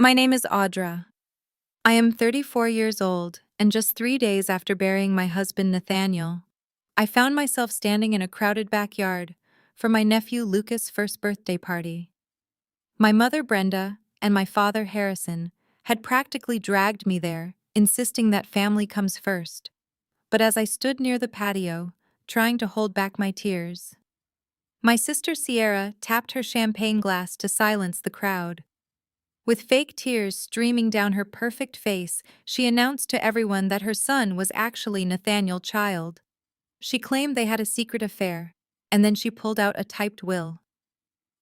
My name is Audra. I am 34 years old, and just 3 days after burying my husband Nathaniel, I found myself standing in a crowded backyard for my nephew Lucas' first birthday party. My mother Brenda and my father Harrison had practically dragged me there, insisting that family comes first. But as I stood near the patio, trying to hold back my tears, my sister Sierra tapped her champagne glass to silence the crowd. With fake tears streaming down her perfect face, she announced to everyone that her son was actually Nathaniel Child. She claimed they had a secret affair, and then she pulled out a typed will.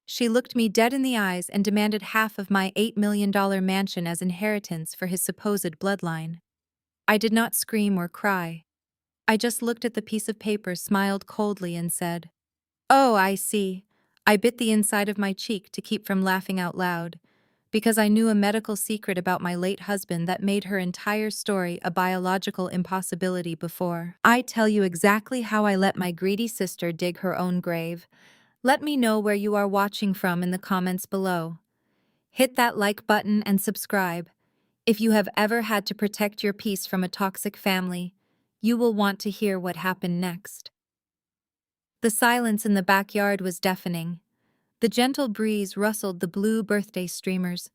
She looked me dead in the eyes and demanded half of my $8 million mansion as inheritance for his supposed bloodline. I did not scream or cry. I just looked at the piece of paper, smiled coldly, and said, "Oh, I see." I bit the inside of my cheek to keep from laughing out loud, because I knew a medical secret about my late husband that made her entire story a biological impossibility before I tell you exactly how I let my greedy sister dig her own grave. Let me know where you are watching from in the comments below. Hit that like button and subscribe. If you have ever had to protect your peace from a toxic family, you will want to hear what happened next. The silence in the backyard was deafening. The gentle breeze rustled the blue birthday streamers,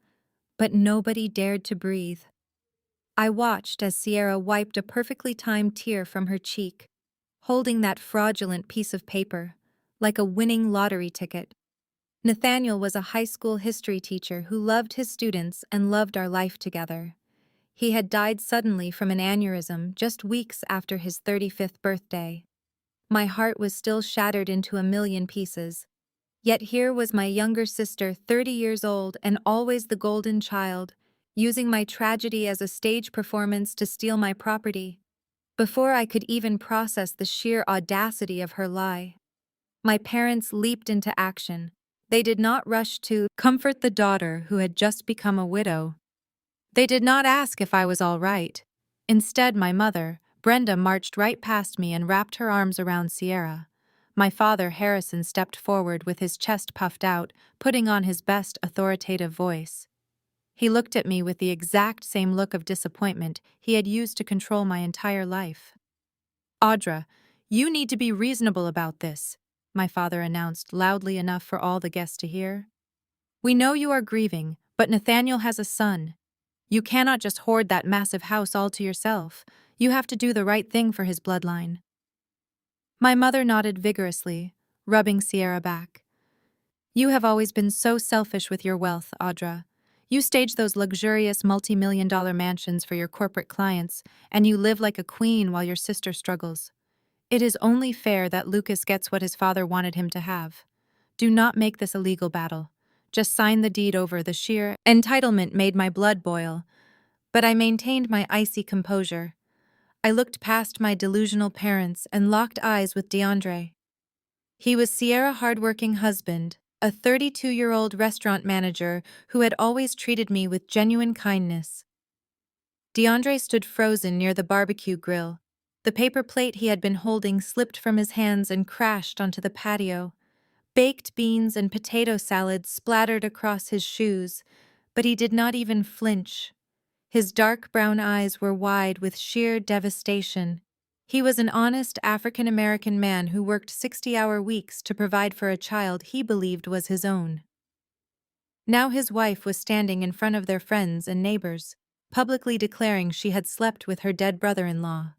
but nobody dared to breathe. I watched as Sierra wiped a perfectly timed tear from her cheek, holding that fraudulent piece of paper, like a winning lottery ticket. Nathaniel was a high school history teacher who loved his students and loved our life together. He had died suddenly from an aneurysm just weeks after his 35th birthday. My heart was still shattered into a million pieces. Yet here was my younger sister, 30 years old and always the golden child, using my tragedy as a stage performance to steal my property. Before I could even process the sheer audacity of her lie, my parents leaped into action. They did not rush to comfort the daughter who had just become a widow. They did not ask if I was all right. Instead, my mother, Brenda, marched right past me and wrapped her arms around Sierra. My father, Harrison, stepped forward with his chest puffed out, putting on his best authoritative voice. He looked at me with the exact same look of disappointment he had used to control my entire life. "Audra, you need to be reasonable about this," my father announced loudly enough for all the guests to hear. "We know you are grieving, but Nathaniel has a son. You cannot just hoard that massive house all to yourself. You have to do the right thing for his bloodline." My mother nodded vigorously, rubbing Sierra back. "You have always been so selfish with your wealth, Audra. You stage those luxurious multi-million-dollar mansions for your corporate clients, and you live like a queen while your sister struggles. It is only fair that Lucas gets what his father wanted him to have. Do not make this a legal battle. Just sign the deed over." The sheer entitlement made my blood boil, but I maintained my icy composure. I looked past my delusional parents and locked eyes with DeAndre. He was Sierra's hardworking husband, a 32-year-old restaurant manager who had always treated me with genuine kindness. DeAndre stood frozen near the barbecue grill. The paper plate he had been holding slipped from his hands and crashed onto the patio. Baked beans and potato salad splattered across his shoes, but he did not even flinch. His dark brown eyes were wide with sheer devastation. He was an honest African-American man who worked 60-hour weeks to provide for a child he believed was his own. Now his wife was standing in front of their friends and neighbors, publicly declaring she had slept with her dead brother-in-law.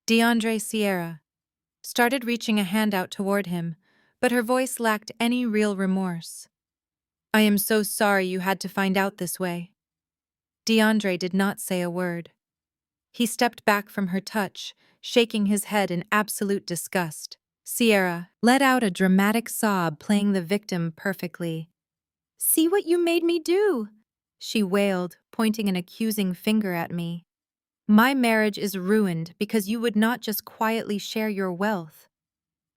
DeAndre Sierra started reaching a hand out toward him, but her voice lacked any real remorse. "I am so sorry you had to find out this way." DeAndre did not say a word. He stepped back from her touch, shaking his head in absolute disgust. Sierra let out a dramatic sob, playing the victim perfectly. "See what you made me do," she wailed, pointing an accusing finger at me. "My marriage is ruined because you would not just quietly share your wealth."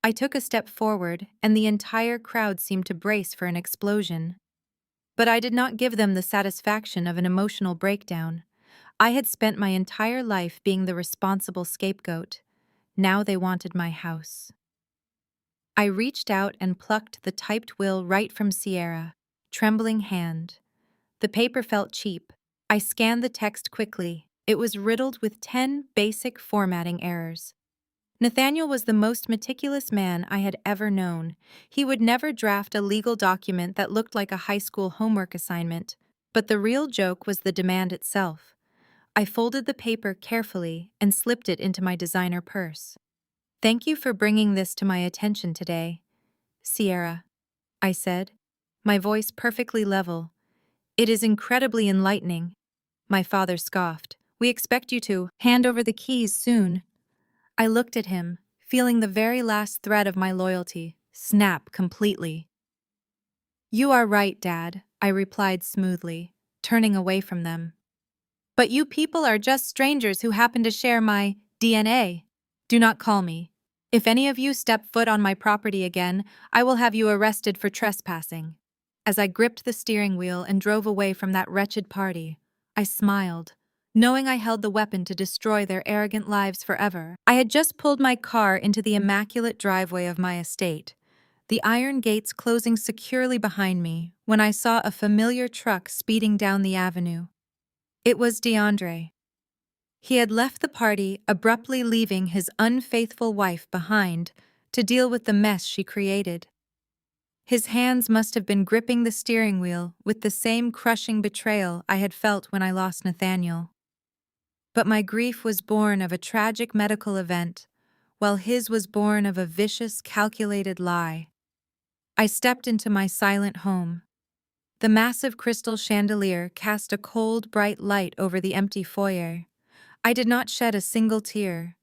I took a step forward, and the entire crowd seemed to brace for an explosion. But I did not give them the satisfaction of an emotional breakdown. I had spent my entire life being the responsible scapegoat. Now they wanted my house. I reached out and plucked the typed will right from Sierra's trembling hand. The paper felt cheap. I scanned the text quickly. It was riddled with 10 basic formatting errors. Nathaniel was the most meticulous man I had ever known. He would never draft a legal document that looked like a high school homework assignment. But the real joke was the demand itself. I folded the paper carefully and slipped it into my designer purse. "Thank you for bringing this to my attention today, Sierra," I said, my voice perfectly level. "It is incredibly enlightening." My father scoffed. "We expect you to hand over the keys soon." I looked at him, feeling the very last thread of my loyalty snap completely. "You are right, Dad," I replied smoothly, turning away from them. "But you people are just strangers who happen to share my DNA. Do not call me. If any of you step foot on my property again, I will have you arrested for trespassing." As I gripped the steering wheel and drove away from that wretched party, I smiled, knowing I held the weapon to destroy their arrogant lives forever. I had just pulled my car into the immaculate driveway of my estate, the iron gates closing securely behind me, when I saw a familiar truck speeding down the avenue. It was DeAndre. He had left the party, abruptly leaving his unfaithful wife behind to deal with the mess she created. His hands must have been gripping the steering wheel with the same crushing betrayal I had felt when I lost Nathaniel. But my grief was born of a tragic medical event, while his was born of a vicious, calculated lie. I stepped into my silent home. The massive crystal chandelier cast a cold, bright light over the empty foyer. I did not shed a single tear.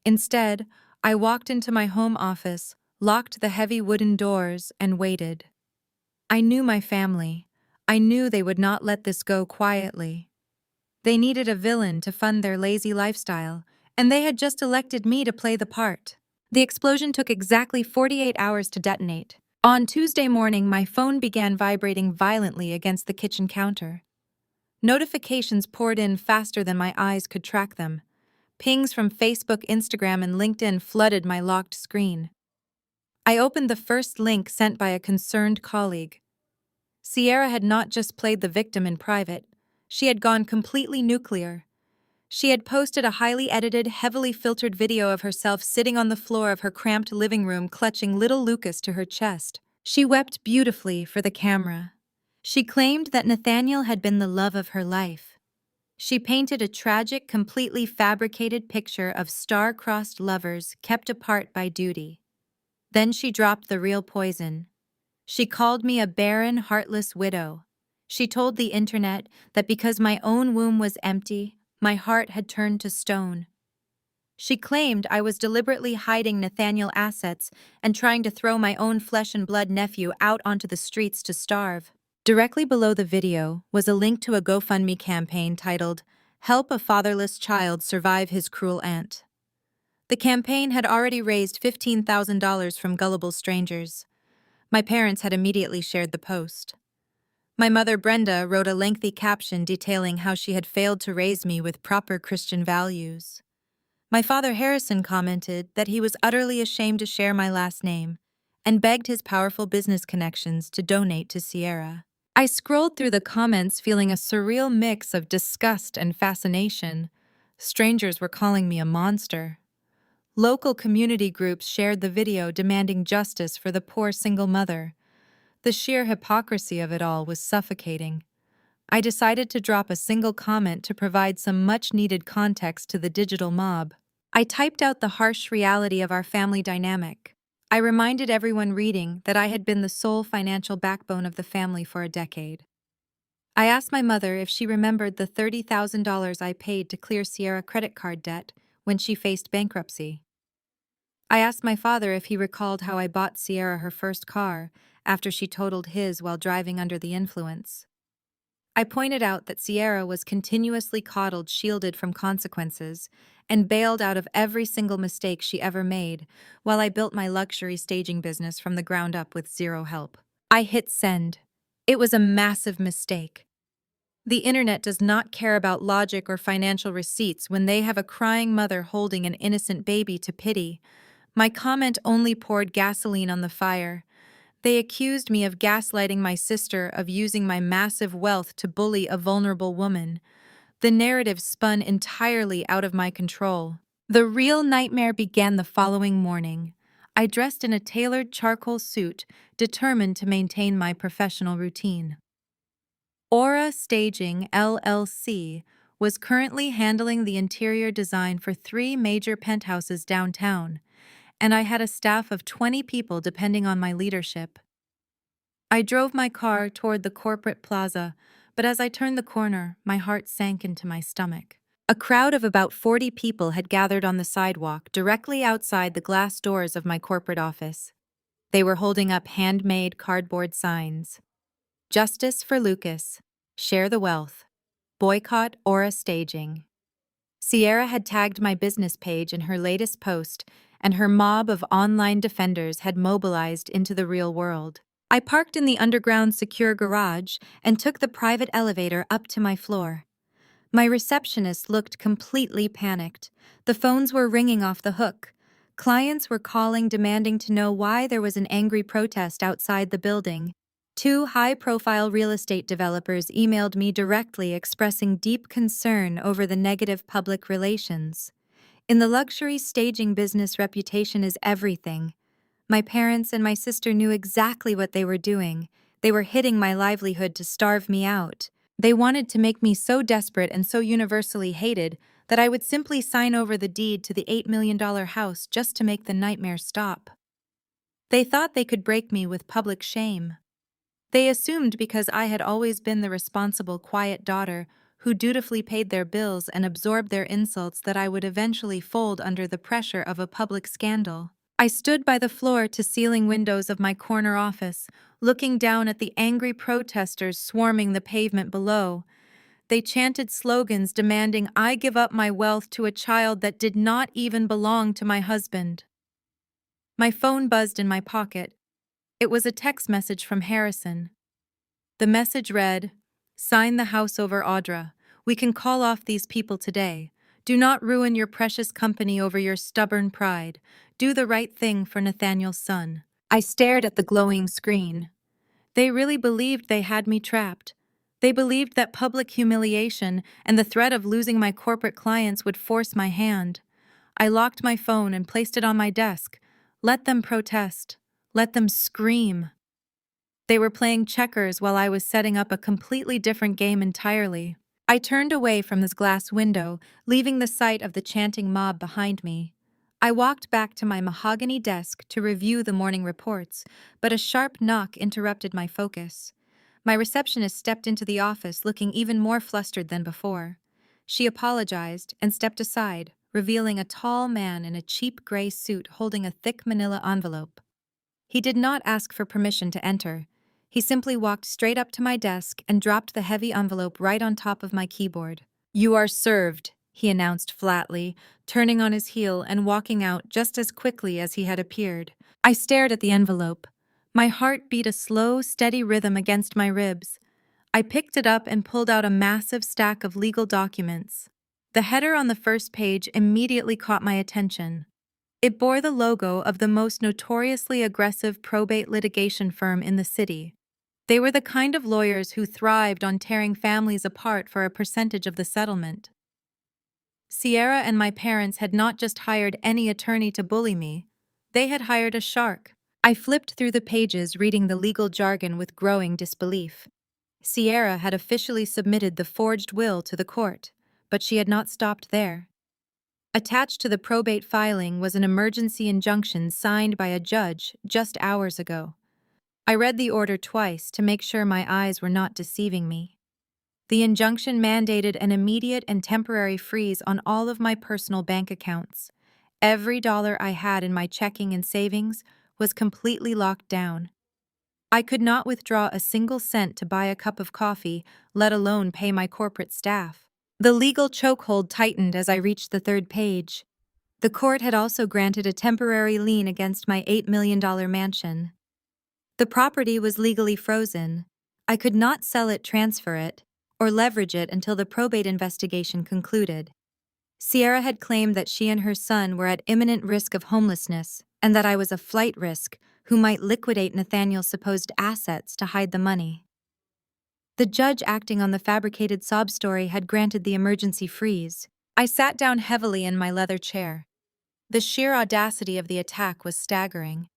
Instead, I walked into my home office, locked the heavy wooden doors, and waited. I knew my family. I knew they would not let this go quietly. They needed a villain to fund their lazy lifestyle, and they had just elected me to play the part. The explosion took exactly 48 hours to detonate. On Tuesday morning, my phone began vibrating violently against the kitchen counter. Notifications poured in faster than my eyes could track them. Pings from Facebook, Instagram, and LinkedIn flooded my locked screen. I opened the first link sent by a concerned colleague. Sierra had not just played the victim in private. She had gone completely nuclear. She had posted a highly edited, heavily filtered video of herself sitting on the floor of her cramped living room, clutching little Lucas to her chest. She wept beautifully for the camera. She claimed that Nathaniel had been the love of her life. She painted a tragic, completely fabricated picture of star-crossed lovers kept apart by duty. Then she dropped the real poison. She called me a barren, heartless widow. She told the internet that because my own womb was empty, my heart had turned to stone. She claimed I was deliberately hiding Nathaniel's assets and trying to throw my own flesh and blood nephew out onto the streets to starve. Directly below the video was a link to a GoFundMe campaign titled, "Help a Fatherless Child Survive His Cruel Aunt." The campaign had already raised $15,000 from gullible strangers. My parents had immediately shared the post. My mother, Brenda, wrote a lengthy caption detailing how she had failed to raise me with proper Christian values. My father, Harrison, commented that he was utterly ashamed to share my last name and begged his powerful business connections to donate to Sierra. I scrolled through the comments feeling a surreal mix of disgust and fascination. Strangers were calling me a monster. Local community groups shared the video demanding justice for the poor single mother. The sheer hypocrisy of it all was suffocating. I decided to drop a single comment to provide some much-needed context to the digital mob. I typed out the harsh reality of our family dynamic. I reminded everyone reading that I had been the sole financial backbone of the family for a decade. I asked my mother if she remembered the $30,000 I paid to clear Sierra credit card debt when she faced bankruptcy. I asked my father if he recalled how I bought Sierra her first car after she totaled his while driving under the influence. I pointed out that Sierra was continuously coddled, shielded from consequences, and bailed out of every single mistake she ever made, while I built my luxury staging business from the ground up with zero help. I hit send. It was a massive mistake. The internet does not care about logic or financial receipts when they have a crying mother holding an innocent baby to pity. My comment only poured gasoline on the fire. They accused me of gaslighting my sister, of using my massive wealth to bully a vulnerable woman. The narrative spun entirely out of my control. The real nightmare began the following morning. I dressed in a tailored charcoal suit, determined to maintain my professional routine. Aura Staging, LLC, was currently handling the interior design for 3 major penthouses downtown, and I had a staff of 20 people depending on my leadership. I drove my car toward the corporate plaza, but as I turned the corner, my heart sank into my stomach. A crowd of about 40 people had gathered on the sidewalk directly outside the glass doors of my corporate office. They were holding up handmade cardboard signs. Justice for Lucas. Share the wealth. Boycott Aura Staging. Sierra had tagged my business page in her latest post, and her mob of online defenders had mobilized into the real world. I parked in the underground secure garage and took the private elevator up to my floor. My receptionist looked completely panicked. The phones were ringing off the hook. Clients were calling, demanding to know why there was an angry protest outside the building. 2 high-profile real estate developers emailed me directly expressing deep concern over the negative public relations. In the luxury staging business, reputation is everything. My parents and my sister knew exactly what they were doing. They were hitting my livelihood to starve me out. They wanted to make me so desperate and so universally hated that I would simply sign over the deed to the $8 million house just to make the nightmare stop. They thought they could break me with public shame. They assumed because I had always been the responsible, quiet daughter who dutifully paid their bills and absorbed their insults that I would eventually fold under the pressure of a public scandal. I stood by the floor-to-ceiling windows of my corner office, looking down at the angry protesters swarming the pavement below. They chanted slogans demanding I give up my wealth to a child that did not even belong to my husband. My phone buzzed in my pocket. It was a text message from Harrison. The message read, "Sign the house over Audra. We can call off these people today. Do not ruin your precious company over your stubborn pride. Do the right thing for Nathaniel's son." I stared at the glowing screen. They really believed they had me trapped. They believed that public humiliation and the threat of losing my corporate clients would force my hand. I locked my phone and placed it on my desk. Let them protest. Let them scream. They were playing checkers while I was setting up a completely different game entirely. I turned away from this glass window, leaving the sight of the chanting mob behind me. I walked back to my mahogany desk to review the morning reports, but a sharp knock interrupted my focus. My receptionist stepped into the office looking even more flustered than before. She apologized and stepped aside, revealing a tall man in a cheap gray suit holding a thick manila envelope. He did not ask for permission to enter. He simply walked straight up to my desk and dropped the heavy envelope right on top of my keyboard. "You are served," he announced flatly, turning on his heel and walking out just as quickly as he had appeared. I stared at the envelope. My heart beat a slow, steady rhythm against my ribs. I picked it up and pulled out a massive stack of legal documents. The header on the first page immediately caught my attention. It bore the logo of the most notoriously aggressive probate litigation firm in the city. They were the kind of lawyers who thrived on tearing families apart for a percentage of the settlement. Sierra and my parents had not just hired any attorney to bully me. They had hired a shark. I flipped through the pages, reading the legal jargon with growing disbelief. Sierra had officially submitted the forged will to the court, but she had not stopped there. Attached to the probate filing was an emergency injunction signed by a judge just hours ago. I read the order twice to make sure my eyes were not deceiving me. The injunction mandated an immediate and temporary freeze on all of my personal bank accounts. Every dollar I had in my checking and savings was completely locked down. I could not withdraw a single cent to buy a cup of coffee, let alone pay my corporate staff. The legal chokehold tightened as I reached the third page. The court had also granted a temporary lien against my $8 million mansion. The property was legally frozen. I could not sell it, transfer it, or leverage it until the probate investigation concluded. Sierra had claimed that she and her son were at imminent risk of homelessness and that I was a flight risk who might liquidate Nathaniel's supposed assets to hide the money. The judge acting on the fabricated sob story had granted the emergency freeze. I sat down heavily in my leather chair. The sheer audacity of the attack was staggering.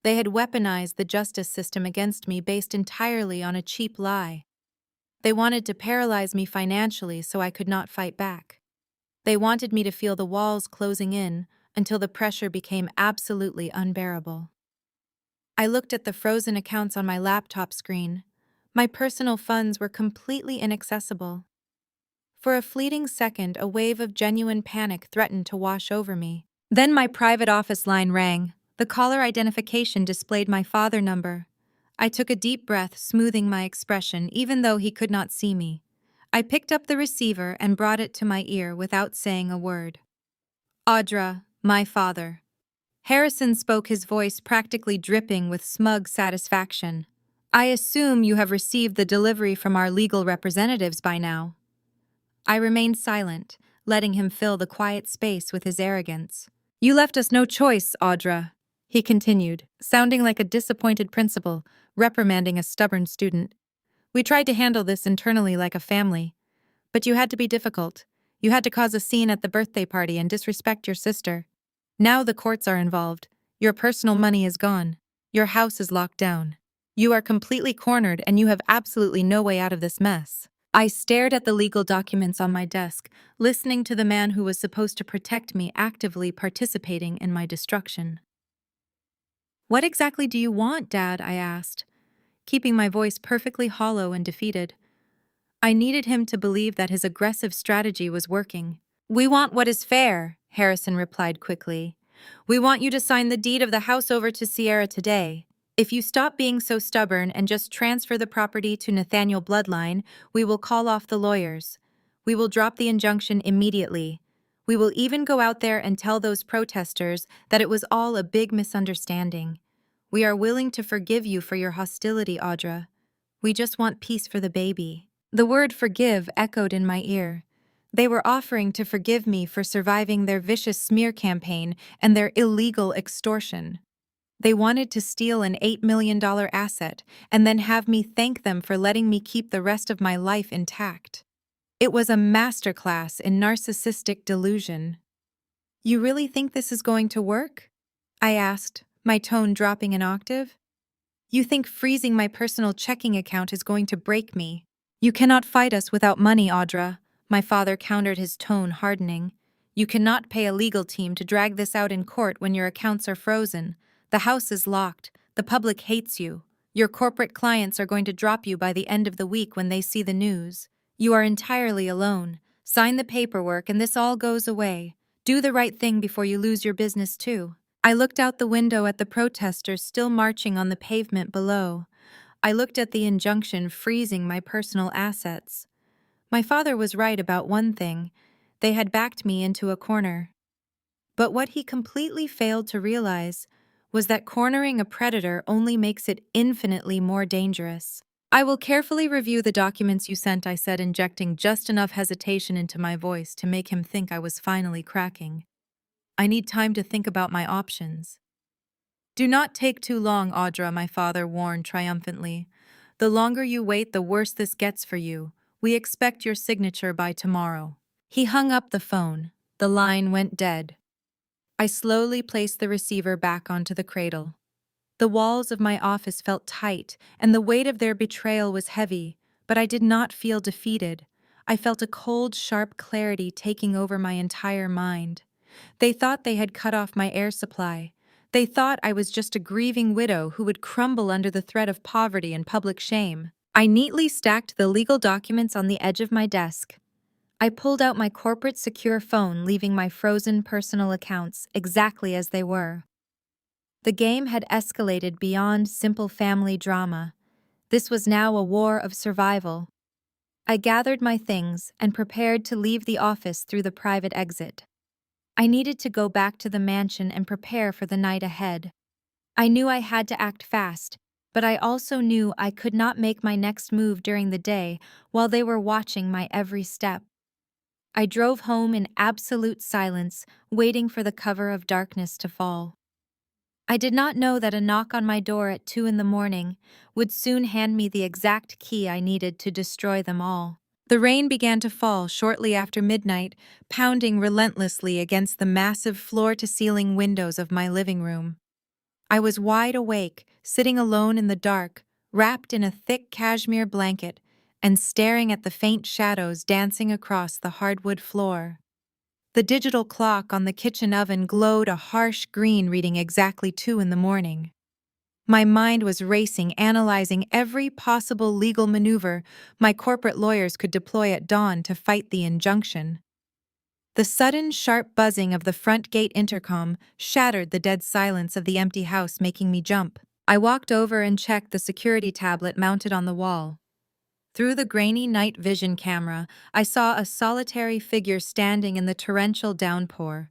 They had weaponized the justice system against me based entirely on a cheap lie. They wanted to paralyze me financially so I could not fight back. They wanted me to feel the walls closing in until the pressure became absolutely unbearable. I looked at the frozen accounts on my laptop screen. My personal funds were completely inaccessible. For a fleeting second, a wave of genuine panic threatened to wash over me. Then my private office line rang. The caller identification displayed my father number. I took a deep breath, smoothing my expression, even though he could not see me. I picked up the receiver and brought it to my ear without saying a word. Audra, my father. Harrison spoke, his voice practically dripping with smug satisfaction. I assume you have received the delivery from our legal representatives by now. I remained silent, letting him fill the quiet space with his arrogance. You left us no choice, Audra, he continued, sounding like a disappointed principal, reprimanding a stubborn student. We tried to handle this internally like a family. But you had to be difficult. You had to cause a scene at the birthday party and disrespect your sister. Now the courts are involved. Your personal money is gone. Your house is locked down. You are completely cornered and you have absolutely no way out of this mess. I stared at the legal documents on my desk, listening to the man who was supposed to protect me actively participating in my destruction. What exactly do you want, Dad? I asked, keeping my voice perfectly hollow and defeated. I needed him to believe that his aggressive strategy was working. We want what is fair, Harrison replied quickly. We want you to sign the deed of the house over to Sierra today. If you stop being so stubborn and just transfer the property to Nathaniel bloodline, we will call off the lawyers. We will drop the injunction immediately. We will even go out there and tell those protesters that it was all a big misunderstanding. We are willing to forgive you for your hostility, Audra. We just want peace for the baby. The word forgive echoed in my ear. They were offering to forgive me for surviving their vicious smear campaign and their illegal extortion. They wanted to steal an $8 million asset and then have me thank them for letting me keep the rest of my life intact. It was a masterclass in narcissistic delusion. You really think this is going to work? I asked, my tone dropping an octave. You think freezing my personal checking account is going to break me? You cannot fight us without money, Audra, my father countered, his tone hardening. You cannot pay a legal team to drag this out in court when your accounts are frozen. The house is locked. The public hates you. Your corporate clients are going to drop you by the end of the week when they see the news. You are entirely alone. Sign the paperwork and this all goes away. Do the right thing before you lose your business too. I looked out the window at the protesters still marching on the pavement below. I looked at the injunction freezing my personal assets. My father was right about one thing. They had backed me into a corner. But what he completely failed to realize was that cornering a predator only makes it infinitely more dangerous. I will carefully review the documents you sent, I said, injecting just enough hesitation into my voice to make him think I was finally cracking. I need time to think about my options. Do not take too long, Audra, my father warned triumphantly. The longer you wait, the worse this gets for you. We expect your signature by tomorrow. He hung up the phone. The line went dead. I slowly placed the receiver back onto the cradle. The walls of my office felt tight, and the weight of their betrayal was heavy, but I did not feel defeated. I felt a cold, sharp clarity taking over my entire mind. They thought they had cut off my air supply. They thought I was just a grieving widow who would crumble under the threat of poverty and public shame. I neatly stacked the legal documents on the edge of my desk. I pulled out my corporate secure phone, leaving my frozen personal accounts exactly as they were. The game had escalated beyond simple family drama. This was now a war of survival. I gathered my things and prepared to leave the office through the private exit. I needed to go back to the mansion and prepare for the night ahead. I knew I had to act fast, but I also knew I could not make my next move during the day while they were watching my every step. I drove home in absolute silence, waiting for the cover of darkness to fall. I did not know that a knock on my door at 2 in the morning would soon hand me the exact key I needed to destroy them all. The rain began to fall shortly after midnight, pounding relentlessly against the massive floor-to-ceiling windows of my living room. I was wide awake, sitting alone in the dark, wrapped in a thick cashmere blanket, and staring at the faint shadows dancing across the hardwood floor. The digital clock on the kitchen oven glowed a harsh green, reading exactly 2 in the morning. My mind was racing, analyzing every possible legal maneuver my corporate lawyers could deploy at dawn to fight the injunction. The sudden, sharp buzzing of the front gate intercom shattered the dead silence of the empty house, making me jump. I walked over and checked the security tablet mounted on the wall. Through the grainy night vision camera, I saw a solitary figure standing in the torrential downpour.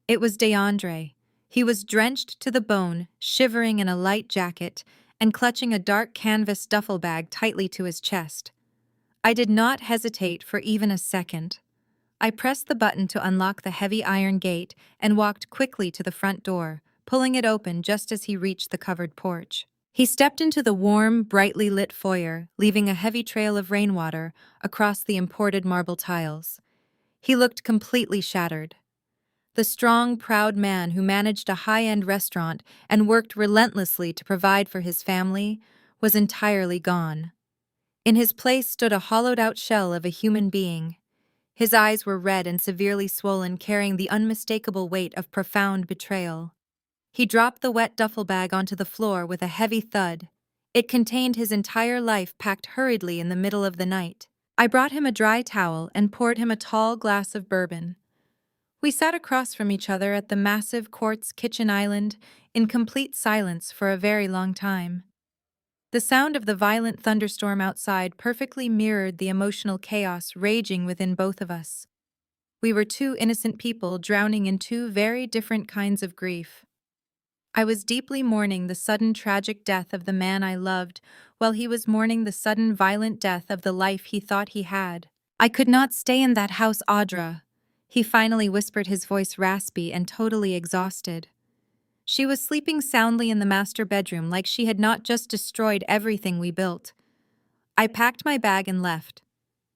It was DeAndre. He was drenched to the bone, shivering in a light jacket, and clutching a dark canvas duffel bag tightly to his chest. I did not hesitate for even a second. I pressed the button to unlock the heavy iron gate and walked quickly to the front door, pulling it open just as he reached the covered porch. He stepped into the warm, brightly lit foyer, leaving a heavy trail of rainwater across the imported marble tiles. He looked completely shattered. The strong, proud man who managed a high-end restaurant and worked relentlessly to provide for his family was entirely gone. In his place stood a hollowed-out shell of a human being. His eyes were red and severely swollen, carrying the unmistakable weight of profound betrayal. He dropped the wet duffel bag onto the floor with a heavy thud. It contained his entire life packed hurriedly in the middle of the night. I brought him a dry towel and poured him a tall glass of bourbon. We sat across from each other at the massive quartz kitchen island in complete silence for a very long time. The sound of the violent thunderstorm outside perfectly mirrored the emotional chaos raging within both of us. We were two innocent people drowning in two very different kinds of grief. I was deeply mourning the sudden tragic death of the man I loved, while he was mourning the sudden violent death of the life he thought he had. "I could not stay in that house, Audra," he finally whispered, his voice raspy and totally exhausted. She was sleeping soundly in the master bedroom, like she had not just destroyed everything we built. I packed my bag and left.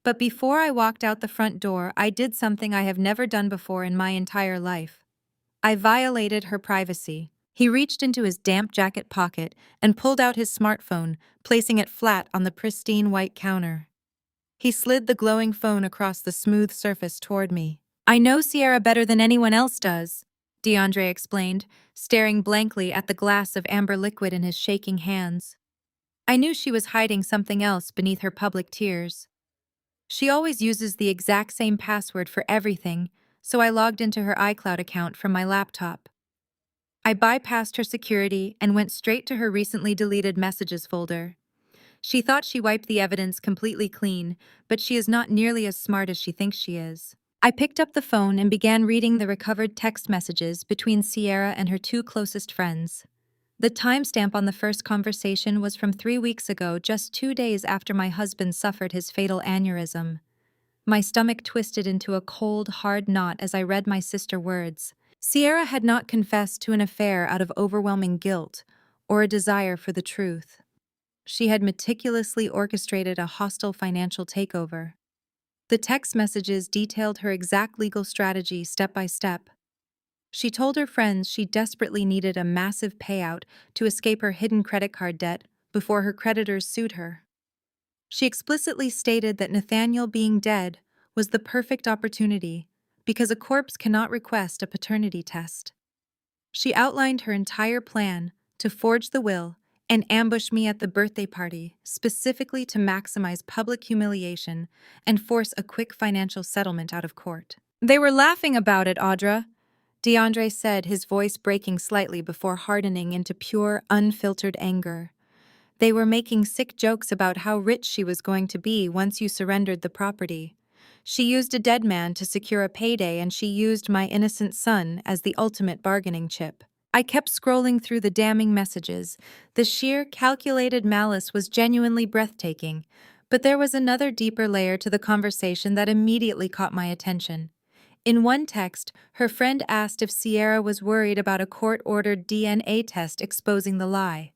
But before I walked out the front door, I did something I have never done before in my entire life. I violated her privacy. He reached into his damp jacket pocket and pulled out his smartphone, placing it flat on the pristine white counter. He slid the glowing phone across the smooth surface toward me. "I know Sierra better than anyone else does," DeAndre explained, staring blankly at the glass of amber liquid in his shaking hands. I knew she was hiding something else beneath her public tears. She always uses the exact same password for everything, so I logged into her iCloud account from my laptop. I bypassed her security and went straight to her recently deleted messages folder. She thought she wiped the evidence completely clean, but she is not nearly as smart as she thinks she is. I picked up the phone and began reading the recovered text messages between Sierra and her two closest friends. The timestamp on the first conversation was from 3 weeks ago, just 2 days after my husband suffered his fatal aneurysm. My stomach twisted into a cold, hard knot as I read my sister's words. Sierra had not confessed to an affair out of overwhelming guilt or a desire for the truth. She had meticulously orchestrated a hostile financial takeover. The text messages detailed her exact legal strategy step by step. She told her friends she desperately needed a massive payout to escape her hidden credit card debt before her creditors sued her. She explicitly stated that Nathaniel being dead was the perfect opportunity because a corpse cannot request a paternity test. She outlined her entire plan to forge the will and ambush me at the birthday party, specifically to maximize public humiliation and force a quick financial settlement out of court. "They were laughing about it, Audra," DeAndre said, his voice breaking slightly before hardening into pure, unfiltered anger. "They were making sick jokes about how rich she was going to be once you surrendered the property. She used a dead man to secure a payday, and she used my innocent son as the ultimate bargaining chip." I kept scrolling through the damning messages. The sheer, calculated malice was genuinely breathtaking, but there was another deeper layer to the conversation that immediately caught my attention. In one text, her friend asked if Sierra was worried about a court-ordered DNA test exposing the lie.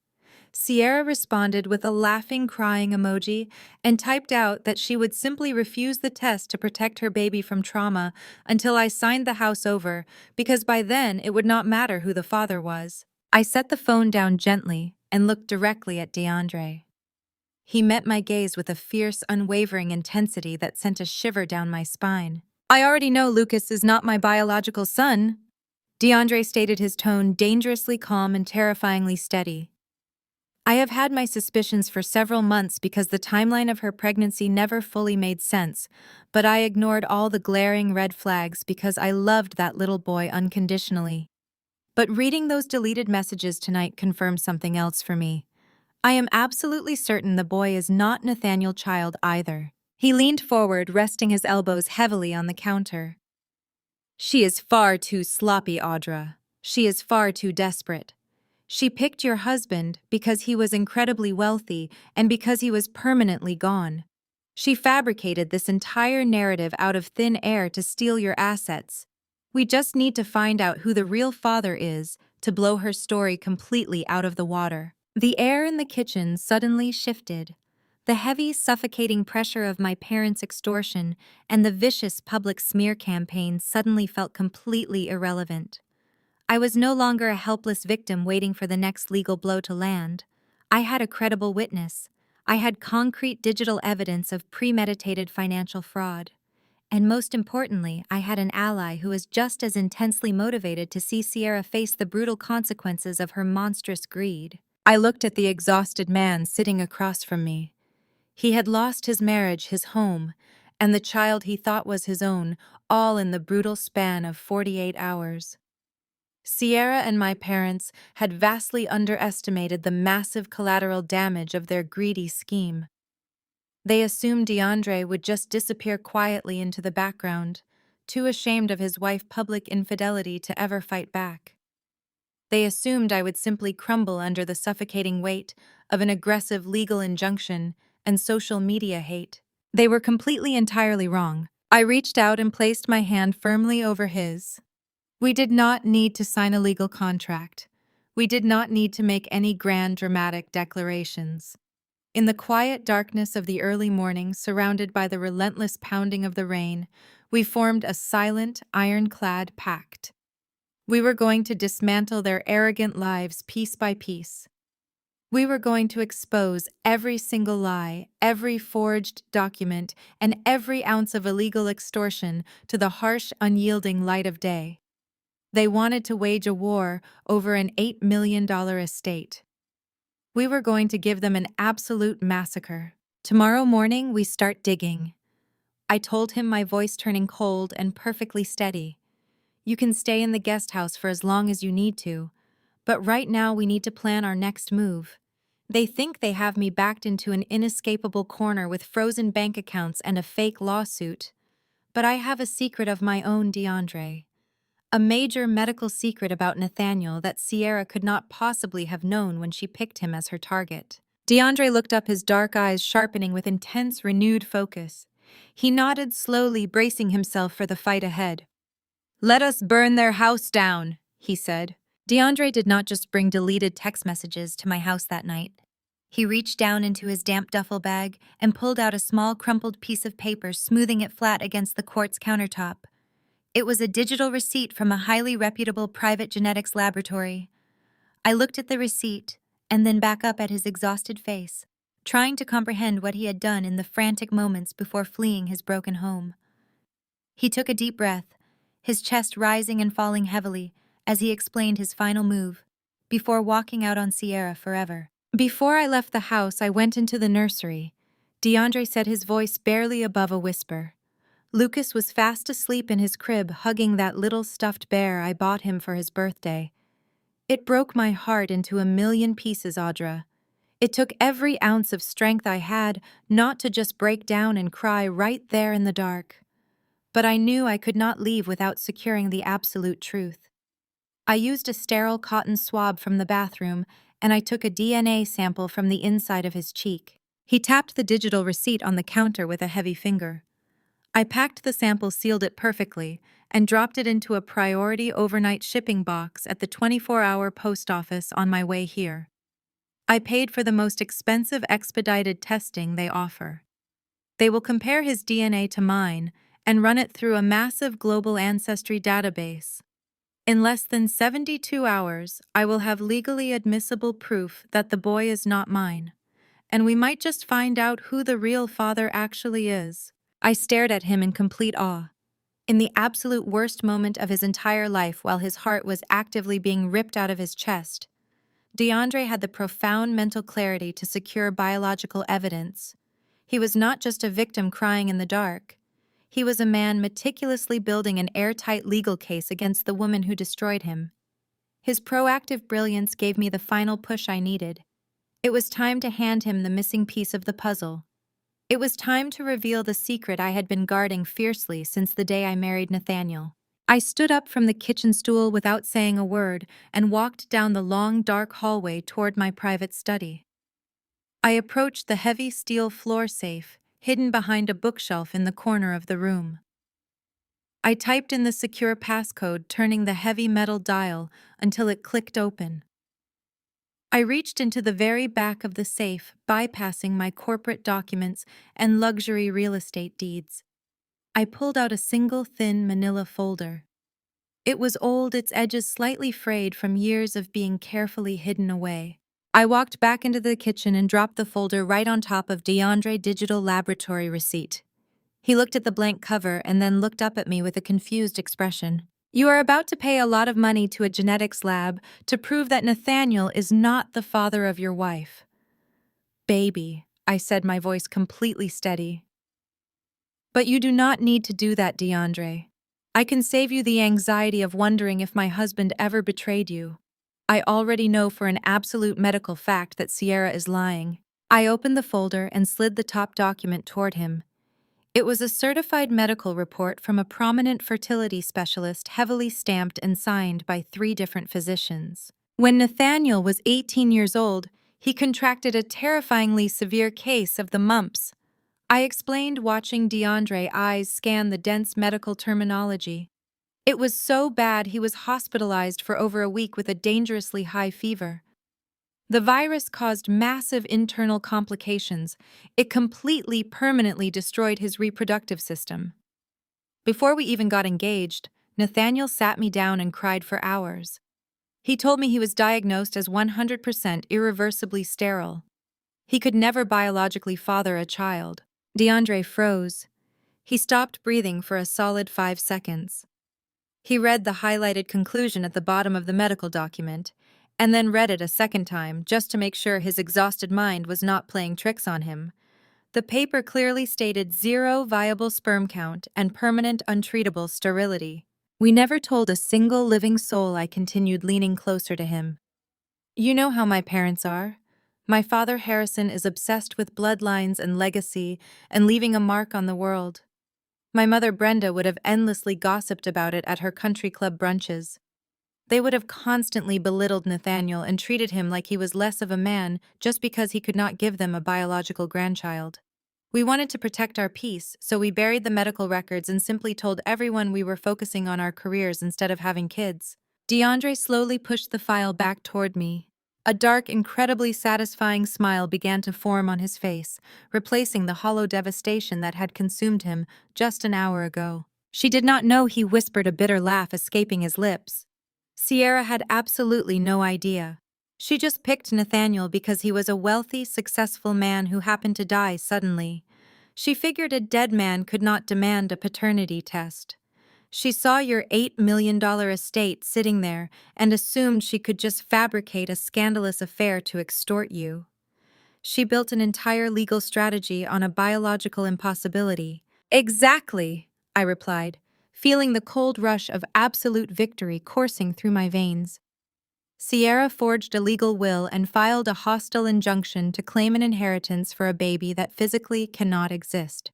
Sierra responded with a laughing, crying emoji and typed out that she would simply refuse the test to protect her baby from trauma until I signed the house over, because by then it would not matter who the father was. I set the phone down gently and looked directly at DeAndre. He met my gaze with a fierce, unwavering intensity that sent a shiver down my spine. "I already know Lucas is not my biological son," DeAndre stated, his tone dangerously calm and terrifyingly steady. "I have had my suspicions for several months because the timeline of her pregnancy never fully made sense, but I ignored all the glaring red flags because I loved that little boy unconditionally. But reading those deleted messages tonight confirmed something else for me. I am absolutely certain the boy is not Nathaniel's child either." He leaned forward, resting his elbows heavily on the counter. "She is far too sloppy, Audra. She is far too desperate. She picked your husband because he was incredibly wealthy and because he was permanently gone. She fabricated this entire narrative out of thin air to steal your assets. We just need to find out who the real father is to blow her story completely out of the water." The air in the kitchen suddenly shifted. The heavy, suffocating pressure of my parents' extortion and the vicious public smear campaign suddenly felt completely irrelevant. I was no longer a helpless victim waiting for the next legal blow to land. I had a credible witness. I had concrete digital evidence of premeditated financial fraud. And most importantly, I had an ally who was just as intensely motivated to see Sierra face the brutal consequences of her monstrous greed. I looked at the exhausted man sitting across from me. He had lost his marriage, his home, and the child he thought was his own, all in the brutal span of 48 hours. Sierra and my parents had vastly underestimated the massive collateral damage of their greedy scheme. They assumed DeAndre would just disappear quietly into the background, too ashamed of his wife's public infidelity to ever fight back. They assumed I would simply crumble under the suffocating weight of an aggressive legal injunction and social media hate. They were completely entirely wrong. I reached out and placed my hand firmly over his. We did not need to sign a legal contract. We did not need to make any grand dramatic declarations. In the quiet darkness of the early morning, surrounded by the relentless pounding of the rain, we formed a silent, ironclad pact. We were going to dismantle their arrogant lives piece by piece. We were going to expose every single lie, every forged document, and every ounce of illegal extortion to the harsh, unyielding light of day. They wanted to wage a war over an $8 million estate. We were going to give them an absolute massacre. "Tomorrow morning, we start digging," I told him, my voice turning cold and perfectly steady. "You can stay in the guest house for as long as you need to, but right now we need to plan our next move. They think they have me backed into an inescapable corner with frozen bank accounts and a fake lawsuit. But I have a secret of my own, DeAndre. A major medical secret about Nathaniel that Sierra could not possibly have known when she picked him as her target." DeAndre looked up, his dark eyes sharpening with intense, renewed focus. He nodded slowly, bracing himself for the fight ahead. "Let us burn their house down," he said. DeAndre did not just bring deleted text messages to my house that night. He reached down into his damp duffel bag and pulled out a small, crumpled piece of paper, smoothing it flat against the quartz countertop. It was a digital receipt from a highly reputable private genetics laboratory. I looked at the receipt and then back up at his exhausted face, trying to comprehend what he had done in the frantic moments before fleeing his broken home. He took a deep breath, his chest rising and falling heavily as he explained his final move, before walking out on Sierra forever. "Before I left the house, I went into the nursery," DeAndre said, his voice barely above a whisper. "Lucas was fast asleep in his crib, hugging that little stuffed bear I bought him for his birthday. It broke my heart into a million pieces, Audra. It took every ounce of strength I had not to just break down and cry right there in the dark. But I knew I could not leave without securing the absolute truth. I used a sterile cotton swab from the bathroom, and I took a DNA sample from the inside of his cheek." He tapped the digital receipt on the counter with a heavy finger. "I packed the sample, sealed it perfectly, and dropped it into a priority overnight shipping box at the 24-hour post office on my way here. I paid for the most expensive expedited testing they offer. They will compare his DNA to mine and run it through a massive global ancestry database. In less than 72 hours, I will have legally admissible proof that the boy is not mine, and we might just find out who the real father actually is. I stared at him in complete awe. In the absolute worst moment of his entire life, while his heart was actively being ripped out of his chest, DeAndre had the profound mental clarity to secure biological evidence. He was not just a victim crying in the dark. He was a man meticulously building an airtight legal case against the woman who destroyed him. His proactive brilliance gave me the final push I needed. It was time to hand him the missing piece of the puzzle. It was time to reveal the secret I had been guarding fiercely since the day I married Nathaniel. I stood up from the kitchen stool without saying a word and walked down the long, dark hallway toward my private study. I approached the heavy steel floor safe, hidden behind a bookshelf in the corner of the room. I typed in the secure passcode, turning the heavy metal dial until it clicked open. I reached into the very back of the safe, bypassing my corporate documents and luxury real estate deeds. I pulled out a single thin manila folder. It was old, its edges slightly frayed from years of being carefully hidden away. I walked back into the kitchen and dropped the folder right on top of DeAndre's digital laboratory receipt. He looked at the blank cover and then looked up at me with a confused expression. "You are about to pay a lot of money to a genetics lab to prove that Nathaniel is not the father of your wife." "Baby," I said, my voice completely steady. "But you do not need to do that, DeAndre. I can save you the anxiety of wondering if my husband ever betrayed you. I already know for an absolute medical fact that Sierra is lying." I opened the folder and slid the top document toward him. It was a certified medical report from a prominent fertility specialist, heavily stamped and signed by 3 different physicians. When Nathaniel was 18 years old, he contracted a terrifyingly severe case of the mumps. I explained, watching DeAndre's eyes scan the dense medical terminology. It was so bad he was hospitalized for over a week with a dangerously high fever. The virus caused massive internal complications. It completely, permanently destroyed his reproductive system. Before we even got engaged, Nathaniel sat me down and cried for hours. He told me he was diagnosed as 100% irreversibly sterile. He could never biologically father a child. DeAndre froze. He stopped breathing for a solid 5 seconds. He read the highlighted conclusion at the bottom of the medical document, and then read it a second time just to make sure his exhausted mind was not playing tricks on him. The paper clearly stated 0 viable sperm count and permanent untreatable sterility. "We never told a single living soul," I continued, leaning closer to him. "You know how my parents are. My father, Harrison, is obsessed with bloodlines and legacy and leaving a mark on the world. My mother, Brenda, would have endlessly gossiped about it at her country club brunches. They would have constantly belittled Nathaniel and treated him like he was less of a man just because he could not give them a biological grandchild. We wanted to protect our peace, so we buried the medical records and simply told everyone we were focusing on our careers instead of having kids." DeAndre slowly pushed the file back toward me. A dark, incredibly satisfying smile began to form on his face, replacing the hollow devastation that had consumed him just an hour ago. "She did not know," he whispered, a bitter laugh escaping his lips. "Sierra had absolutely no idea. She just picked Nathaniel because he was a wealthy, successful man who happened to die suddenly. She figured a dead man could not demand a paternity test. She saw your $8 million estate sitting there and assumed she could just fabricate a scandalous affair to extort you. She built an entire legal strategy on a biological impossibility." "Exactly," I replied, feeling the cold rush of absolute victory coursing through my veins. "Sierra forged a legal will and filed a hostile injunction to claim an inheritance for a baby that physically cannot exist.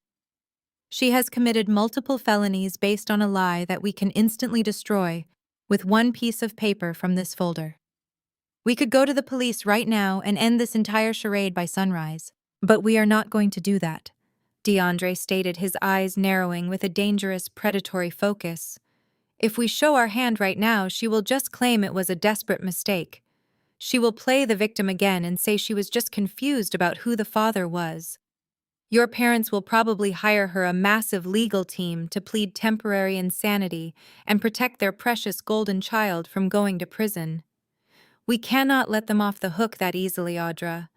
She has committed multiple felonies based on a lie that we can instantly destroy with one piece of paper from this folder. We could go to the police right now and end this entire charade by sunrise. But we are not going to do that," DeAndre stated, his eyes narrowing with a dangerous, predatory focus. If we show our hand right now, she will just claim it was a desperate mistake. She will play the victim again and say she was just confused about who the father was. Your parents will probably hire her a massive legal team to plead temporary insanity and protect their precious golden child from going to prison. We cannot let them off the hook that easily, Audra.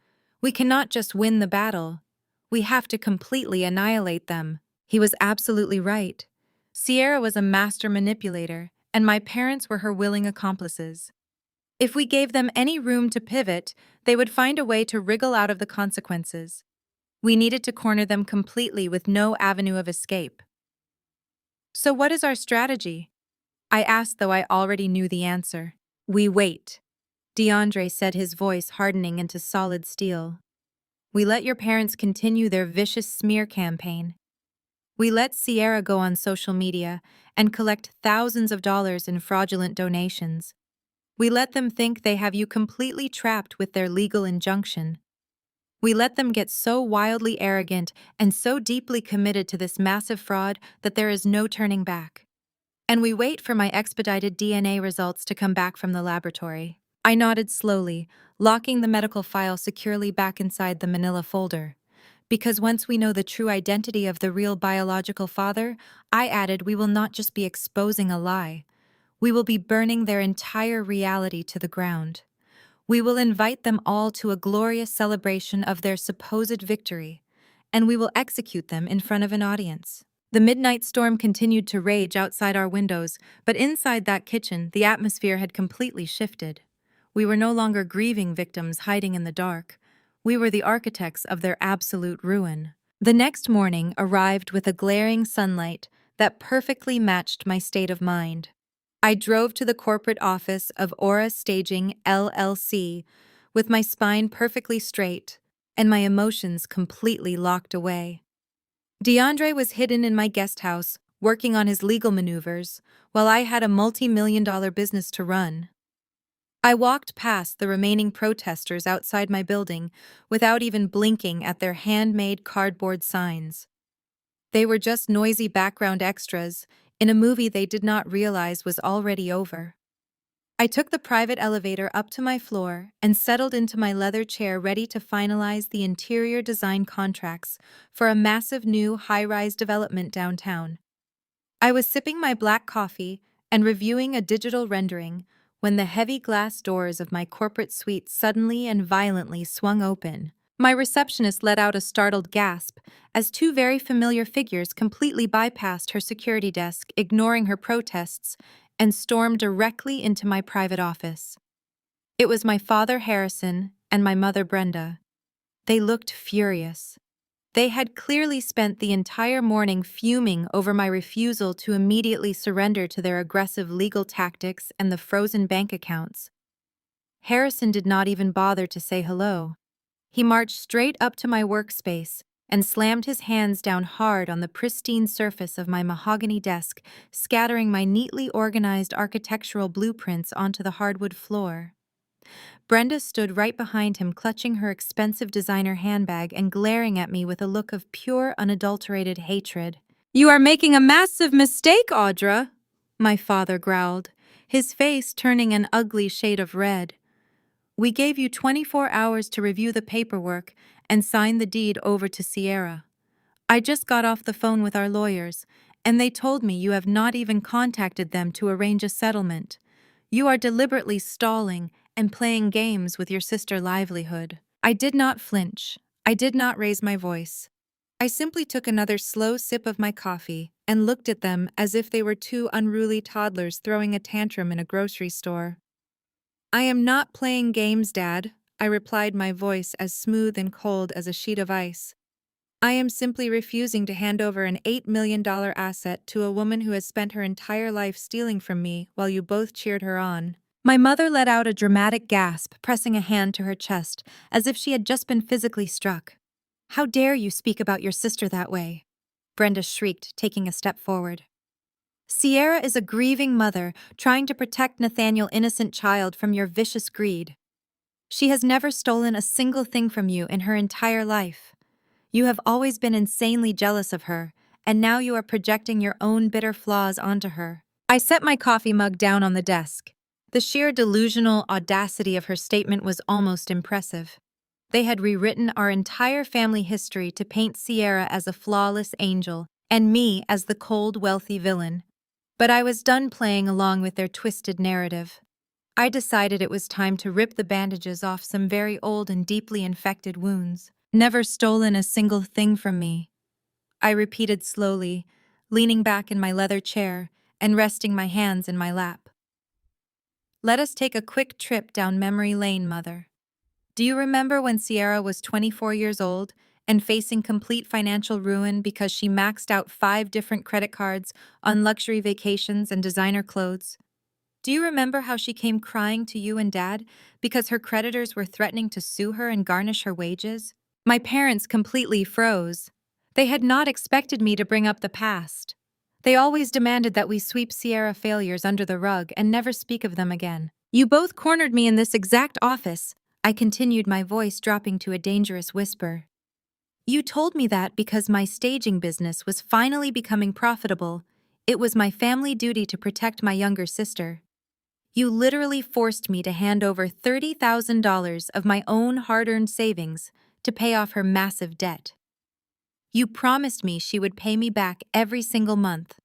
We cannot just win the battle. We have to completely annihilate them. He was absolutely right. Sierra was a master manipulator, and my parents were her willing accomplices. If we gave them any room to pivot, they would find a way to wriggle out of the consequences. We needed to corner them completely with no avenue of escape. So what is our strategy? I asked, though I already knew the answer. We wait. DeAndre said, his voice hardening into solid steel. We let your parents continue their vicious smear campaign. We let Sierra go on social media and collect thousands of dollars in fraudulent donations. We let them think they have you completely trapped with their legal injunction. We let them get so wildly arrogant and so deeply committed to this massive fraud that there is no turning back. And we wait for my expedited DNA results to come back from the laboratory. I nodded slowly, locking the medical file securely back inside the manila folder. Because once we know the true identity of the real biological father, I added, we will not just be exposing a lie. We will be burning their entire reality to the ground. We will invite them all to a glorious celebration of their supposed victory, and we will execute them in front of an audience. The midnight storm continued to rage outside our windows, but inside that kitchen, the atmosphere had completely shifted. We were no longer grieving victims hiding in the dark. We were the architects of their absolute ruin. The next morning arrived with a glaring sunlight that perfectly matched my state of mind. I drove to the corporate office of Aura Staging LLC with my spine perfectly straight and my emotions completely locked away. DeAndre was hidden in my guest house, working on his legal maneuvers, while I had a multi-million-dollar business to run. I walked past the remaining protesters outside my building without even blinking at their handmade cardboard signs. They were just noisy background extras in a movie they did not realize was already over. I took the private elevator up to my floor and settled into my leather chair, ready to finalize the interior design contracts for a massive new high-rise development downtown. I was sipping my black coffee and reviewing a digital rendering when the heavy glass doors of my corporate suite suddenly and violently swung open. My receptionist let out a startled gasp as two very familiar figures completely bypassed her security desk, ignoring her protests, and stormed directly into my private office. It was my father, Harrison, and my mother, Brenda. They looked furious. They had clearly spent the entire morning fuming over my refusal to immediately surrender to their aggressive legal tactics and the frozen bank accounts. Harrison did not even bother to say hello. He marched straight up to my workspace and slammed his hands down hard on the pristine surface of my mahogany desk, scattering my neatly organized architectural blueprints onto the hardwood floor. Brenda stood right behind him, clutching her expensive designer handbag and glaring at me with a look of pure, unadulterated hatred. "You are making a massive mistake, Audra," my father growled, his face turning an ugly shade of red. "We gave you 24 hours to review the paperwork and sign the deed over to Sierra. I just got off the phone with our lawyers, and they told me you have not even contacted them to arrange a settlement. You are deliberately stalling and playing games with your sister's livelihood." I did not flinch. I did not raise my voice. I simply took another slow sip of my coffee and looked at them as if they were two unruly toddlers throwing a tantrum in a grocery store. "I am not playing games, Dad," I replied, my voice as smooth and cold as a sheet of ice. "I am simply refusing to hand over an $8 million asset to a woman who has spent her entire life stealing from me while you both cheered her on." My mother let out a dramatic gasp, pressing a hand to her chest, as if she had just been physically struck. "How dare you speak about your sister that way?" Brenda shrieked, taking a step forward. "Sierra is a grieving mother trying to protect Nathaniel's innocent child from your vicious greed. She has never stolen a single thing from you in her entire life. You have always been insanely jealous of her, and now you are projecting your own bitter flaws onto her. I set my coffee mug down on the desk. The sheer delusional audacity of her statement was almost impressive. They had rewritten our entire family history to paint Sierra as a flawless angel and me as the cold, wealthy villain. But I was done playing along with their twisted narrative. I decided it was time to rip the bandages off some very old and deeply infected wounds. Never stolen a single thing from me, I repeated slowly, leaning back in my leather chair and resting my hands in my lap. Let us take a quick trip down memory lane, Mother. Do you remember when Sierra was 24 years old and facing complete financial ruin because she maxed out 5 different credit cards on luxury vacations and designer clothes? Do you remember how she came crying to you and Dad because her creditors were threatening to sue her and garnish her wages? My parents completely froze. They had not expected me to bring up the past. They always demanded that we sweep Sierra failures under the rug and never speak of them again. You both cornered me in this exact office, I continued, my voice dropping to a dangerous whisper. You told me that because my staging business was finally becoming profitable, it was my family duty to protect my younger sister. You literally forced me to hand over $30,000 of my own hard-earned savings to pay off her massive debt. You promised me she would pay me back every single month.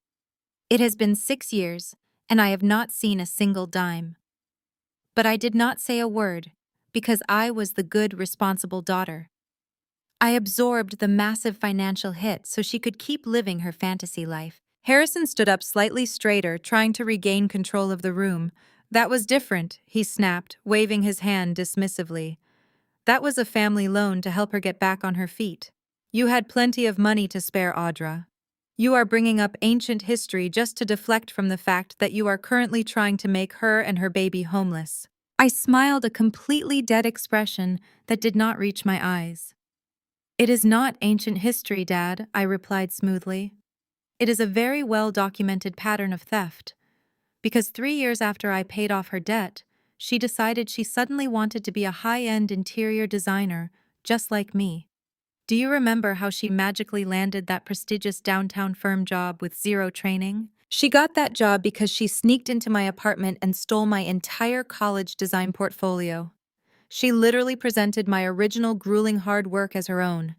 It has been 6 years, and I have not seen a single dime. But I did not say a word, because I was the good, responsible daughter. I absorbed the massive financial hit so she could keep living her fantasy life. Harrison stood up slightly straighter, trying to regain control of the room. That was different, he snapped, waving his hand dismissively. That was a family loan to help her get back on her feet. You had plenty of money to spare, Audra. You are bringing up ancient history just to deflect from the fact that you are currently trying to make her and her baby homeless. I smiled, a completely dead expression that did not reach my eyes. It is not ancient history, Dad, I replied smoothly. It is a very well-documented pattern of theft. Because 3 years after I paid off her debt, she decided she suddenly wanted to be a high-end interior designer, just like me. Do you remember how she magically landed that prestigious downtown firm job with zero training? She got that job because she sneaked into my apartment and stole my entire college design portfolio. She literally presented my original grueling hard work as her own.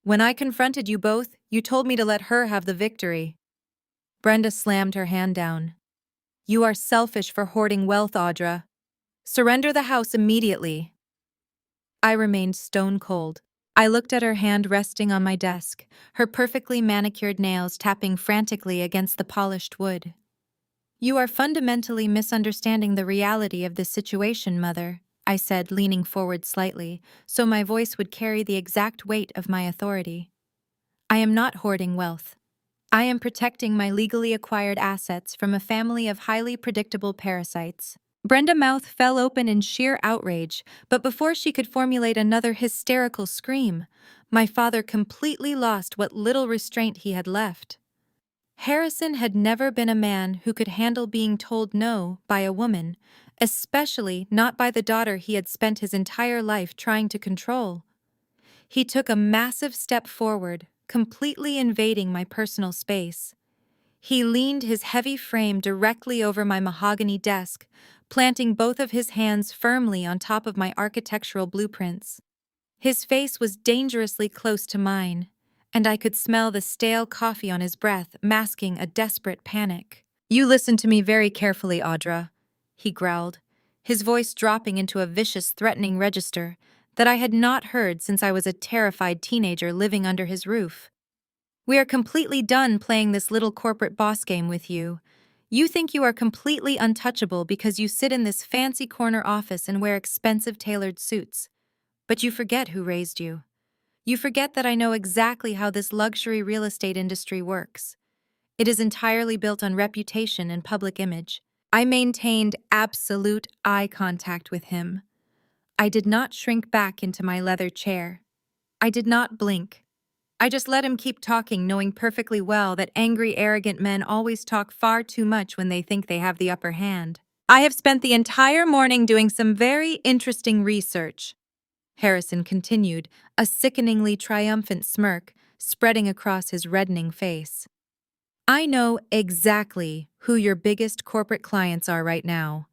When I confronted you both, you told me to let her have the victory. Brenda slammed her hand down. You are selfish for hoarding wealth, Audra. Surrender the house immediately. I remained stone cold. I looked at her hand resting on my desk, her perfectly manicured nails tapping frantically against the polished wood. You are fundamentally misunderstanding the reality of this situation, Mother, I said, leaning forward slightly, so my voice would carry the exact weight of my authority. I am not hoarding wealth. I am protecting my legally acquired assets from a family of highly predictable parasites. Brenda's mouth fell open in sheer outrage, but before she could formulate another hysterical scream, my father completely lost what little restraint he had left. Harrison had never been a man who could handle being told no by a woman, especially not by the daughter he had spent his entire life trying to control. He took a massive step forward, completely invading my personal space. He leaned his heavy frame directly over my mahogany desk, planting both of his hands firmly on top of my architectural blueprints. His face was dangerously close to mine, and I could smell the stale coffee on his breath, masking a desperate panic. You listen to me very carefully, Audra, he growled, his voice dropping into a vicious, threatening register that I had not heard since I was a terrified teenager living under his roof. We are completely done playing this little corporate boss game with you. You think you are completely untouchable because you sit in this fancy corner office and wear expensive tailored suits. But you forget who raised you. You forget that I know exactly how this luxury real estate industry works. It is entirely built on reputation and public image. I maintained absolute eye contact with him. I did not shrink back into my leather chair. I did not blink. I just let him keep talking, knowing perfectly well that angry, arrogant men always talk far too much when they think they have the upper hand. I have spent the entire morning doing some very interesting research, Harrison continued, a sickeningly triumphant smirk spreading across his reddening face. I know exactly who your biggest corporate clients are right now.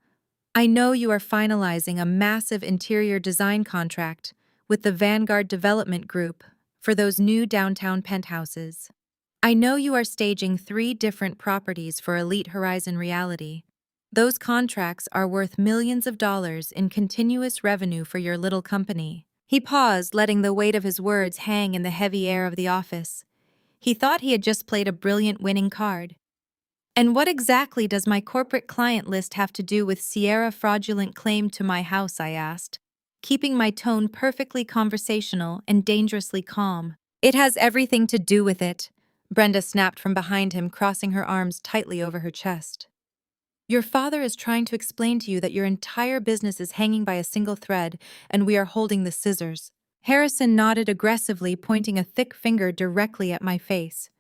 I know you are finalizing a massive interior design contract with the Vanguard Development Group for those new downtown penthouses. I know you are staging 3 different properties for Elite Horizon Reality. Those contracts are worth millions of dollars in continuous revenue for your little company. He paused, letting the weight of his words hang in the heavy air of the office. He thought he had just played a brilliant winning card. And what exactly does my corporate client list have to do with Sierra's fraudulent claim to my house? I asked, keeping my tone perfectly conversational and dangerously calm. It has everything to do with it, Brenda snapped from behind him, crossing her arms tightly over her chest. Your father is trying to explain to you that your entire business is hanging by a single thread, and we are holding the scissors. Harrison nodded aggressively, pointing a thick finger directly at my face.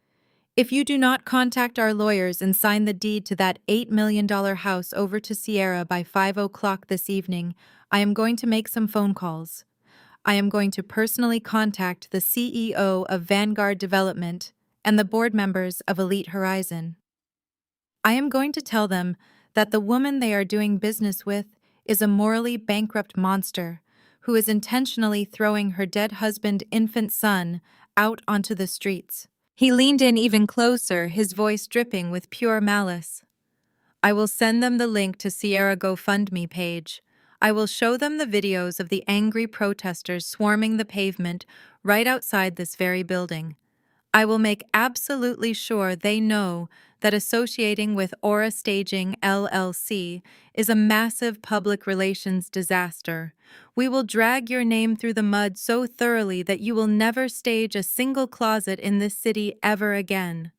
If you do not contact our lawyers and sign the deed to that $8 million house over to Sierra by 5 o'clock this evening, I am going to make some phone calls. I am going to personally contact the CEO of Vanguard Development and the board members of Elite Horizon. I am going to tell them that the woman they are doing business with is a morally bankrupt monster who is intentionally throwing her dead husband, infant son, out onto the streets. He leaned in even closer, his voice dripping with pure malice. I will send them the link to Sierra GoFundMe page. I will show them the videos of the angry protesters swarming the pavement right outside this very building. I will make absolutely sure they know that associating with Aura Staging LLC is a massive public relations disaster. We will drag your name through the mud so thoroughly that you will never stage a single closet in this city ever again.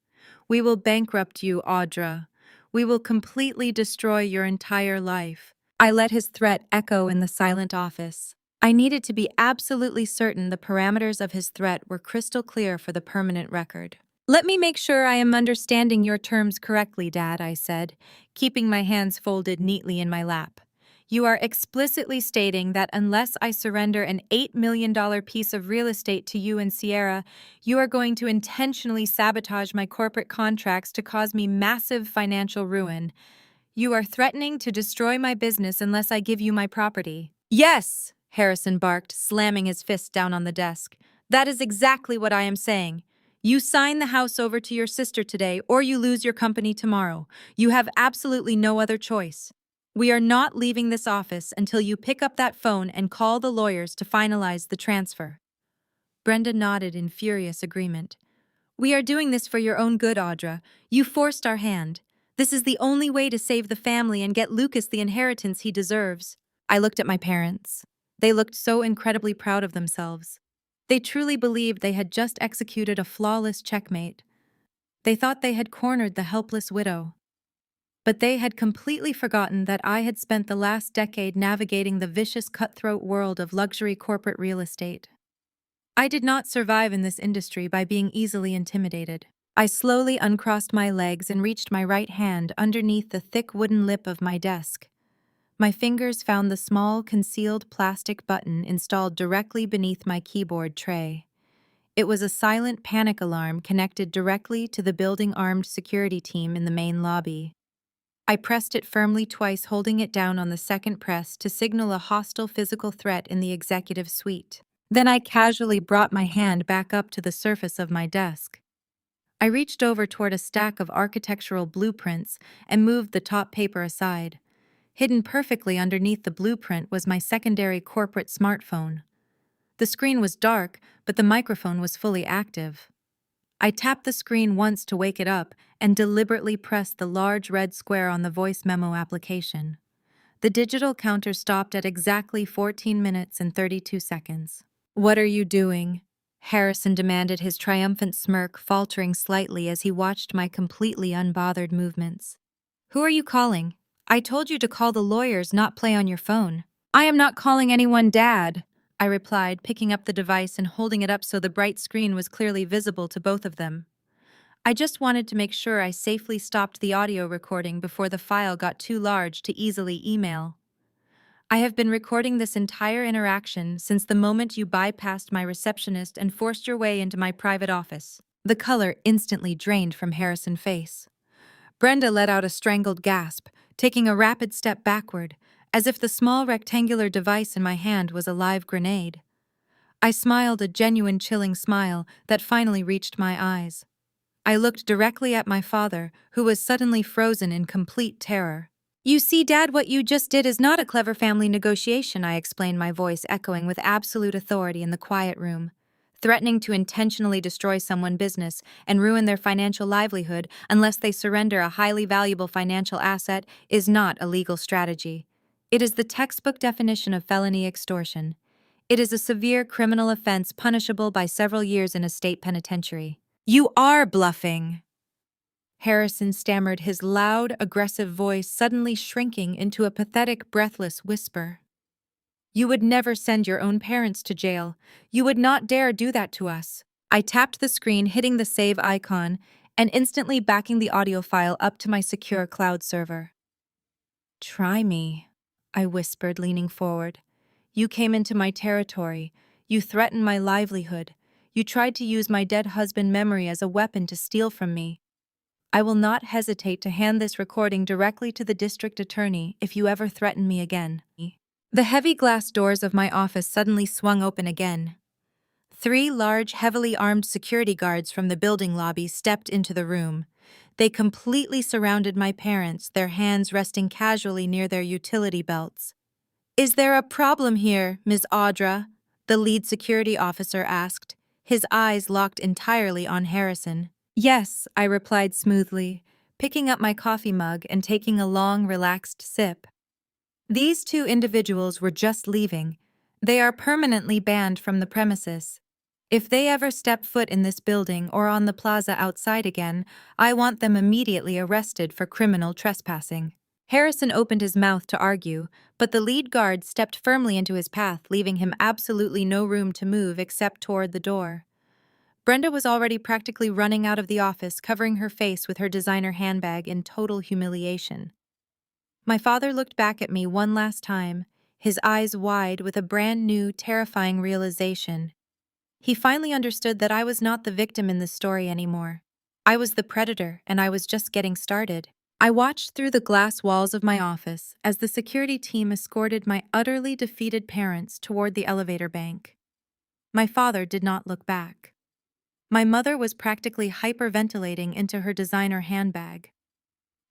We will bankrupt you, Audra. We will completely destroy your entire life. I let his threat echo in the silent office. I needed to be absolutely certain the parameters of his threat were crystal clear for the permanent record. Let me make sure I am understanding your terms correctly, Dad, I said, keeping my hands folded neatly in my lap. You are explicitly stating that unless I surrender an $8 million piece of real estate to you and Sierra, you are going to intentionally sabotage my corporate contracts to cause me massive financial ruin. You are threatening to destroy my business unless I give you my property. Yes, Harrison barked, slamming his fist down on the desk. That is exactly what I am saying. You sign the house over to your sister today, or you lose your company tomorrow. You have absolutely no other choice. We are not leaving this office until you pick up that phone and call the lawyers to finalize the transfer. Brenda nodded in furious agreement. We are doing this for your own good, Audra. You forced our hand. This is the only way to save the family and get Lucas the inheritance he deserves. I looked at my parents. They looked so incredibly proud of themselves. They truly believed they had just executed a flawless checkmate. They thought they had cornered the helpless widow. But they had completely forgotten that I had spent the last decade navigating the vicious cutthroat world of luxury corporate real estate. I did not survive in this industry by being easily intimidated. I slowly uncrossed my legs and reached my right hand underneath the thick wooden lip of my desk. My fingers found the small, concealed plastic button installed directly beneath my keyboard tray. It was a silent panic alarm connected directly to the building armed security team in the main lobby. I pressed it firmly twice, holding it down on the second press to signal a hostile physical threat in the executive suite. Then I casually brought my hand back up to the surface of my desk. I reached over toward a stack of architectural blueprints and moved the top paper aside. Hidden perfectly underneath the blueprint was my secondary corporate smartphone. The screen was dark, but the microphone was fully active. I tapped the screen once to wake it up and deliberately pressed the large red square on the voice memo application. The digital counter stopped at exactly 14 minutes and 32 seconds. What are you doing? Harrison demanded, his triumphant smirk faltering slightly as he watched my completely unbothered movements. Who are you calling? I told you to call the lawyers, not play on your phone. I am not calling anyone, Dad, I replied, picking up the device and holding it up so the bright screen was clearly visible to both of them. I just wanted to make sure I safely stopped the audio recording before the file got too large to easily email. I have been recording this entire interaction since the moment you bypassed my receptionist and forced your way into my private office. The color instantly drained from Harrison's face. Brenda let out a strangled gasp, taking a rapid step backward, as if the small rectangular device in my hand was a live grenade. I smiled a genuine chilling smile that finally reached my eyes. I looked directly at my father, who was suddenly frozen in complete terror. "You see, Dad, what you just did is not a clever family negotiation," I explained, my voice echoing with absolute authority in the quiet room. "Threatening to intentionally destroy someone's business and ruin their financial livelihood unless they surrender a highly valuable financial asset is not a legal strategy. It is the textbook definition of felony extortion. It is a severe criminal offense punishable by several years in a state penitentiary." "You are bluffing," Harrison stammered, his loud, aggressive voice suddenly shrinking into a pathetic, breathless whisper. "You would never send your own parents to jail. You would not dare do that to us." I tapped the screen, hitting the save icon, and instantly backing the audio file up to my secure cloud server. "Try me," I whispered, leaning forward. "You came into my territory. You threatened my livelihood. You tried to use my dead husband's memory as a weapon to steal from me. I will not hesitate to hand this recording directly to the district attorney if you ever threaten me again." The heavy glass doors of my office suddenly swung open again. 3 large, heavily armed security guards from the building lobby stepped into the room. They completely surrounded my parents, their hands resting casually near their utility belts. "Is there a problem here, Ms. Audra?" the lead security officer asked, his eyes locked entirely on Harrison. "Yes," I replied smoothly, picking up my coffee mug and taking a long, relaxed sip. "These 2 individuals were just leaving. They are permanently banned from the premises. If they ever step foot in this building or on the plaza outside again, I want them immediately arrested for criminal trespassing." Harrison opened his mouth to argue, but the lead guard stepped firmly into his path, leaving him absolutely no room to move except toward the door. Brenda was already practically running out of the office, covering her face with her designer handbag in total humiliation. My father looked back at me one last time, his eyes wide with a brand new, terrifying realization. He finally understood that I was not the victim in this story anymore. I was the predator, and I was just getting started. I watched through the glass walls of my office as the security team escorted my utterly defeated parents toward the elevator bank. My father did not look back. My mother was practically hyperventilating into her designer handbag.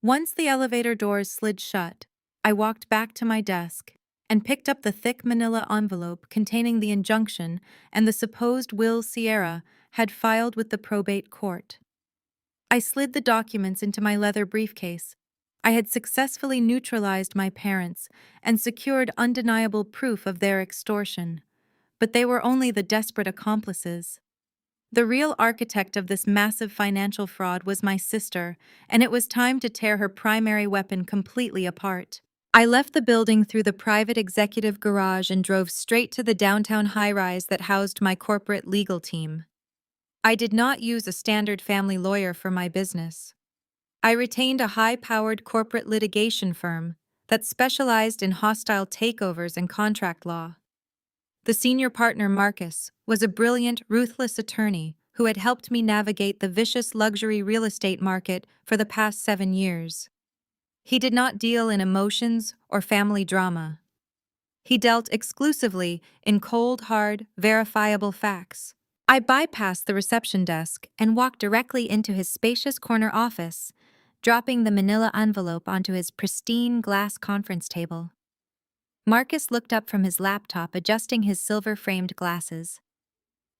Once the elevator doors slid shut, I walked back to my desk and picked up the thick manila envelope containing the injunction and the supposed will Sierra had filed with the probate court. I slid the documents into my leather briefcase. I had successfully neutralized my parents and secured undeniable proof of their extortion, but they were only the desperate accomplices. The real architect of this massive financial fraud was my sister, and it was time to tear her primary weapon completely apart. I left the building through the private executive garage and drove straight to the downtown high-rise that housed my corporate legal team. I did not use a standard family lawyer for my business. I retained a high-powered corporate litigation firm that specialized in hostile takeovers and contract law. The senior partner, Marcus, was a brilliant, ruthless attorney who had helped me navigate the vicious luxury real estate market for the past 7 years. He did not deal in emotions or family drama. He dealt exclusively in cold, hard, verifiable facts. I bypassed the reception desk and walked directly into his spacious corner office, dropping the manila envelope onto his pristine glass conference table. Marcus looked up from his laptop, adjusting his silver-framed glasses.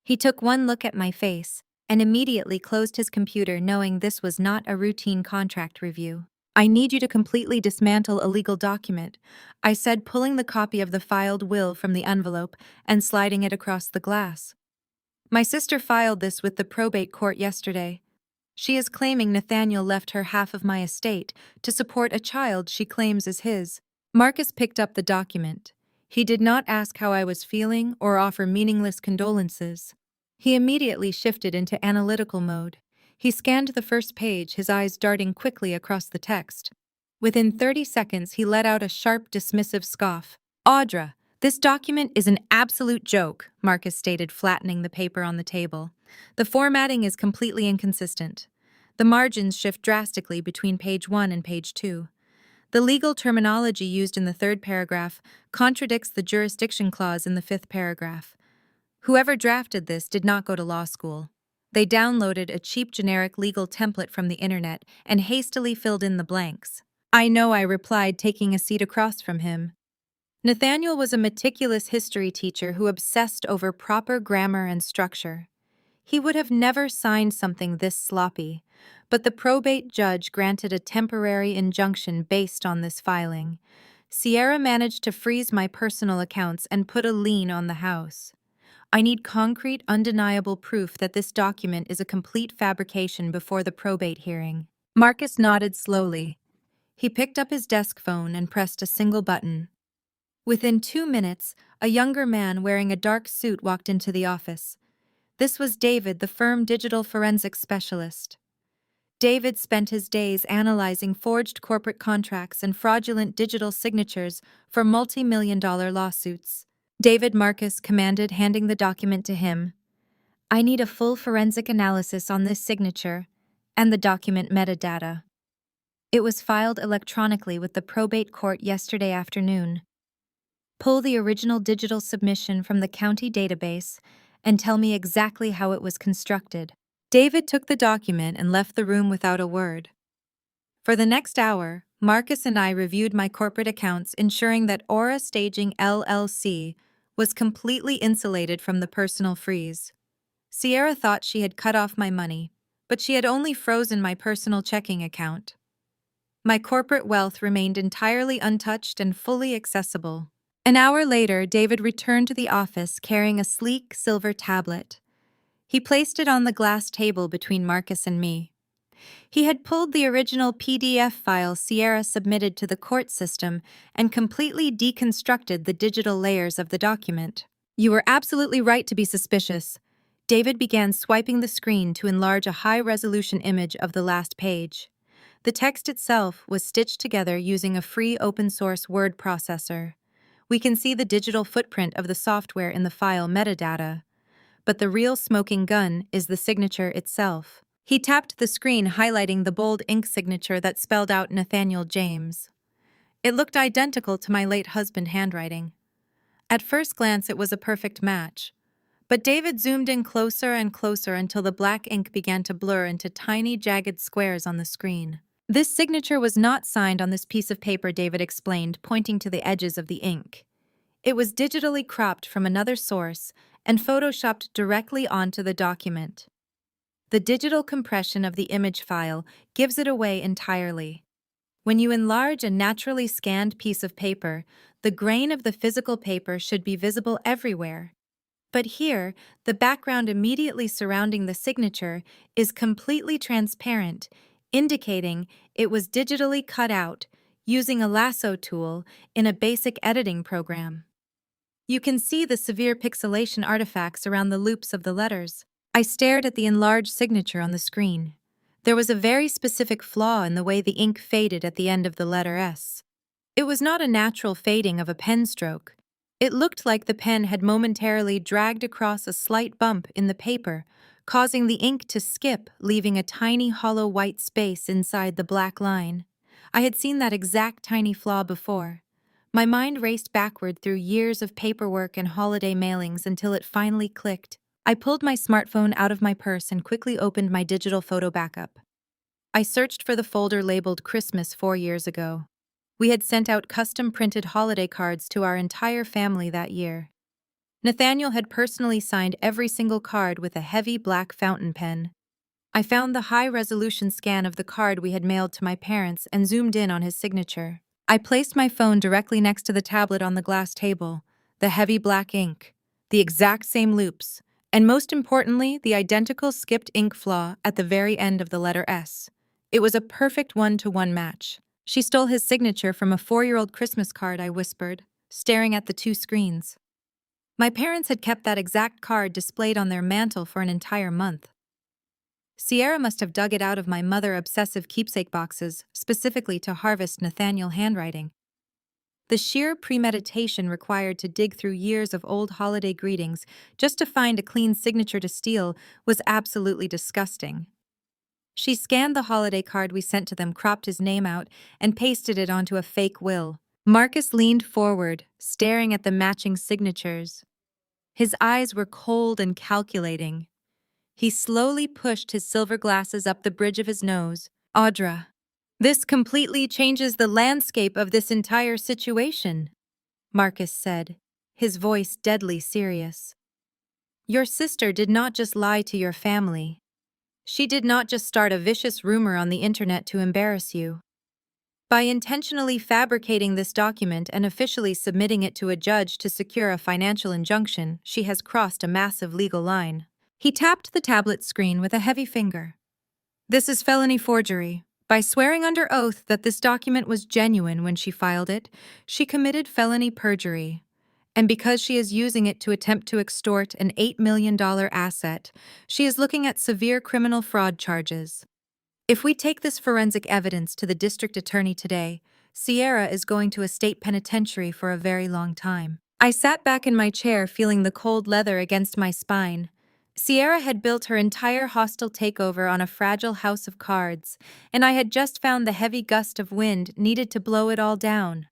He took one look at my face and immediately closed his computer, knowing this was not a routine contract review. "I need you to completely dismantle a legal document," I said, pulling the copy of the filed will from the envelope and sliding it across the glass. "My sister filed this with the probate court yesterday. She is claiming Nathaniel left her half of my estate to support a child she claims is his." Marcus picked up the document. He did not ask how I was feeling or offer meaningless condolences. He immediately shifted into analytical mode. He scanned the first page, his eyes darting quickly across the text. Within 30 seconds, he let out a sharp, dismissive scoff. "Audra, this document is an absolute joke," Marcus stated, flattening the paper on the table. "The formatting is completely inconsistent. The margins shift drastically between page 1 and page 2. The legal terminology used in the third paragraph contradicts the jurisdiction clause in the fifth paragraph. Whoever drafted this did not go to law school. They downloaded a cheap generic legal template from the internet and hastily filled in the blanks. I know, I replied, taking a seat across from him. Nathaniel was a meticulous history teacher who obsessed over proper grammar and structure. He would have never signed something this sloppy, but the probate judge granted a temporary injunction based on this filing. Sierra managed to freeze my personal accounts and put a lien on the house. I need concrete, undeniable proof that this document is a complete fabrication before the probate hearing. Marcus nodded slowly. He picked up his desk phone and pressed a single button. Within 2 minutes, a younger man wearing a dark suit walked into the office. This was David, the firm digital forensics specialist. David spent his days analyzing forged corporate contracts and fraudulent digital signatures for multi-million-dollar lawsuits. David, Marcus commanded, handing the document to him. I need a full forensic analysis on this signature and the document metadata. It was filed electronically with the probate court yesterday afternoon. Pull the original digital submission from the county database and tell me exactly how it was constructed. David took the document and left the room without a word. For the next hour, Marcus and I reviewed my corporate accounts, ensuring that Aura Staging LLC was completely insulated from the personal freeze. Sierra thought she had cut off my money, but she had only frozen my personal checking account. My corporate wealth remained entirely untouched and fully accessible. An hour later, David returned to the office carrying a sleek silver tablet. He placed it on the glass table between Marcus and me. He had pulled the original PDF file Sierra submitted to the court system and completely deconstructed the digital layers of the document. You were absolutely right to be suspicious. David began swiping the screen to enlarge a high-resolution image of the last page. The text itself was stitched together using a free open-source word processor. We can see the digital footprint of the software in the file metadata, but the real smoking gun is the signature itself. He tapped the screen, highlighting the bold ink signature that spelled out Nathaniel James. It looked identical to my late husband's handwriting. At first glance, it was a perfect match, but David zoomed in closer and closer until the black ink began to blur into tiny, jagged squares on the screen. This signature was not signed on this piece of paper, David explained, pointing to the edges of the ink. It was digitally cropped from another source and photoshopped directly onto the document. The digital compression of the image file gives it away entirely. When you enlarge a naturally scanned piece of paper, the grain of the physical paper should be visible everywhere. But here, the background immediately surrounding the signature is completely transparent, indicating it was digitally cut out using a lasso tool in a basic editing program. You can see the severe pixelation artifacts around the loops of the letters. I stared at the enlarged signature on the screen. There was a very specific flaw in the way the ink faded at the end of the letter S. It was not a natural fading of a pen stroke. It looked like the pen had momentarily dragged across a slight bump in the paper, causing the ink to skip, leaving a tiny hollow white space inside the black line. I had seen that exact tiny flaw before. My mind raced backward through years of paperwork and holiday mailings until it finally clicked. I pulled my smartphone out of my purse and quickly opened my digital photo backup. I searched for the folder labeled Christmas 4 years ago. We had sent out custom-printed holiday cards to our entire family that year. Nathaniel had personally signed every single card with a heavy black fountain pen. I found the high-resolution scan of the card we had mailed to my parents and zoomed in on his signature. I placed my phone directly next to the tablet on the glass table, the heavy black ink, the exact same loops, and most importantly, the identical skipped ink flaw at the very end of the letter S. It was a perfect one-to-one match. She stole his signature from a 4-year-old Christmas card, I whispered, staring at the two screens. My parents had kept that exact card displayed on their mantle for an entire month. Sierra must have dug it out of my mother-obsessive keepsake boxes, specifically to harvest Nathaniel handwriting. The sheer premeditation required to dig through years of old holiday greetings just to find a clean signature to steal was absolutely disgusting. She scanned the holiday card we sent to them, cropped his name out, and pasted it onto a fake will. Marcus leaned forward, staring at the matching signatures. His eyes were cold and calculating. He slowly pushed his silver glasses up the bridge of his nose. Audra, this completely changes the landscape of this entire situation, Marcus said, his voice deadly serious. Your sister did not just lie to your family. She did not just start a vicious rumor on the internet to embarrass you. By intentionally fabricating this document and officially submitting it to a judge to secure a financial injunction, she has crossed a massive legal line. He tapped the tablet screen with a heavy finger. This is felony forgery. By swearing under oath that this document was genuine when she filed it, she committed felony perjury. And because she is using it to attempt to extort an $8 million asset, she is looking at severe criminal fraud charges. If we take this forensic evidence to the district attorney today, Sierra is going to a state penitentiary for a very long time. I sat back in my chair, feeling the cold leather against my spine. Sierra had built her entire hostile takeover on a fragile house of cards, and I had just found the heavy gust of wind needed to blow it all down.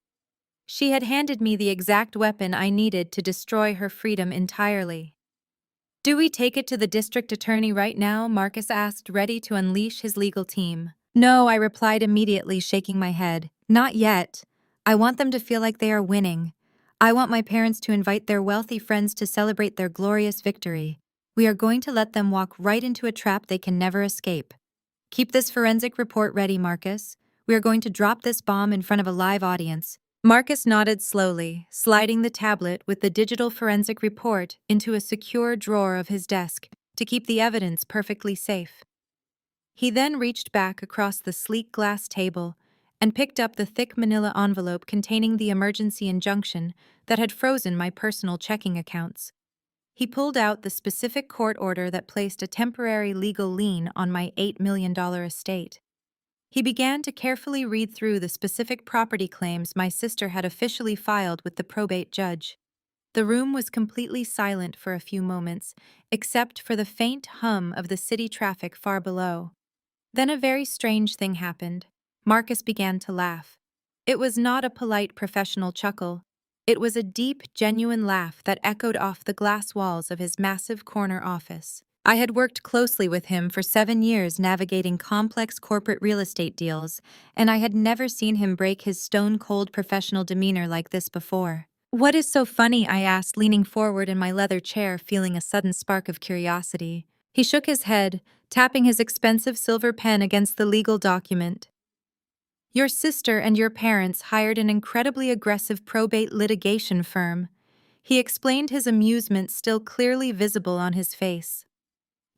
She had handed me the exact weapon I needed to destroy her freedom entirely. Do we take it to the district attorney right now? Marcus asked, ready to unleash his legal team. No, I replied immediately, shaking my head. Not yet. I want them to feel like they are winning. I want my parents to invite their wealthy friends to celebrate their glorious victory. We are going to let them walk right into a trap they can never escape. Keep this forensic report ready, Marcus. We are going to drop this bomb in front of a live audience. Marcus nodded slowly, sliding the tablet with the digital forensic report into a secure drawer of his desk to keep the evidence perfectly safe. He then reached back across the sleek glass table and picked up the thick manila envelope containing the emergency injunction that had frozen my personal checking accounts. He pulled out the specific court order that placed a temporary legal lien on my $8 million estate. He began to carefully read through the specific property claims my sister had officially filed with the probate judge. The room was completely silent for a few moments, except for the faint hum of the city traffic far below. Then a very strange thing happened. Marcus began to laugh. It was not a polite professional chuckle. It was a deep, genuine laugh that echoed off the glass walls of his massive corner office. I had worked closely with him for 7 years navigating complex corporate real estate deals, and I had never seen him break his stone-cold professional demeanor like this before. What is so funny? I asked, leaning forward in my leather chair, feeling a sudden spark of curiosity. He shook his head, tapping his expensive silver pen against the legal document. Your sister and your parents hired an incredibly aggressive probate litigation firm. He explained, his amusement still clearly visible on his face.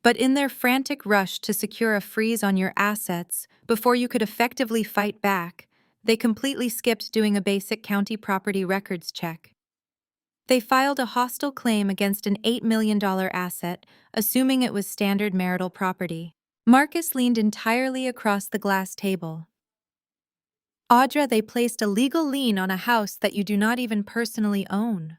But in their frantic rush to secure a freeze on your assets before you could effectively fight back, they completely skipped doing a basic county property records check. They filed a hostile claim against an $8 million asset, assuming it was standard marital property. Marcus leaned entirely across the glass table. Audra, they placed a legal lien on a house that you do not even personally own.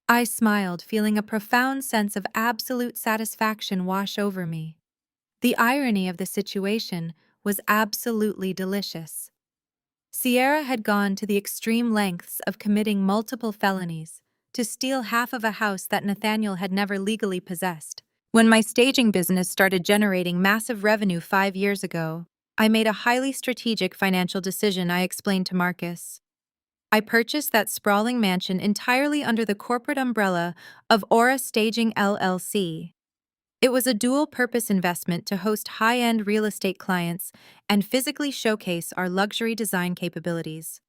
I smiled, feeling a profound sense of absolute satisfaction wash over me. The irony of the situation was absolutely delicious. Sierra had gone to the extreme lengths of committing multiple felonies to steal half of a house that Nathaniel had never legally possessed. When my staging business started generating massive revenue 5 years ago, I made a highly strategic financial decision, I explained to Marcus. I purchased that sprawling mansion entirely under the corporate umbrella of Aura Staging LLC. It was a dual-purpose investment to host high-end real estate clients and physically showcase our luxury design capabilities.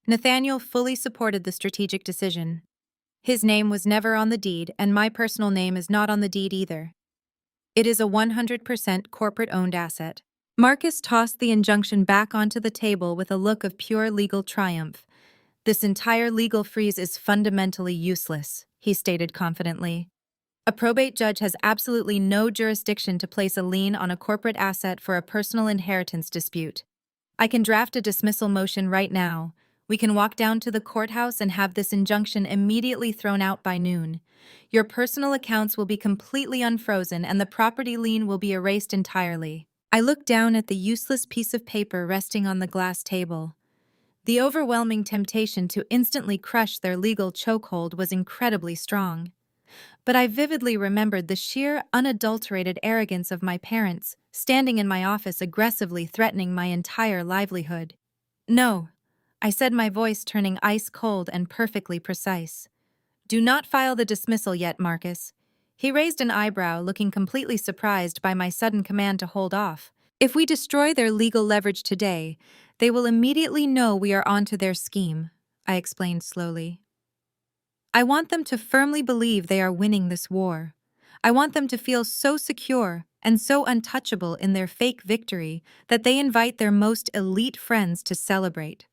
Nathaniel fully supported the strategic decision. His name was never on the deed, and my personal name is not on the deed either. It is a 100% corporate-owned asset. Marcus tossed the injunction back onto the table with a look of pure legal triumph. This entire legal freeze is fundamentally useless, he stated confidently. A probate judge has absolutely no jurisdiction to place a lien on a corporate asset for a personal inheritance dispute. I can draft a dismissal motion right now. We can walk down to the courthouse and have this injunction immediately thrown out by noon. Your personal accounts will be completely unfrozen and the property lien will be erased entirely. I looked down at the useless piece of paper resting on the glass table. The overwhelming temptation to instantly crush their legal chokehold was incredibly strong. But I vividly remembered the sheer, unadulterated arrogance of my parents, standing in my office aggressively threatening my entire livelihood. "No," I said, my voice turning ice cold and perfectly precise. "Do not file the dismissal yet, Marcus." He raised an eyebrow, looking completely surprised by my sudden command to hold off. "If we destroy their legal leverage today, they will immediately know we are onto their scheme," I explained slowly. "I want them to firmly believe they are winning this war. I want them to feel so secure and so untouchable in their fake victory that they invite their most elite friends to celebrate.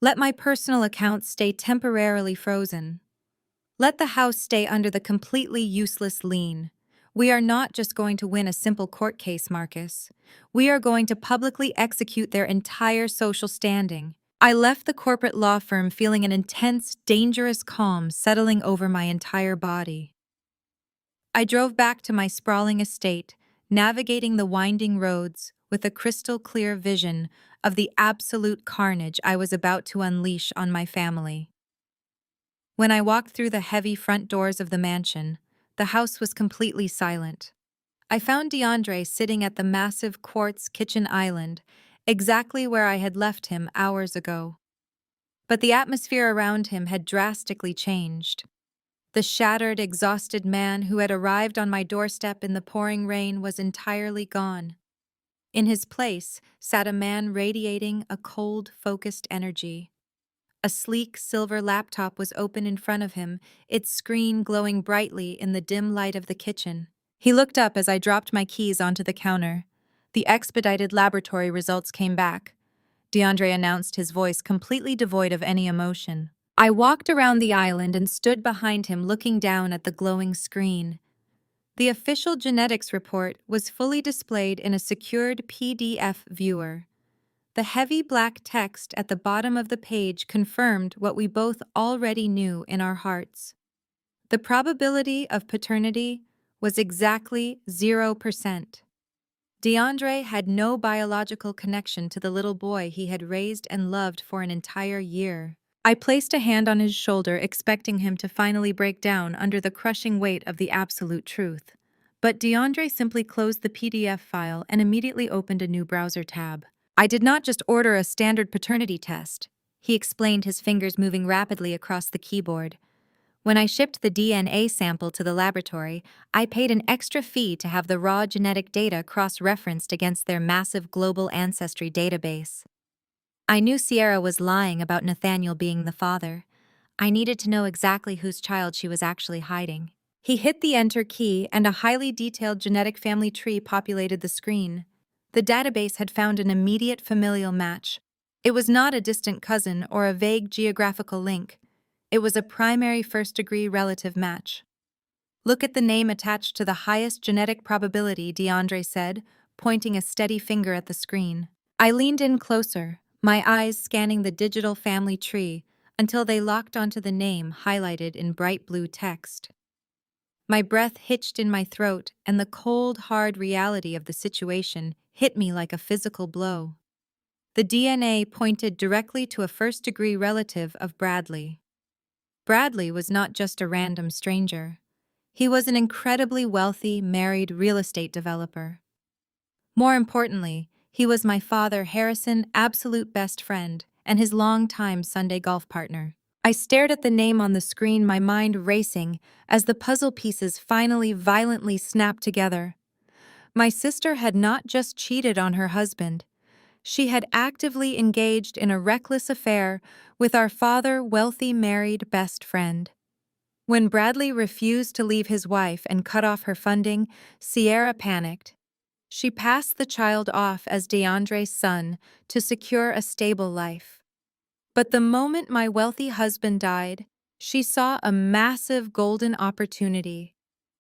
Let my personal account stay temporarily frozen. Let the house stay under the completely useless lien. We are not just going to win a simple court case, Marcus. We are going to publicly execute their entire social standing." I left the corporate law firm feeling an intense, dangerous calm settling over my entire body. I drove back to my sprawling estate, navigating the winding roads with a crystal-clear vision of the absolute carnage I was about to unleash on my family. When I walked through the heavy front doors of the mansion, the house was completely silent. I found DeAndre sitting at the massive quartz kitchen island, exactly where I had left him hours ago. But the atmosphere around him had drastically changed. The shattered, exhausted man who had arrived on my doorstep in the pouring rain was entirely gone. In his place sat a man radiating a cold, focused energy. A sleek silver laptop was open in front of him, its screen glowing brightly in the dim light of the kitchen. He looked up as I dropped my keys onto the counter. The expedited laboratory results came back, DeAndre announced, his voice completely devoid of any emotion. I walked around the island and stood behind him looking down at the glowing screen. The official genetics report was fully displayed in a secured PDF viewer. The heavy black text at the bottom of the page confirmed what we both already knew in our hearts. The probability of paternity was exactly 0%. DeAndre had no biological connection to the little boy he had raised and loved for an entire year. I placed a hand on his shoulder, expecting him to finally break down under the crushing weight of the absolute truth. But DeAndre simply closed the PDF file and immediately opened a new browser tab. "I did not just order a standard paternity test," he explained, his fingers moving rapidly across the keyboard. "When I shipped the DNA sample to the laboratory, I paid an extra fee to have the raw genetic data cross-referenced against their massive global ancestry database. I knew Sierra was lying about Nathaniel being the father. I needed to know exactly whose child she was actually hiding." He hit the enter key and a highly detailed genetic family tree populated the screen. The database had found an immediate familial match. It was not a distant cousin or a vague geographical link. It was a primary first-degree relative match. "Look at the name attached to the highest genetic probability," DeAndre said, pointing a steady finger at the screen. I leaned in closer, my eyes scanning the digital family tree until they locked onto the name highlighted in bright blue text. My breath hitched in my throat, and the cold, hard reality of the situation hit me like a physical blow. The DNA pointed directly to a first-degree relative of Bradley. Bradley was not just a random stranger. He was an incredibly wealthy, married real estate developer. More importantly, he was my father Harrison's absolute best friend and his longtime Sunday golf partner. I stared at the name on the screen, my mind racing as the puzzle pieces finally violently snapped together. My sister had not just cheated on her husband. She had actively engaged in a reckless affair with our father's wealthy married best friend. When Bradley refused to leave his wife and cut off her funding, Sierra panicked. She passed the child off as DeAndre's son to secure a stable life. But the moment my wealthy husband died, she saw a massive golden opportunity.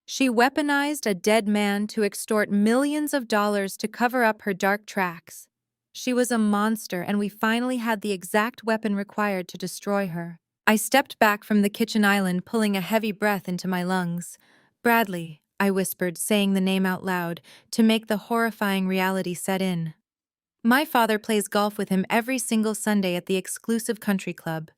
She weaponized a dead man to extort millions of dollars to cover up her dark tracks. She was a monster, and we finally had the exact weapon required to destroy her. I stepped back from the kitchen island, pulling a heavy breath into my lungs. "Bradley," I whispered, saying the name out loud, to make the horrifying reality set in. My father plays golf with him every single Sunday at the exclusive country club.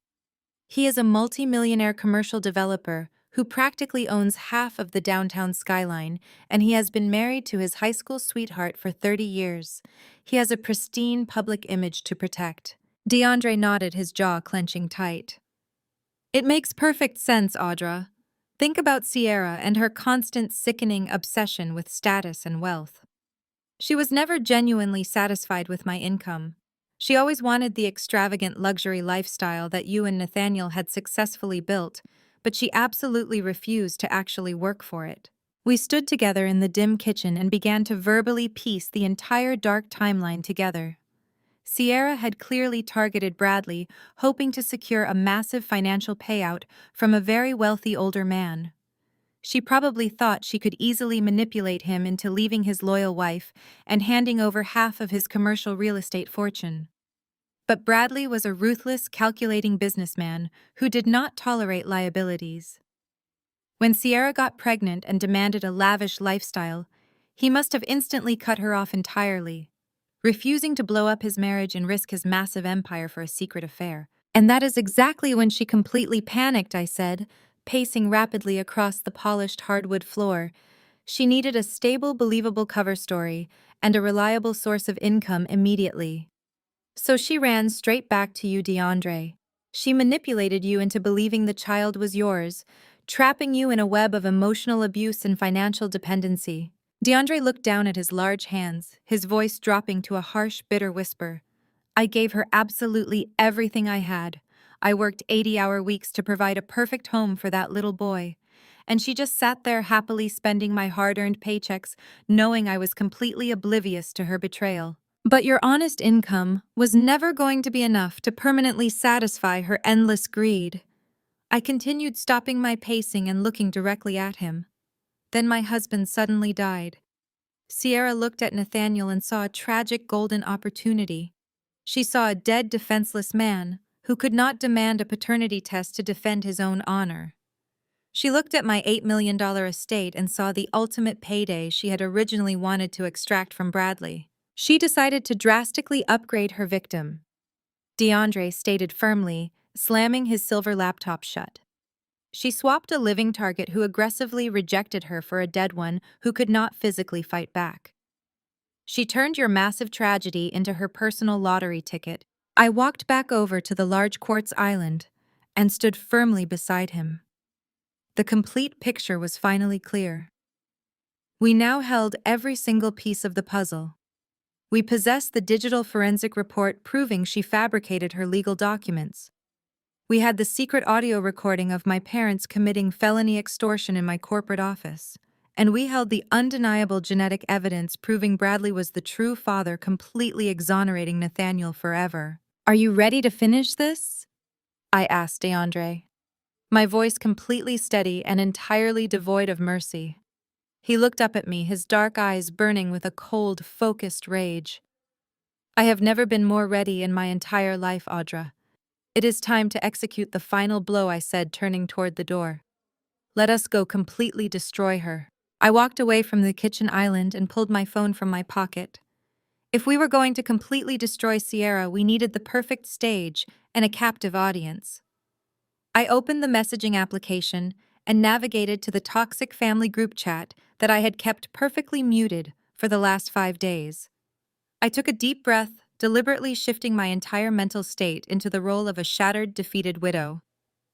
He is a multi-millionaire commercial developer who practically owns half of the downtown skyline, and he has been married to his high school sweetheart for 30 years. He has a pristine public image to protect. DeAndre nodded, his jaw clenching tight. It makes perfect sense, Audra. Think about Sierra and her constant sickening obsession with status and wealth. She was never genuinely satisfied with my income. She always wanted the extravagant luxury lifestyle that you and Nathaniel had successfully built, but she absolutely refused to actually work for it. We stood together in the dim kitchen and began to verbally piece the entire dark timeline together. Sierra had clearly targeted Bradley, hoping to secure a massive financial payout from a very wealthy older man. She probably thought she could easily manipulate him into leaving his loyal wife and handing over half of his commercial real estate fortune. But Bradley was a ruthless, calculating businessman who did not tolerate liabilities. When Sierra got pregnant and demanded a lavish lifestyle, he must have instantly cut her off entirely, refusing to blow up his marriage and risk his massive empire for a secret affair. And that is exactly when she completely panicked, I said, pacing rapidly across the polished hardwood floor. She needed a stable, believable cover story and a reliable source of income immediately. So she ran straight back to you, DeAndre. She manipulated you into believing the child was yours, trapping you in a web of emotional abuse and financial dependency. DeAndre looked down at his large hands, his voice dropping to a harsh, bitter whisper. I gave her absolutely everything I had. I worked 80-hour weeks to provide a perfect home for that little boy. And she just sat there happily spending my hard-earned paychecks, knowing I was completely oblivious to her betrayal. But your honest income was never going to be enough to permanently satisfy her endless greed. I continued, stopping my pacing and looking directly at him. Then my husband suddenly died. Sierra looked at Nathaniel and saw a tragic golden opportunity. She saw a dead, defenseless man who could not demand a paternity test to defend his own honor. She looked at my $8 million estate and saw the ultimate payday she had originally wanted to extract from Bradley. She decided to drastically upgrade her victim. DeAndre stated firmly, slamming his silver laptop shut. She swapped a living target who aggressively rejected her for a dead one who could not physically fight back. She turned your massive tragedy into her personal lottery ticket. I walked back over to the large quartz island and stood firmly beside him. The complete picture was finally clear. We now held every single piece of the puzzle. We possessed the digital forensic report proving she fabricated her legal documents. We had the secret audio recording of my parents committing felony extortion in my corporate office. And we held the undeniable genetic evidence proving Bradley was the true father, completely exonerating Nathaniel forever. Are you ready to finish this? I asked DeAndre. My voice completely steady and entirely devoid of mercy. He looked up at me, his dark eyes burning with a cold, focused rage. I have never been more ready in my entire life, Audra. It is time to execute the final blow, I said, turning toward the door. Let us go completely destroy her. I walked away from the kitchen island and pulled my phone from my pocket. If we were going to completely destroy Sierra, we needed the perfect stage and a captive audience. I opened the messaging application and navigated to the toxic family group chat that I had kept perfectly muted for the last 5 days. I took a deep breath, deliberately shifting my entire mental state into the role of a shattered, defeated widow.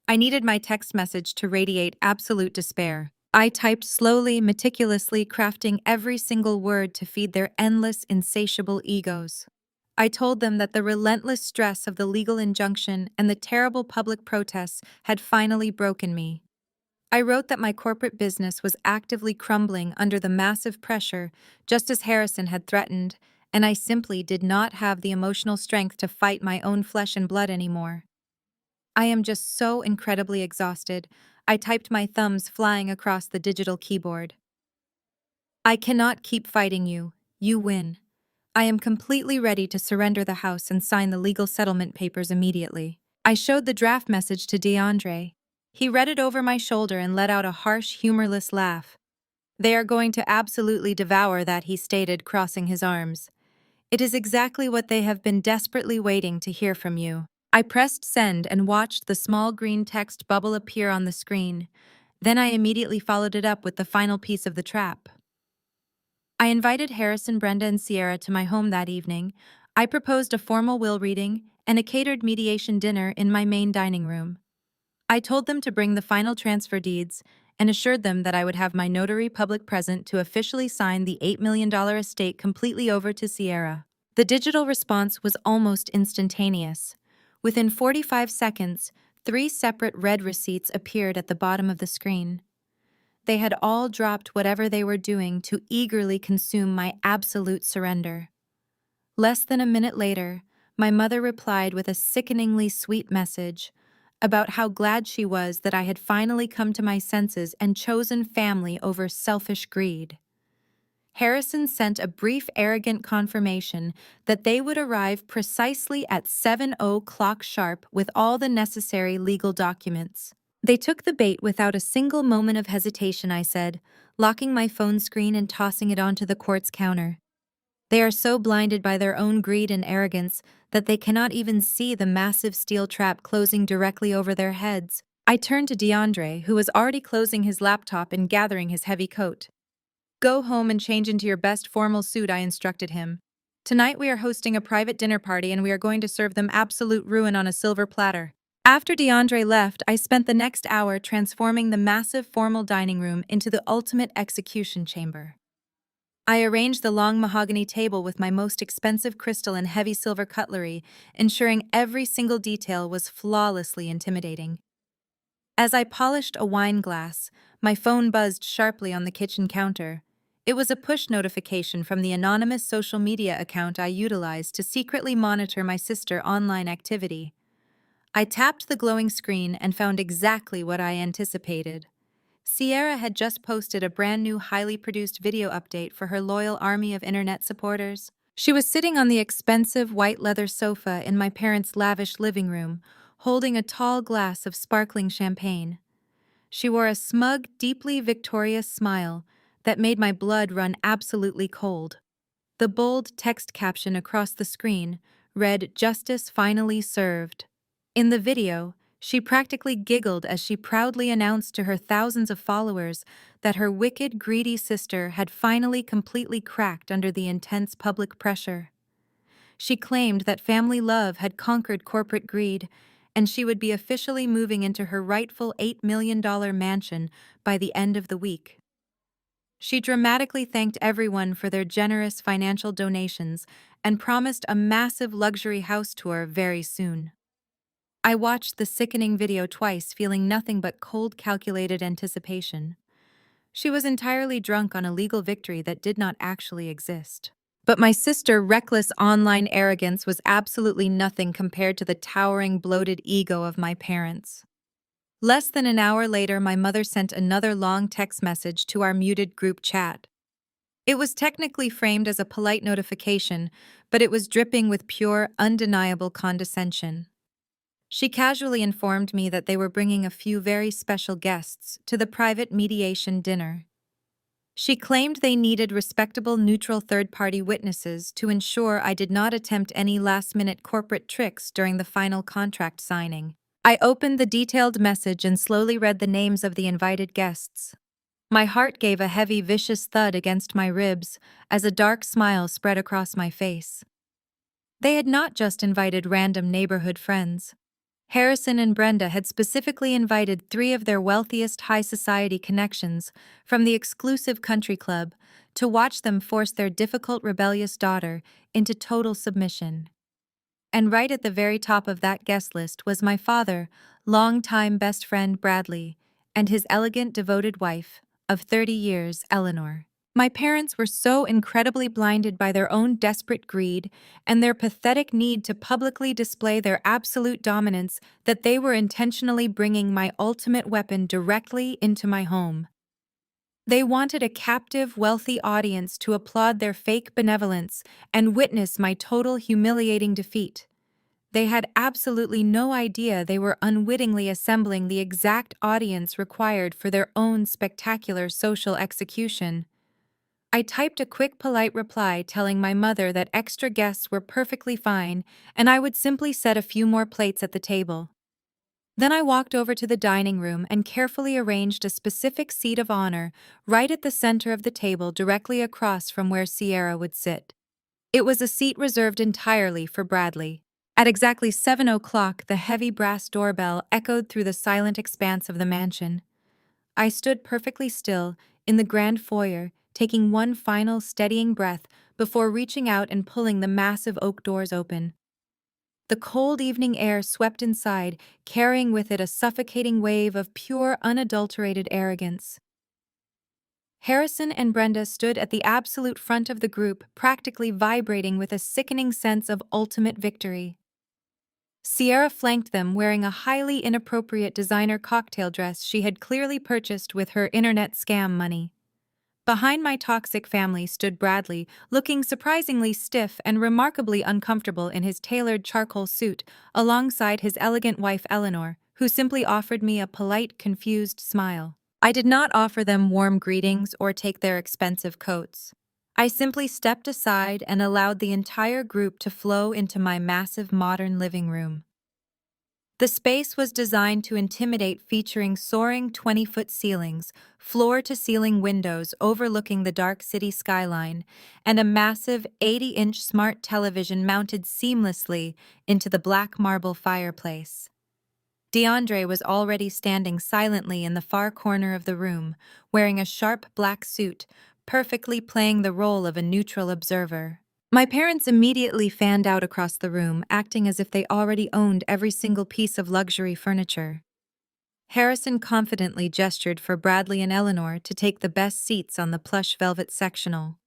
I needed my text message to radiate absolute despair. I typed slowly, meticulously, crafting every single word to feed their endless, insatiable egos. I told them that the relentless stress of the legal injunction and the terrible public protests had finally broken me. I wrote that my corporate business was actively crumbling under the massive pressure, just as Harrison had threatened, and I simply did not have the emotional strength to fight my own flesh and blood anymore. I am just so incredibly exhausted. I typed, my thumbs flying across the digital keyboard. I cannot keep fighting you. You win. I am completely ready to surrender the house and sign the legal settlement papers immediately. I showed the draft message to DeAndre. He read it over my shoulder and let out a harsh, humorless laugh. They are going to absolutely devour that, he stated, crossing his arms. It is exactly what they have been desperately waiting to hear from you. I pressed send and watched the small green text bubble appear on the screen. Then I immediately followed it up with the final piece of the trap. I invited Harrison, Brenda, and Sierra to my home that evening. I proposed a formal will reading and a catered mediation dinner in my main dining room. I told them to bring the final transfer deeds and assured them that I would have my notary public present to officially sign the $8 million estate completely over to Sierra. The digital response was almost instantaneous. Within 45 seconds, 3 separate red receipts appeared at the bottom of the screen. They had all dropped whatever they were doing to eagerly consume my absolute surrender. Less than a minute later, my mother replied with a sickeningly sweet message about how glad she was that I had finally come to my senses and chosen family over selfish greed. Harrison sent a brief, arrogant confirmation that they would arrive precisely at 7:00 sharp with all the necessary legal documents. They took the bait without a single moment of hesitation, I said, locking my phone screen and tossing it onto the quartz counter. They are so blinded by their own greed and arrogance that they cannot even see the massive steel trap closing directly over their heads. I turned to DeAndre, who was already closing his laptop and gathering his heavy coat. Go home and change into your best formal suit, I instructed him. Tonight we are hosting a private dinner party and we are going to serve them absolute ruin on a silver platter. After DeAndre left, I spent the next hour transforming the massive formal dining room into the ultimate execution chamber. I arranged the long mahogany table with my most expensive crystal and heavy silver cutlery, ensuring every single detail was flawlessly intimidating. As I polished a wine glass, my phone buzzed sharply on the kitchen counter. It was a push notification from the anonymous social media account I utilized to secretly monitor my sister's online activity. I tapped the glowing screen and found exactly what I anticipated. Sierra had just posted a brand new highly produced video update for her loyal army of internet supporters. She was sitting on the expensive white leather sofa in my parents' lavish living room, holding a tall glass of sparkling champagne. She wore a smug, deeply victorious smile that made my blood run absolutely cold. The bold text caption across the screen read, "Justice finally served." In the video, she practically giggled as she proudly announced to her thousands of followers that her wicked, greedy sister had finally completely cracked under the intense public pressure. She claimed that family love had conquered corporate greed, and she would be officially moving into her rightful $8 million mansion by the end of the week. She dramatically thanked everyone for their generous financial donations and promised a massive luxury house tour very soon. I watched the sickening video twice, feeling nothing but cold, calculated anticipation. She was entirely drunk on a legal victory that did not actually exist. But my sister's reckless online arrogance was absolutely nothing compared to the towering, bloated ego of my parents. Less than an hour later, my mother sent another long text message to our muted group chat. It was technically framed as a polite notification, but it was dripping with pure, undeniable condescension. She casually informed me that they were bringing a few very special guests to the private mediation dinner. She claimed they needed respectable, neutral third-party witnesses to ensure I did not attempt any last-minute corporate tricks during the final contract signing. I opened the detailed message and slowly read the names of the invited guests. My heart gave a heavy, vicious thud against my ribs as a dark smile spread across my face. They had not just invited random neighborhood friends. Harrison and Brenda had specifically invited 3 of their wealthiest high society connections from the exclusive country club to watch them force their difficult, rebellious daughter into total submission. And right at the very top of that guest list was my father, longtime best friend Bradley, and his elegant, devoted wife of 30 years, Eleanor. My parents were so incredibly blinded by their own desperate greed and their pathetic need to publicly display their absolute dominance that they were intentionally bringing my ultimate weapon directly into my home. They wanted a captive, wealthy audience to applaud their fake benevolence and witness my total humiliating defeat. They had absolutely no idea they were unwittingly assembling the exact audience required for their own spectacular social execution. I typed a quick, polite reply telling my mother that extra guests were perfectly fine and I would simply set a few more plates at the table. Then I walked over to the dining room and carefully arranged a specific seat of honor right at the center of the table directly across from where Sierra would sit. It was a seat reserved entirely for Bradley. At exactly 7 o'clock, the heavy brass doorbell echoed through the silent expanse of the mansion. I stood perfectly still in the grand foyer, taking one final steadying breath before reaching out and pulling the massive oak doors open. The cold evening air swept inside, carrying with it a suffocating wave of pure, unadulterated arrogance. Harrison and Brenda stood at the absolute front of the group, practically vibrating with a sickening sense of ultimate victory. Sierra flanked them wearing a highly inappropriate designer cocktail dress she had clearly purchased with her internet scam money. Behind my toxic family stood Bradley, looking surprisingly stiff and remarkably uncomfortable in his tailored charcoal suit, alongside his elegant wife Eleanor, who simply offered me a polite, confused smile. I did not offer them warm greetings or take their expensive coats. I simply stepped aside and allowed the entire group to flow into my massive modern living room. The space was designed to intimidate, featuring soaring 20-foot ceilings, floor-to-ceiling windows overlooking the dark city skyline, and a massive 80-inch smart television mounted seamlessly into the black marble fireplace. DeAndre was already standing silently in the far corner of the room, wearing a sharp black suit, perfectly playing the role of a neutral observer. My parents immediately fanned out across the room, acting as if they already owned every single piece of luxury furniture. Harrison confidently gestured for Bradley and Eleanor to take the best seats on the plush velvet sectional.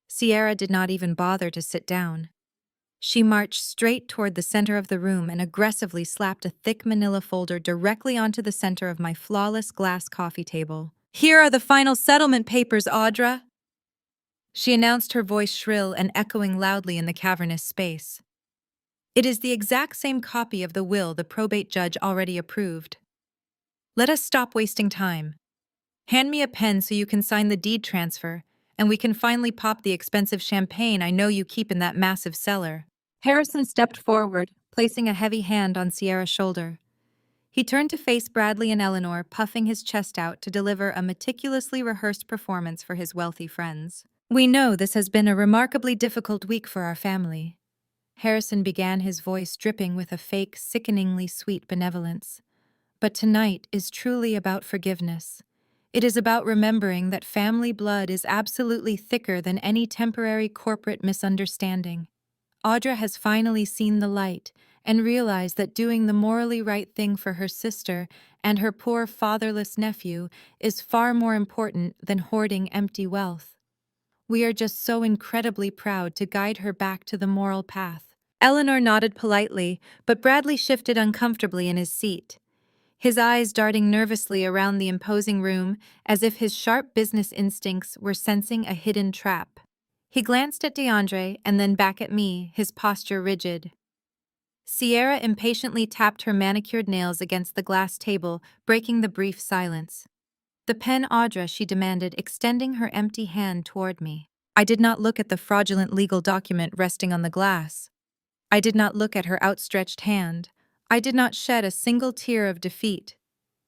Sierra did not even bother to sit down. She marched straight toward the center of the room and aggressively slapped a thick manila folder directly onto the center of my flawless glass coffee table. "Here are the final settlement papers, Audra," she announced, her voice shrill and echoing loudly in the cavernous space. "It is the exact same copy of the will the probate judge already approved. Let us stop wasting time. Hand me a pen so you can sign the deed transfer, and we can finally pop the expensive champagne I know you keep in that massive cellar." Harrison stepped forward, placing a heavy hand on Sierra's shoulder. He turned to face Bradley and Eleanor, puffing his chest out to deliver a meticulously rehearsed performance for his wealthy friends. "We know this has been a remarkably difficult week for our family." Harrison began, his voice dripping with a fake, sickeningly sweet benevolence. "But tonight is truly about forgiveness. It is about remembering that family blood is absolutely thicker than any temporary corporate misunderstanding. Audra has finally seen the light and realized that doing the morally right thing for her sister and her poor fatherless nephew is far more important than hoarding empty wealth. We are just so incredibly proud to guide her back to the moral path." Eleanor nodded politely, but Bradley shifted uncomfortably in his seat, his eyes darting nervously around the imposing room as if his sharp business instincts were sensing a hidden trap. He glanced at DeAndre and then back at me, his posture rigid. Sierra impatiently tapped her manicured nails against the glass table, breaking the brief silence. "The pen, Audra," she demanded, extending her empty hand toward me. I did not look at the fraudulent legal document resting on the glass. I did not look at her outstretched hand. I did not shed a single tear of defeat.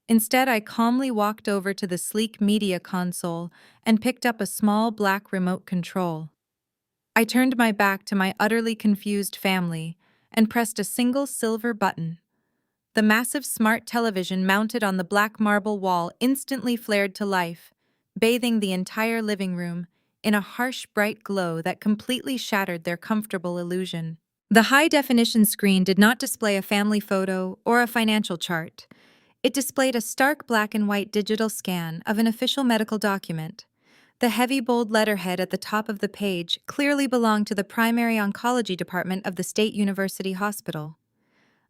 Instead, I calmly walked over to the sleek media console and picked up a small black remote control. I turned my back to my utterly confused family and pressed a single silver button. The massive smart television mounted on the black marble wall instantly flared to life, bathing the entire living room in a harsh, bright glow that completely shattered their comfortable illusion. The high-definition screen did not display a family photo or a financial chart. It displayed a stark black and white digital scan of an official medical document. The heavy bold letterhead at the top of the page clearly belonged to the primary oncology department of the State University Hospital.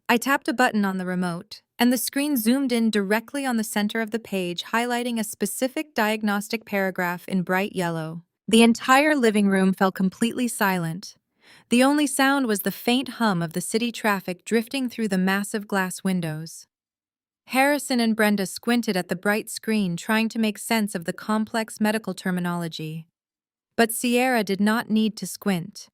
I tapped a button on the remote, and the screen zoomed in directly on the center of the page, highlighting a specific diagnostic paragraph in bright yellow. The entire living room fell completely silent. The only sound was the faint hum of the city traffic drifting through the massive glass windows. Harrison and Brenda squinted at the bright screen, trying to make sense of the complex medical terminology. But Sierra did not need to squint.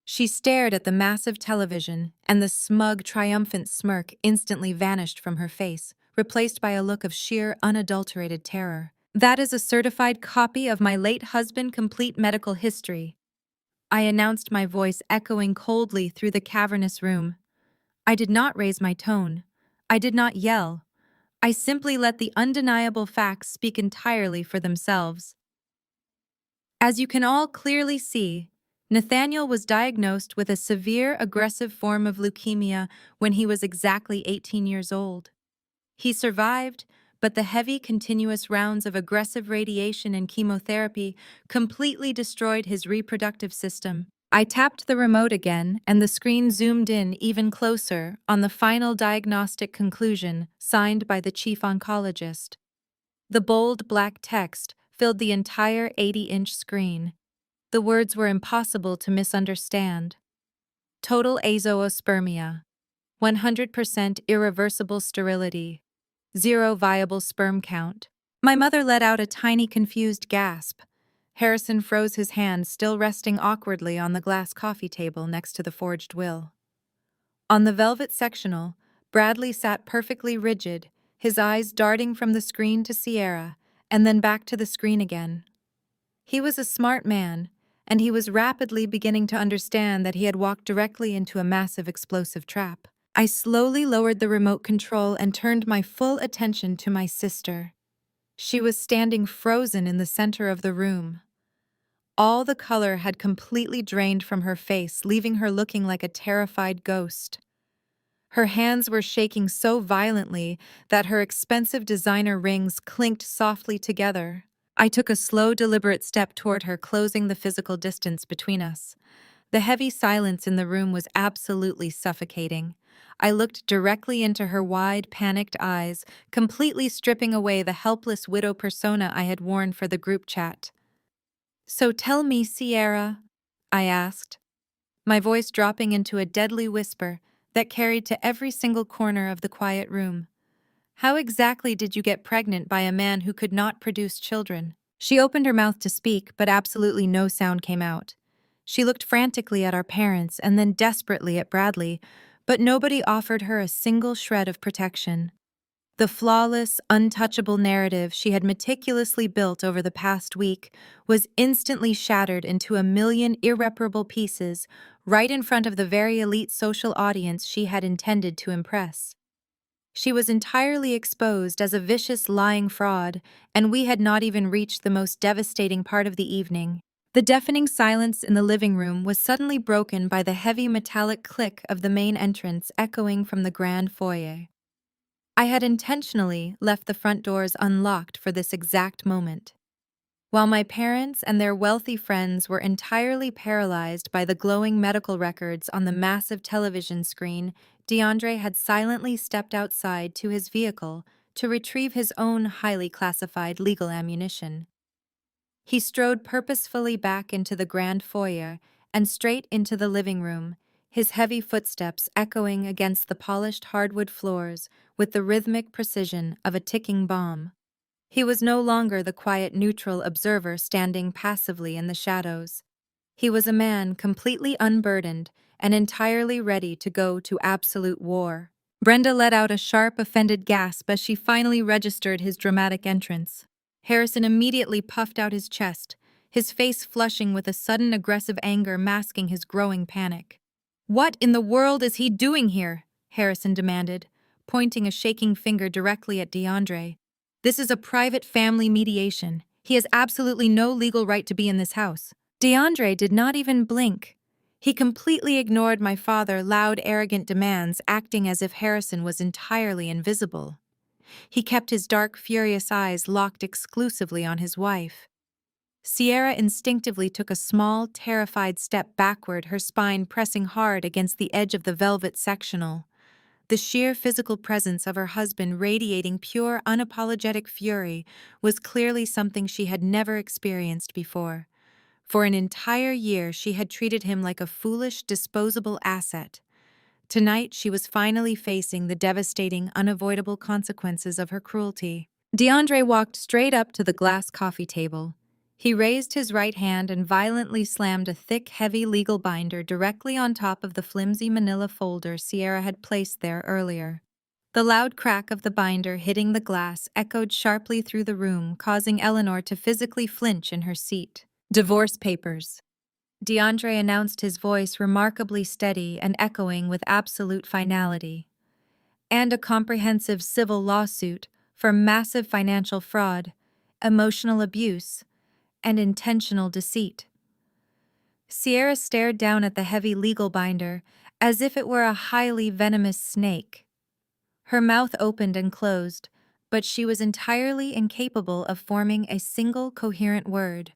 She stared at the massive television, and the smug, triumphant smirk instantly vanished from her face, replaced by a look of sheer, unadulterated terror. "That is a certified copy of my late husband's complete medical history," I announced, my voice echoing coldly through the cavernous room. I did not raise my tone. I did not yell. I simply let the undeniable facts speak entirely for themselves. As you can all clearly see, Nathaniel was diagnosed with a severe aggressive form of leukemia when he was exactly 18 years old. He survived, but the heavy, continuous rounds of aggressive radiation and chemotherapy completely destroyed his reproductive system. I tapped the remote again, and the screen zoomed in even closer on the final diagnostic conclusion signed by the chief oncologist. The bold black text filled the entire 80-inch screen. The words were impossible to misunderstand. Total azoospermia, 100% irreversible sterility, 0 viable sperm count. My mother let out a tiny confused gasp. Harrison froze, his hand still resting awkwardly on the glass coffee table next to the forged will. On the velvet sectional, Bradley sat perfectly rigid, his eyes darting from the screen to Sierra, and then back to the screen again. He was a smart man, and he was rapidly beginning to understand that he had walked directly into a massive explosive trap. I slowly lowered the remote control and turned my full attention to my sister. She was standing frozen in the center of the room. All the color had completely drained from her face, leaving her looking like a terrified ghost. Her hands were shaking so violently that her expensive designer rings clinked softly together. I took a slow, deliberate step toward her, closing the physical distance between us. The heavy silence in the room was absolutely suffocating. I looked directly into her wide, panicked eyes, completely stripping away the helpless widow persona I had worn for the group chat. "So tell me, Sierra," I asked, my voice dropping into a deadly whisper that carried to every single corner of the quiet room. "How exactly did you get pregnant by a man who could not produce children?" She opened her mouth to speak, but absolutely no sound came out. She looked frantically at our parents and then desperately at Bradley, but nobody offered her a single shred of protection. The flawless, untouchable narrative she had meticulously built over the past week was instantly shattered into a million irreparable pieces right in front of the very elite social audience she had intended to impress. She was entirely exposed as a vicious, lying fraud, and we had not even reached the most devastating part of the evening. The deafening silence in the living room was suddenly broken by the heavy metallic click of the main entrance echoing from the grand foyer. I had intentionally left the front doors unlocked for this exact moment. While my parents and their wealthy friends were entirely paralyzed by the glowing medical records on the massive television screen, DeAndre had silently stepped outside to his vehicle to retrieve his own highly classified legal ammunition. He strode purposefully back into the grand foyer and straight into the living room, his heavy footsteps echoing against the polished hardwood floors with the rhythmic precision of a ticking bomb. He was no longer the quiet, neutral observer standing passively in the shadows. He was a man completely unburdened and entirely ready to go to absolute war. Brenda let out a sharp, offended gasp as she finally registered his dramatic entrance. Harrison immediately puffed out his chest, his face flushing with a sudden aggressive anger masking his growing panic. "What in the world is he doing here?" Harrison demanded, pointing a shaking finger directly at DeAndre. "This is a private family mediation. He has absolutely no legal right to be in this house." DeAndre did not even blink. He completely ignored my father's loud, arrogant demands, acting as if Harrison was entirely invisible. He kept his dark, furious eyes locked exclusively on his wife. Sierra instinctively took a small, terrified step backward, her spine pressing hard against the edge of the velvet sectional. The sheer physical presence of her husband radiating pure, unapologetic fury was clearly something she had never experienced before. For an entire year, she had treated him like a foolish, disposable asset. Tonight, she was finally facing the devastating, unavoidable consequences of her cruelty. DeAndre walked straight up to the glass coffee table. He raised his right hand and violently slammed a thick, heavy legal binder directly on top of the flimsy manila folder Sierra had placed there earlier. The loud crack of the binder hitting the glass echoed sharply through the room, causing Eleanor to physically flinch in her seat. Divorce papers. DeAndre announced, his voice remarkably steady and echoing with absolute finality. And a comprehensive civil lawsuit for massive financial fraud, emotional abuse, and intentional deceit. Sierra stared down at the heavy legal binder as if it were a highly venomous snake. Her mouth opened and closed, but she was entirely incapable of forming a single coherent word.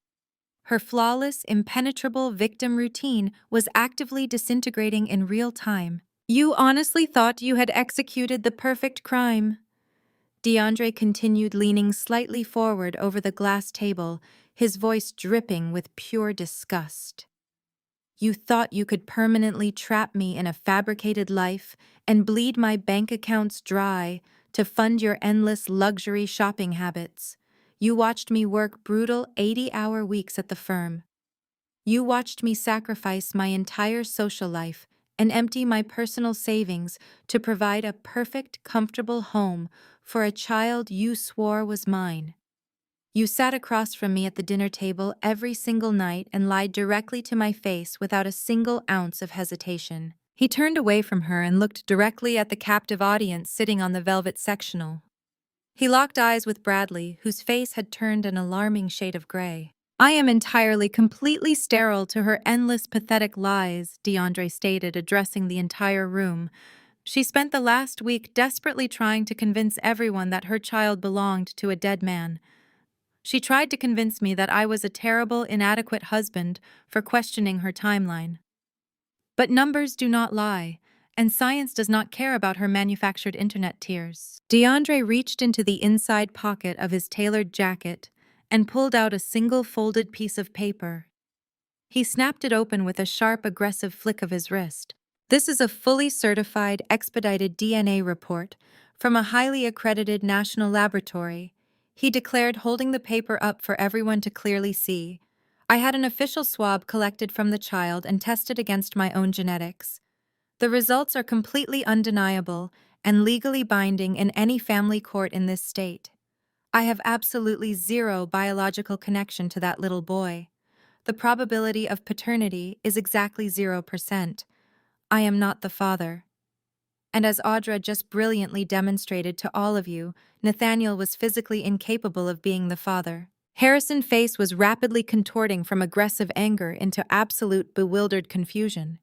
Her flawless, impenetrable victim routine was actively disintegrating in real time. "You honestly thought you had executed the perfect crime?" DeAndre continued, leaning slightly forward over the glass table, his voice dripping with pure disgust. "You thought you could permanently trap me in a fabricated life and bleed my bank accounts dry to fund your endless luxury shopping habits. You watched me work brutal 80-hour weeks at the firm. You watched me sacrifice my entire social life and empty my personal savings to provide a perfect, comfortable home for a child you swore was mine. You sat across from me at the dinner table every single night and lied directly to my face without a single ounce of hesitation." He turned away from her and looked directly at the captive audience sitting on the velvet sectional. He locked eyes with Bradley, whose face had turned an alarming shade of gray. "I am entirely, completely sterile to her endless, pathetic lies," DeAndre stated, addressing the entire room. "She spent the last week desperately trying to convince everyone that her child belonged to a dead man. She tried to convince me that I was a terrible, inadequate husband for questioning her timeline. But numbers do not lie, and science does not care about her manufactured internet tears." DeAndre reached into the inside pocket of his tailored jacket and pulled out a single folded piece of paper. He snapped it open with a sharp, aggressive flick of his wrist. "This is a fully certified, expedited DNA report from a highly accredited national laboratory," he declared, holding the paper up for everyone to clearly see. "I had an official swab collected from the child and tested against my own genetics. The results are completely undeniable and legally binding in any family court in this state. I have absolutely zero biological connection to that little boy. The probability of paternity is exactly 0%. I am not the father. And as Audra just brilliantly demonstrated to all of you, Nathaniel was physically incapable of being the father." Harrison's face was rapidly contorting from aggressive anger into absolute bewildered confusion.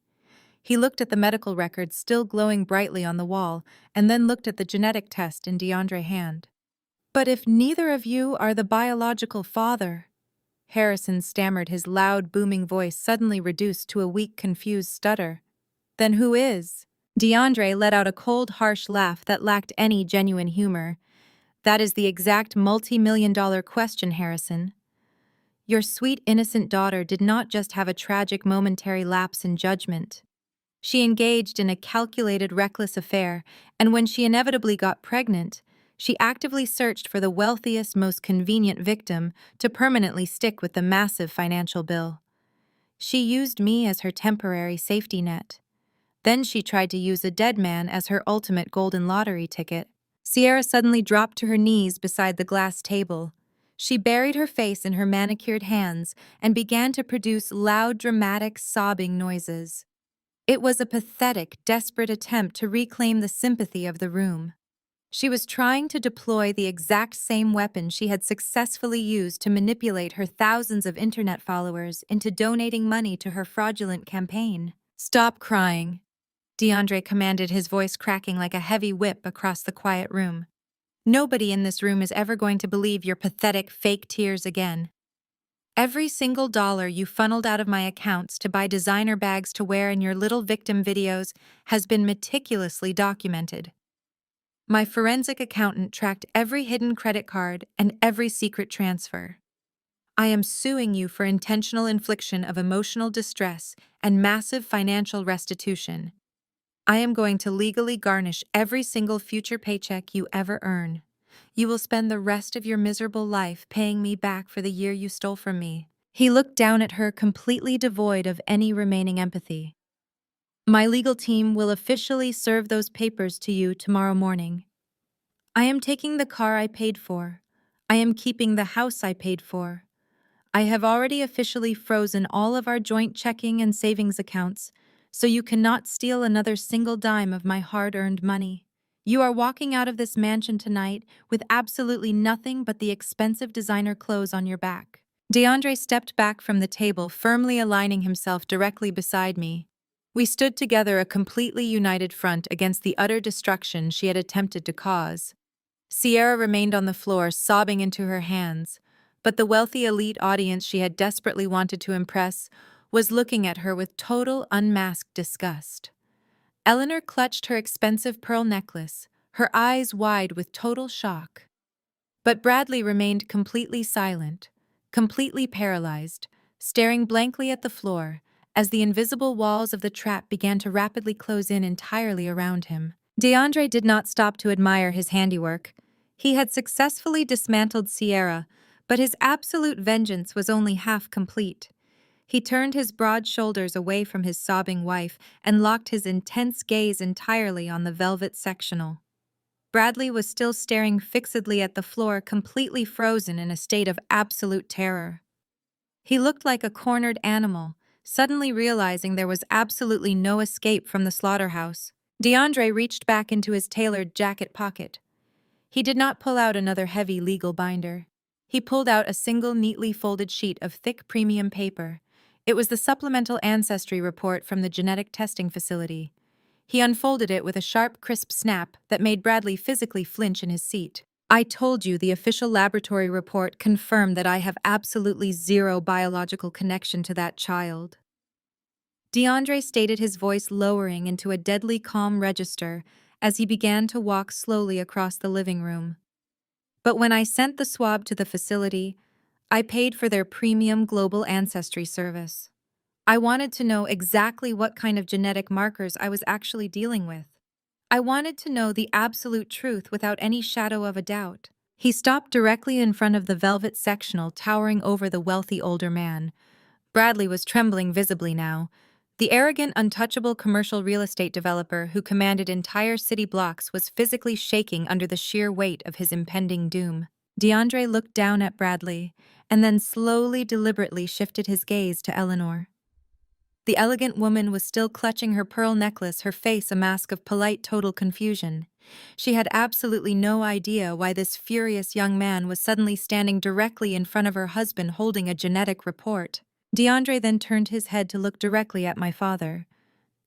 He looked at the medical records still glowing brightly on the wall, and then looked at the genetic test in DeAndre's hand. "But if neither of you are the biological father," Harrison stammered, his loud, booming voice suddenly reduced to a weak, confused stutter. "Then who is?" DeAndre let out a cold, harsh laugh that lacked any genuine humor. "That is the exact multi-million-dollar question, Harrison. Your sweet, innocent daughter did not just have a tragic momentary lapse in judgment. She engaged in a calculated, reckless affair, and when she inevitably got pregnant, she actively searched for the wealthiest, most convenient victim to permanently stick with the massive financial bill. She used me as her temporary safety net. Then she tried to use a dead man as her ultimate golden lottery ticket." Sierra suddenly dropped to her knees beside the glass table. She buried her face in her manicured hands and began to produce loud, dramatic, sobbing noises. It was a pathetic, desperate attempt to reclaim the sympathy of the room. She was trying to deploy the exact same weapon she had successfully used to manipulate her thousands of internet followers into donating money to her fraudulent campaign. "Stop crying," DeAndre commanded, his voice cracking like a heavy whip across the quiet room. "Nobody in this room is ever going to believe your pathetic, fake tears again. Every single dollar you funneled out of my accounts to buy designer bags to wear in your little victim videos has been meticulously documented. My forensic accountant tracked every hidden credit card and every secret transfer. I am suing you for intentional infliction of emotional distress and massive financial restitution. I am going to legally garnish every single future paycheck you ever earn. You will spend the rest of your miserable life paying me back for the year you stole from me." He looked down at her, completely devoid of any remaining empathy. "My legal team will officially serve those papers to you tomorrow morning. I am taking the car I paid for. I am keeping the house I paid for. I have already officially frozen all of our joint checking and savings accounts, so you cannot steal another single dime of my hard-earned money. You are walking out of this mansion tonight with absolutely nothing but the expensive designer clothes on your back." DeAndre stepped back from the table, firmly aligning himself directly beside me. We stood together, a completely united front against the utter destruction she had attempted to cause. Sierra remained on the floor, sobbing into her hands, but the wealthy elite audience she had desperately wanted to impress was looking at her with total, unmasked disgust. Eleanor clutched her expensive pearl necklace, her eyes wide with total shock. But Bradley remained completely silent, completely paralyzed, staring blankly at the floor as the invisible walls of the trap began to rapidly close in entirely around him. DeAndre did not stop to admire his handiwork. He had successfully dismantled Sierra, but his absolute vengeance was only half complete. He turned his broad shoulders away from his sobbing wife and locked his intense gaze entirely on the velvet sectional. Bradley was still staring fixedly at the floor, completely frozen in a state of absolute terror. He looked like a cornered animal, suddenly realizing there was absolutely no escape from the slaughterhouse. DeAndre reached back into his tailored jacket pocket. He did not pull out another heavy legal binder. He pulled out a single neatly folded sheet of thick premium paper. It was the supplemental ancestry report from the genetic testing facility. He unfolded it with a sharp, crisp snap that made Bradley physically flinch in his seat. "I told you the official laboratory report confirmed that I have absolutely zero biological connection to that child." DeAndre stated, his voice lowering into a deadly calm register as he began to walk slowly across the living room. "But when I sent the swab to the facility, I paid for their premium global ancestry service. I wanted to know exactly what kind of genetic markers I was actually dealing with. I wanted to know the absolute truth without any shadow of a doubt." He stopped directly in front of the velvet sectional, towering over the wealthy older man. Bradley was trembling visibly now. The arrogant, untouchable commercial real estate developer who commanded entire city blocks was physically shaking under the sheer weight of his impending doom. DeAndre looked down at Bradley, and then slowly, deliberately shifted his gaze to Eleanor. The elegant woman was still clutching her pearl necklace, her face a mask of polite, total confusion. She had absolutely no idea why this furious young man was suddenly standing directly in front of her husband holding a genetic report. DeAndre then turned his head to look directly at my father.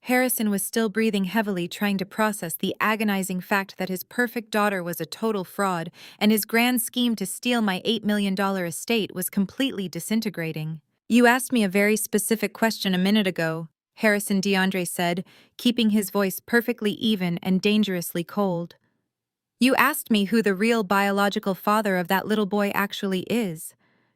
Harrison was still breathing heavily, trying to process the agonizing fact that his perfect daughter was a total fraud, and his grand scheme to steal my $8 million estate was completely disintegrating. "You asked me a very specific question a minute ago," Harrison DeAndre said, keeping his voice perfectly even and dangerously cold. "You asked me who the real biological father of that little boy actually is.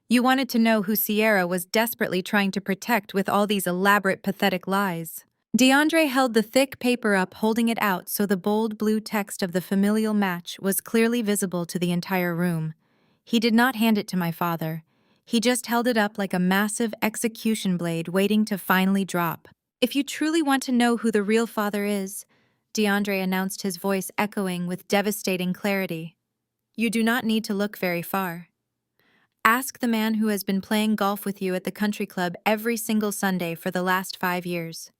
You wanted to know who Sierra was desperately trying to protect with all these elaborate, pathetic lies." DeAndre held the thick paper up, holding it out so the bold blue text of the familial match was clearly visible to the entire room. He did not hand it to my father. He just held it up like a massive execution blade waiting to finally drop. "If you truly want to know who the real father is," DeAndre announced, his voice echoing with devastating clarity, "you do not need to look very far. Ask the man who has been playing golf with you at the country club every single Sunday for the last 5 years.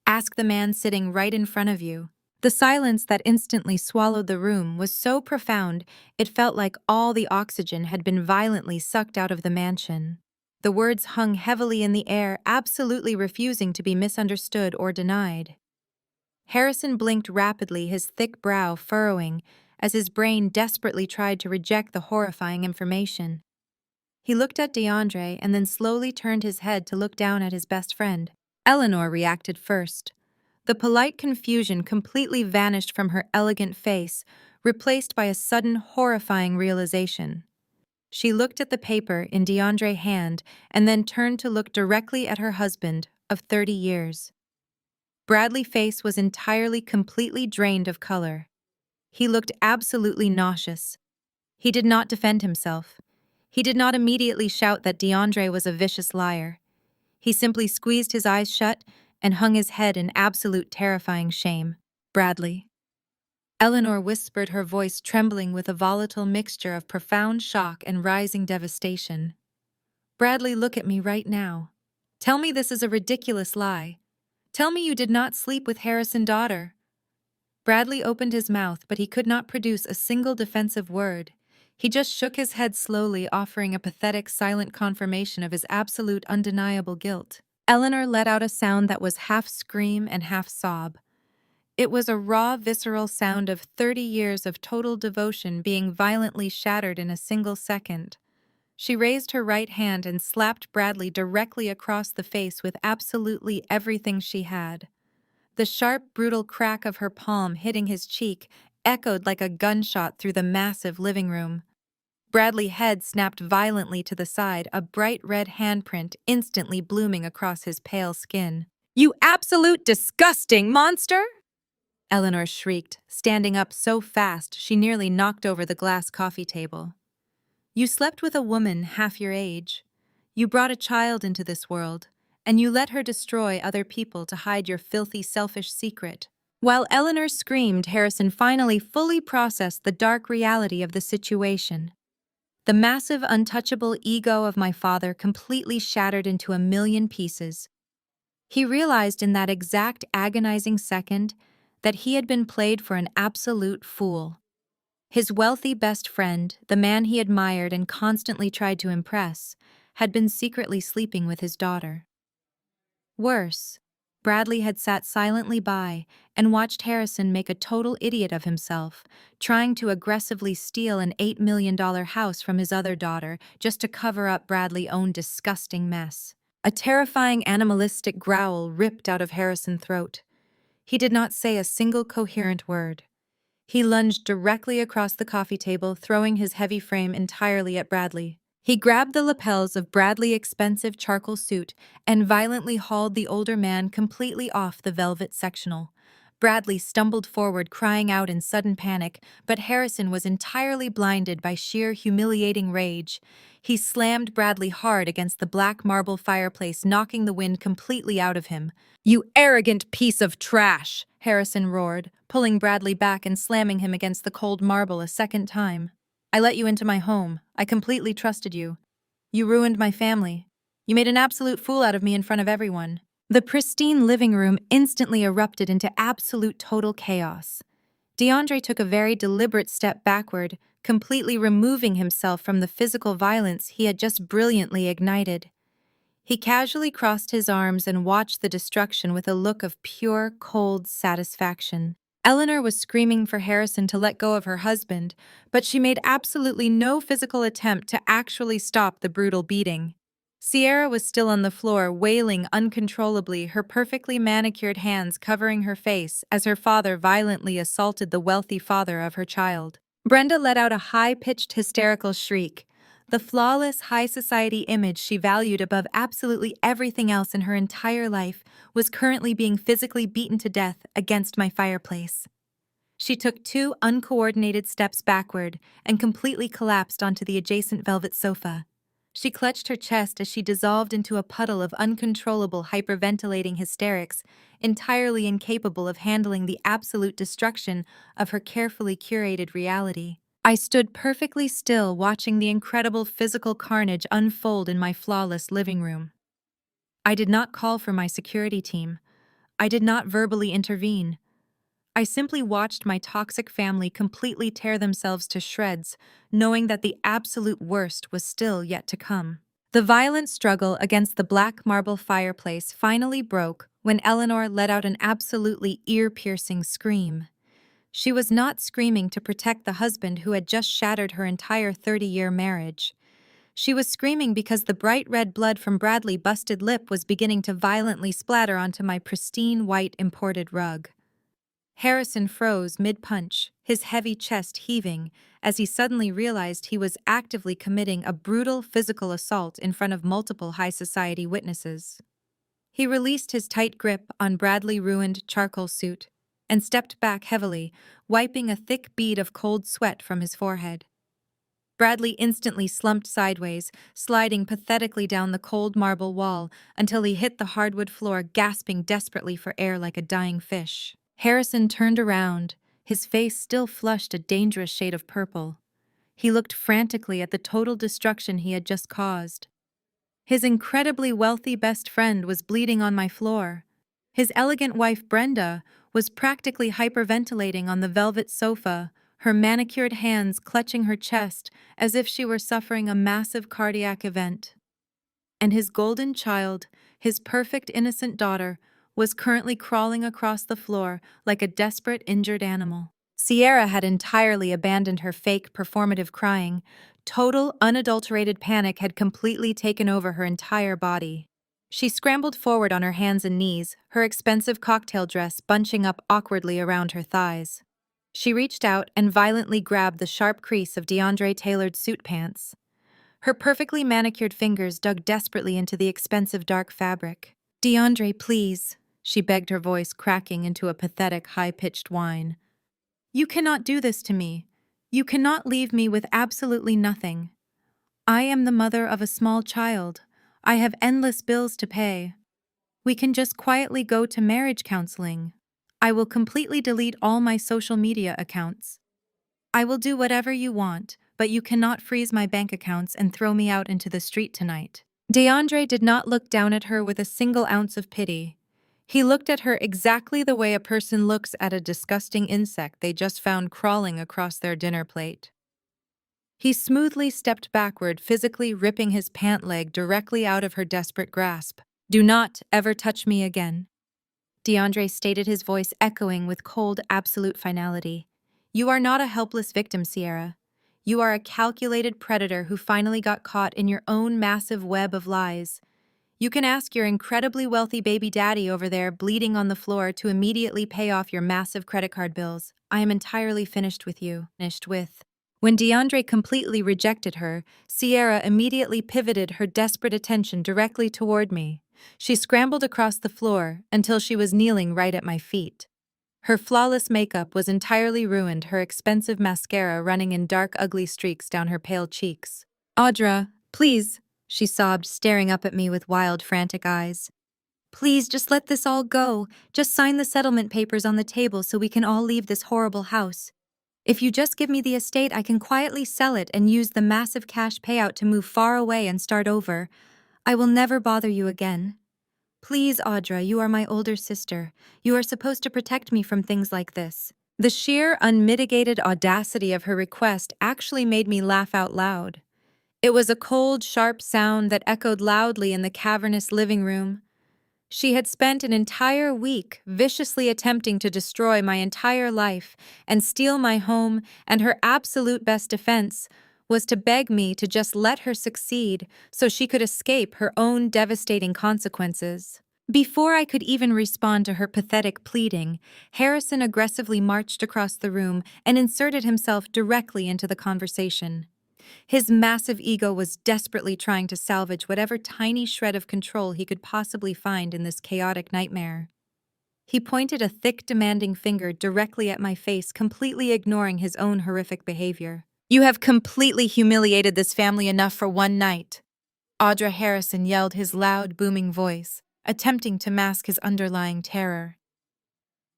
Ask the man sitting right in front of you." The silence that instantly swallowed the room was so profound it felt like all the oxygen had been violently sucked out of the mansion. The words hung heavily in the air, absolutely refusing to be misunderstood or denied. Harrison blinked rapidly, his thick brow furrowing, as his brain desperately tried to reject the horrifying information. He looked at DeAndre and then slowly turned his head to look down at his best friend. Eleanor reacted first. The polite confusion completely vanished from her elegant face, replaced by a sudden, horrifying realization. She looked at the paper in DeAndre's hand and then turned to look directly at her husband of 30 years. Bradley's face was entirely completely drained of color. He looked absolutely nauseous. He did not defend himself. He did not immediately shout that DeAndre was a vicious liar. He simply squeezed his eyes shut and hung his head in absolute terrifying shame. Bradley. Eleanor whispered, her voice trembling with a volatile mixture of profound shock and rising devastation. Bradley, look at me right now. Tell me this is a ridiculous lie. Tell me you did not sleep with Harrison's daughter. Bradley opened his mouth, but he could not produce a single defensive word. He just shook his head slowly, offering a pathetic, silent confirmation of his absolute, undeniable guilt. Eleanor let out a sound that was half scream and half sob. It was a raw, visceral sound of 30 years of total devotion being violently shattered in a single second. She raised her right hand and slapped Bradley directly across the face with absolutely everything she had. The sharp, brutal crack of her palm hitting his cheek echoed like a gunshot through the massive living room. Bradley's head snapped violently to the side, a bright red handprint instantly blooming across his pale skin. "You absolute disgusting monster!" Eleanor shrieked, standing up so fast she nearly knocked over the glass coffee table. "You slept with a woman half your age. You brought a child into this world, and you let her destroy other people to hide your filthy, selfish secret." While Eleanor screamed, Harrison finally fully processed the dark reality of the situation. The massive, untouchable ego of my father completely shattered into a million pieces. He realized in that exact agonizing second that he had been played for an absolute fool. His wealthy best friend, the man he admired and constantly tried to impress, had been secretly sleeping with his daughter. Worse, Bradley had sat silently by and watched Harrison make a total idiot of himself, trying to aggressively steal an $8 million house from his other daughter just to cover up Bradley's own disgusting mess. A terrifying animalistic growl ripped out of Harrison's throat. He did not say a single coherent word. He lunged directly across the coffee table, throwing his heavy frame entirely at Bradley. He grabbed the lapels of Bradley's expensive charcoal suit and violently hauled the older man completely off the velvet sectional. Bradley stumbled forward, crying out in sudden panic, but Harrison was entirely blinded by sheer humiliating rage. He slammed Bradley hard against the black marble fireplace, knocking the wind completely out of him. "You arrogant piece of trash!" Harrison roared, pulling Bradley back and slamming him against the cold marble a second time. "I let you into my home. I completely trusted you. You ruined my family. You made an absolute fool out of me in front of everyone." The pristine living room instantly erupted into absolute total chaos. DeAndre took a very deliberate step backward, completely removing himself from the physical violence he had just brilliantly ignited. He casually crossed his arms and watched the destruction with a look of pure, cold satisfaction. Eleanor was screaming for Harrison to let go of her husband, but she made absolutely no physical attempt to actually stop the brutal beating. Sierra was still on the floor, wailing uncontrollably, her perfectly manicured hands covering her face as her father violently assaulted the wealthy father of her child. Brenda let out a high-pitched hysterical shriek. The flawless high society image she valued above absolutely everything else in her entire life was currently being physically beaten to death against my fireplace. She took 2 uncoordinated steps backward and completely collapsed onto the adjacent velvet sofa. She clutched her chest as she dissolved into a puddle of uncontrollable hyperventilating hysterics, entirely incapable of handling the absolute destruction of her carefully curated reality. I stood perfectly still, watching the incredible physical carnage unfold in my flawless living room. I did not call for my security team. I did not verbally intervene. I simply watched my toxic family completely tear themselves to shreds, knowing that the absolute worst was still yet to come. The violent struggle against the black marble fireplace finally broke when Eleanor let out an absolutely ear-piercing scream. She was not screaming to protect the husband who had just shattered her entire 30-year marriage. She was screaming because the bright red blood from Bradley's busted lip was beginning to violently splatter onto my pristine white imported rug. Harrison froze mid-punch, his heavy chest heaving, as he suddenly realized he was actively committing a brutal physical assault in front of multiple high society witnesses. He released his tight grip on Bradley's ruined charcoal suit and stepped back heavily, wiping a thick bead of cold sweat from his forehead. Bradley instantly slumped sideways, sliding pathetically down the cold marble wall until he hit the hardwood floor, gasping desperately for air like a dying fish. Harrison turned around, his face still flushed a dangerous shade of purple. He looked frantically at the total destruction he had just caused. His incredibly wealthy best friend was bleeding on my floor. His elegant wife, Brenda, was practically hyperventilating on the velvet sofa, her manicured hands clutching her chest as if she were suffering a massive cardiac event. And his golden child, his perfect innocent daughter, was currently crawling across the floor like a desperate injured animal. Sierra had entirely abandoned her fake performative crying. Total, unadulterated panic had completely taken over her entire body. She scrambled forward on her hands and knees, her expensive cocktail dress bunching up awkwardly around her thighs. She reached out and violently grabbed the sharp crease of DeAndre-tailored suit pants. Her perfectly manicured fingers dug desperately into the expensive dark fabric. "DeAndre, please," she begged, her voice cracking into a pathetic, high-pitched whine. "You cannot do this to me. You cannot leave me with absolutely nothing. I am the mother of a small child. I have endless bills to pay. We can just quietly go to marriage counseling. I will completely delete all my social media accounts. I will do whatever you want, but you cannot freeze my bank accounts and throw me out into the street tonight." DeAndre did not look down at her with a single ounce of pity. He looked at her exactly the way a person looks at a disgusting insect they just found crawling across their dinner plate. He smoothly stepped backward, physically ripping his pant leg directly out of her desperate grasp. "Do not ever touch me again," DeAndre stated, his voice echoing with cold, absolute finality. "You are not a helpless victim, Sierra. You are a calculated predator who finally got caught in your own massive web of lies. You can ask your incredibly wealthy baby daddy over there bleeding on the floor to immediately pay off your massive credit card bills. I am entirely finished with you." When DeAndre completely rejected her, Sierra immediately pivoted her desperate attention directly toward me. She scrambled across the floor until she was kneeling right at my feet. Her flawless makeup was entirely ruined, her expensive mascara running in dark, ugly streaks down her pale cheeks. "Audra, please," she sobbed, staring up at me with wild, frantic eyes. "Please, just let this all go. Just sign the settlement papers on the table so we can all leave this horrible house. If you just give me the estate, I can quietly sell it and use the massive cash payout to move far away and start over. I will never bother you again. Please, Audra, you are my older sister. You are supposed to protect me from things like this." The sheer, unmitigated audacity of her request actually made me laugh out loud. It was a cold, sharp sound that echoed loudly in the cavernous living room. She had spent an entire week viciously attempting to destroy my entire life and steal my home, and her absolute best defense was to beg me to just let her succeed so she could escape her own devastating consequences. Before I could even respond to her pathetic pleading, Harrison aggressively marched across the room and inserted himself directly into the conversation. His massive ego was desperately trying to salvage whatever tiny shred of control he could possibly find in this chaotic nightmare. He pointed a thick, demanding finger directly at my face, completely ignoring his own horrific behavior. "You have completely humiliated this family enough for one night," Audra Harrison yelled, his loud, booming voice, attempting to mask his underlying terror.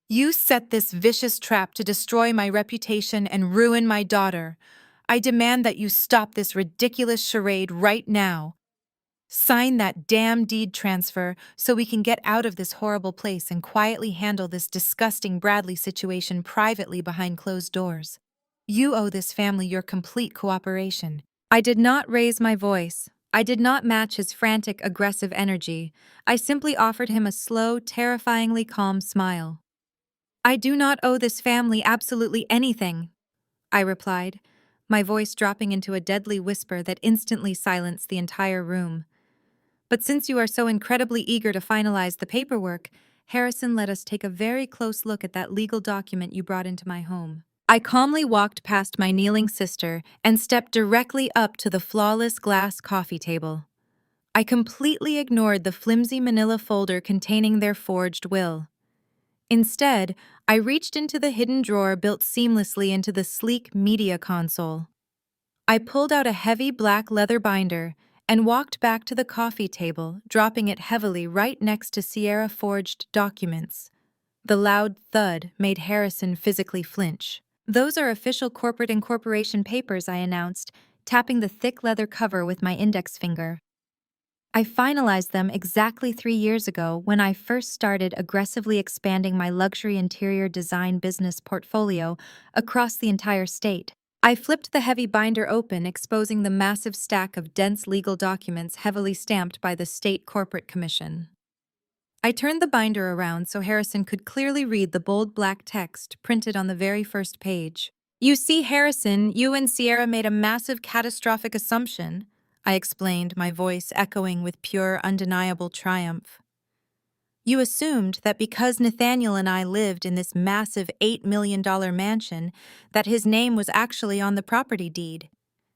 "You set this vicious trap to destroy my reputation and ruin my daughter. I demand that you stop this ridiculous charade right now. Sign that damn deed transfer so we can get out of this horrible place and quietly handle this disgusting Bradley situation privately behind closed doors. You owe this family your complete cooperation." I did not raise my voice. I did not match his frantic, aggressive energy. I simply offered him a slow, terrifyingly calm smile. "I do not owe this family absolutely anything," I replied, my voice dropping into a deadly whisper that instantly silenced the entire room. "But since you are so incredibly eager to finalize the paperwork, Harrison let us take a very close look at that legal document you brought into my home. I calmly walked past my kneeling sister and stepped directly up to the flawless glass coffee table. I completely ignored the flimsy manila folder containing their forged will. Instead, I reached into the hidden drawer built seamlessly into the sleek media console. I pulled out a heavy black leather binder and walked back to the coffee table, dropping it heavily right next to Sierra-forged documents. The loud thud made Harrison physically flinch. "Those are official corporate incorporation papers," I announced, tapping the thick leather cover with my index finger. "I finalized them exactly 3 years ago when I first started aggressively expanding my luxury interior design business portfolio across the entire state." I flipped the heavy binder open, exposing the massive stack of dense legal documents heavily stamped by the State Corporate Commission. I turned the binder around so Harrison could clearly read the bold black text printed on the very first page. "You see, Harrison, you and Sierra made a massive catastrophic assumption," I explained, my voice echoing with pure, undeniable triumph. "You assumed that because Nathaniel and I lived in this massive $8 million mansion, that his name was actually on the property deed.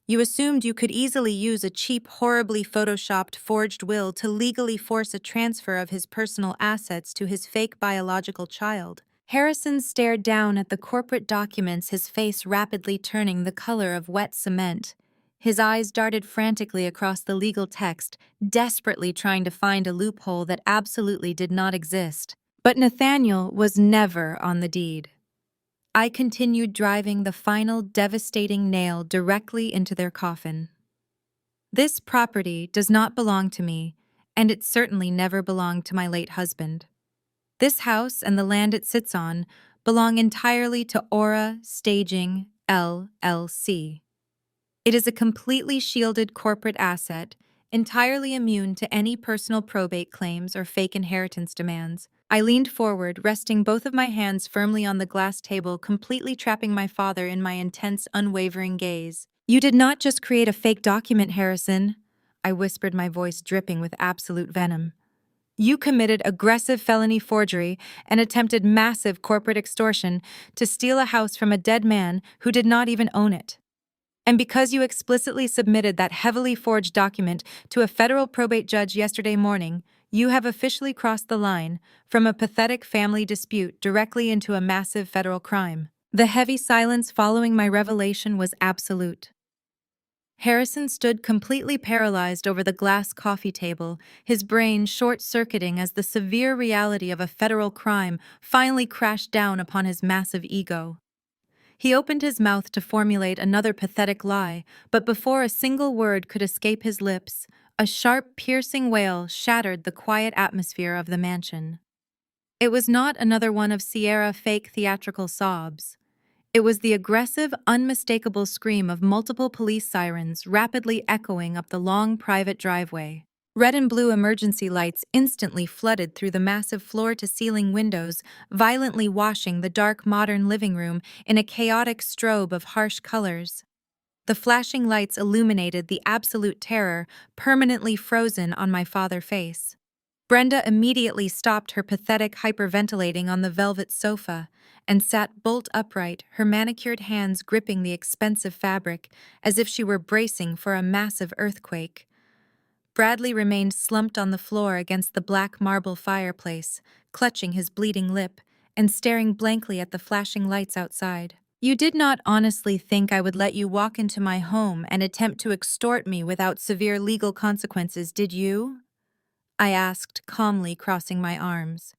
You assumed you could easily use a cheap, horribly photoshopped, forged will to legally force a transfer of his personal assets to his fake biological child." Harrison stared down at the corporate documents, his face rapidly turning the color of wet cement. His eyes darted frantically across the legal text, desperately trying to find a loophole that absolutely did not exist. But Nathaniel was never on the deed. I continued driving the final devastating nail directly into their coffin. "This property does not belong to me, and it certainly never belonged to my late husband. This house and the land it sits on belong entirely to Aura Staging, LLC. It is a completely shielded corporate asset, entirely immune to any personal probate claims or fake inheritance demands." I leaned forward, resting both of my hands firmly on the glass table, completely trapping my father in my intense, unwavering gaze. "You did not just create a fake document, Harrison," I whispered, my voice dripping with absolute venom. "You committed aggressive felony forgery and attempted massive corporate extortion to steal a house from a dead man who did not even own it. And because you explicitly submitted that heavily forged document to a federal probate judge yesterday morning, you have officially crossed the line from a pathetic family dispute directly into a massive federal crime." The heavy silence following my revelation was absolute. Harrison stood completely paralyzed over the glass coffee table, his brain short-circuiting as the severe reality of a federal crime finally crashed down upon his massive ego. He opened his mouth to formulate another pathetic lie, but before a single word could escape his lips, a sharp, piercing wail shattered the quiet atmosphere of the mansion. It was not another one of Sierra's fake theatrical sobs. It was the aggressive, unmistakable scream of multiple police sirens rapidly echoing up the long private driveway. Red and blue emergency lights instantly flooded through the massive floor-to-ceiling windows, violently washing the dark, modern living room in a chaotic strobe of harsh colors. The flashing lights illuminated the absolute terror permanently frozen on my father's face. Brenda immediately stopped her pathetic hyperventilating on the velvet sofa and sat bolt upright, her manicured hands gripping the expensive fabric as if she were bracing for a massive earthquake. Bradley remained slumped on the floor against the black marble fireplace, clutching his bleeding lip and staring blankly at the flashing lights outside. "You did not honestly think I would let you walk into my home and attempt to extort me without severe legal consequences, did you?" I asked, calmly crossing my arms.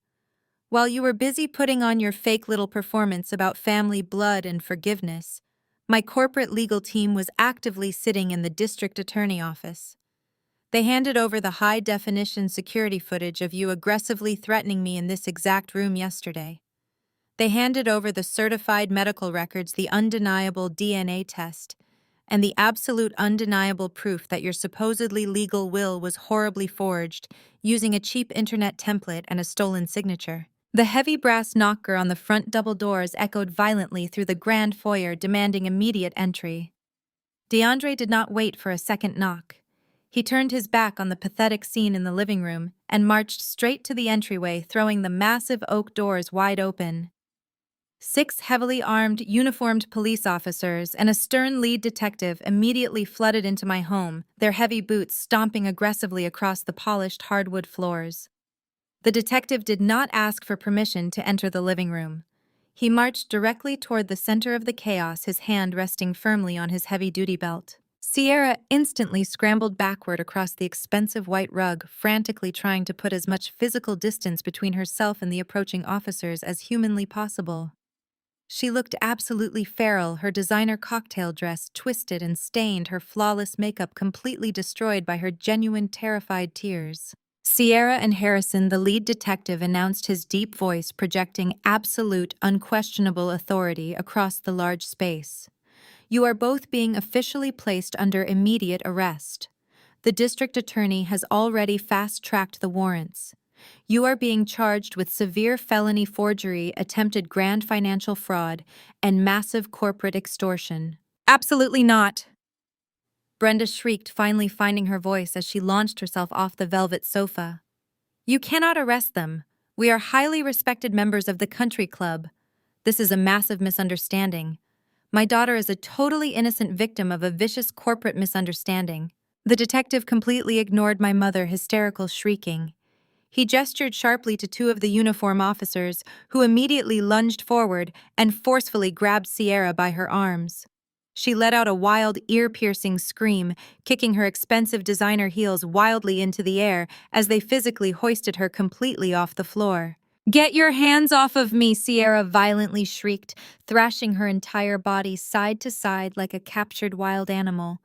"While you were busy putting on your fake little performance about family blood and forgiveness, my corporate legal team was actively sitting in the district attorney office. They handed over the high-definition security footage of you aggressively threatening me in this exact room yesterday. They handed over the certified medical records, the undeniable DNA test, and the absolute undeniable proof that your supposedly legal will was horribly forged using a cheap internet template and a stolen signature." The heavy brass knocker on the front double doors echoed violently through the grand foyer, demanding immediate entry. DeAndre did not wait for a second knock. He turned his back on the pathetic scene in the living room and marched straight to the entryway, throwing the massive oak doors wide open. 6 heavily armed, uniformed police officers and a stern lead detective immediately flooded into my home, their heavy boots stomping aggressively across the polished hardwood floors. The detective did not ask for permission to enter the living room. He marched directly toward the center of the chaos, his hand resting firmly on his heavy-duty belt. Sierra instantly scrambled backward across the expensive white rug, frantically trying to put as much physical distance between herself and the approaching officers as humanly possible. She looked absolutely feral, her designer cocktail dress twisted and stained, her flawless makeup completely destroyed by her genuine terrified tears. Sierra and Harrison, the lead detective, announced, his deep voice projecting absolute, unquestionable authority across the large space. You are both being officially placed under immediate arrest. The district attorney has already fast-tracked the warrants. You are being charged with severe felony forgery, attempted grand financial fraud, and massive corporate extortion. Absolutely not! Brenda shrieked, finally finding her voice as she launched herself off the velvet sofa. You cannot arrest them. We are highly respected members of the country club. This is a massive misunderstanding. My daughter is a totally innocent victim of a vicious corporate misunderstanding. The detective completely ignored my mother, hysterical shrieking. He gestured sharply to 2 of the uniform officers, who immediately lunged forward and forcefully grabbed Sierra by her arms. She let out a wild, ear-piercing scream, kicking her expensive designer heels wildly into the air as they physically hoisted her completely off the floor. "Get your hands off of me!" Sierra violently shrieked, thrashing her entire body side to side like a captured wild animal.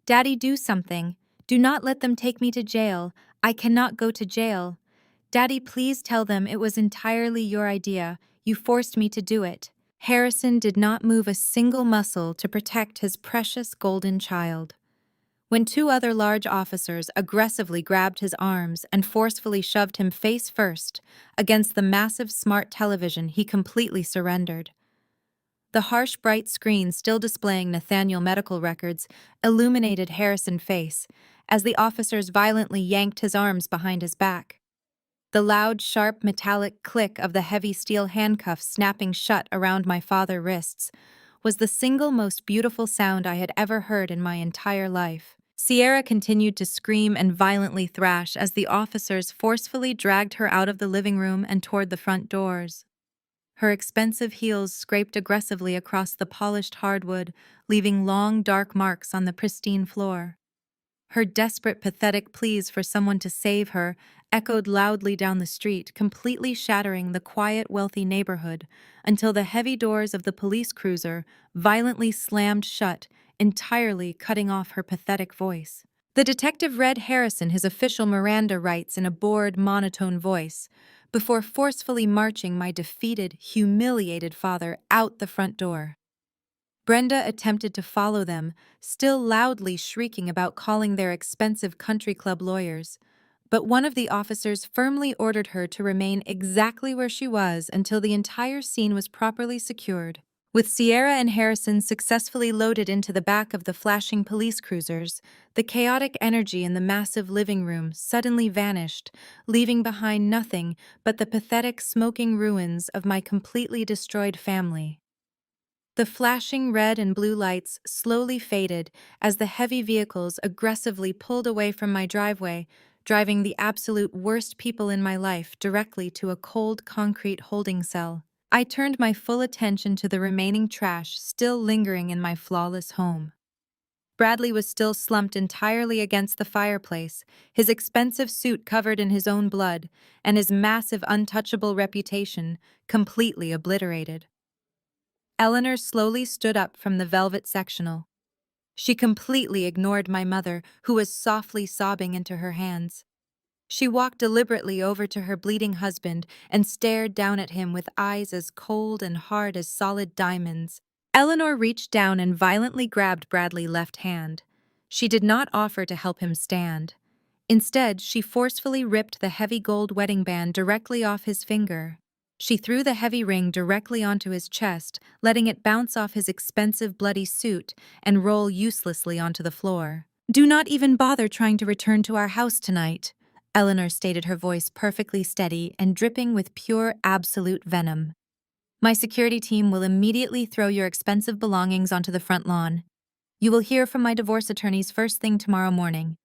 "Daddy, do something. Do not let them take me to jail. I cannot go to jail. Daddy, please tell them it was entirely your idea. You forced me to do it." Harrison did not move a single muscle to protect his precious golden child. When 2 other large officers aggressively grabbed his arms and forcefully shoved him face first against the massive smart television, he completely surrendered. The harsh, bright screen still displaying Nathaniel medical records illuminated Harrison's face as the officers violently yanked his arms behind his back. The loud, sharp, metallic click of the heavy steel handcuffs snapping shut around my father's wrists was the single most beautiful sound I had ever heard in my entire life. Sierra continued to scream and violently thrash as the officers forcefully dragged her out of the living room and toward the front doors. Her expensive heels scraped aggressively across the polished hardwood, leaving long, dark marks on the pristine floor. Her desperate, pathetic pleas for someone to save her echoed loudly down the street, completely shattering the quiet, wealthy neighborhood until the heavy doors of the police cruiser violently slammed shut, entirely cutting off her pathetic voice. The detective read Harrison his official Miranda rights in a bored, monotone voice before forcefully marching my defeated, humiliated father out the front door. Brenda attempted to follow them, still loudly shrieking about calling their expensive country club lawyers, but one of the officers firmly ordered her to remain exactly where she was until the entire scene was properly secured. With Sierra and Harrison successfully loaded into the back of the flashing police cruisers, the chaotic energy in the massive living room suddenly vanished, leaving behind nothing but the pathetic, smoking ruins of my completely destroyed family. The flashing red and blue lights slowly faded as the heavy vehicles aggressively pulled away from my driveway, driving the absolute worst people in my life directly to a cold concrete holding cell. I turned my full attention to the remaining trash still lingering in my flawless home. Bradley was still slumped entirely against the fireplace, his expensive suit covered in his own blood, and his massive untouchable reputation completely obliterated. Eleanor slowly stood up from the velvet sectional. She completely ignored my mother, who was softly sobbing into her hands. She walked deliberately over to her bleeding husband and stared down at him with eyes as cold and hard as solid diamonds. Eleanor reached down and violently grabbed Bradley's left hand. She did not offer to help him stand. Instead, she forcefully ripped the heavy gold wedding band directly off his finger. She threw the heavy ring directly onto his chest, letting it bounce off his expensive bloody suit and roll uselessly onto the floor. "Do not even bother trying to return to our house tonight. Eleanor stated, her voice perfectly steady and dripping with pure, absolute venom. "My security team will immediately throw your expensive belongings onto the front lawn. You will hear from my divorce attorneys first thing tomorrow morning.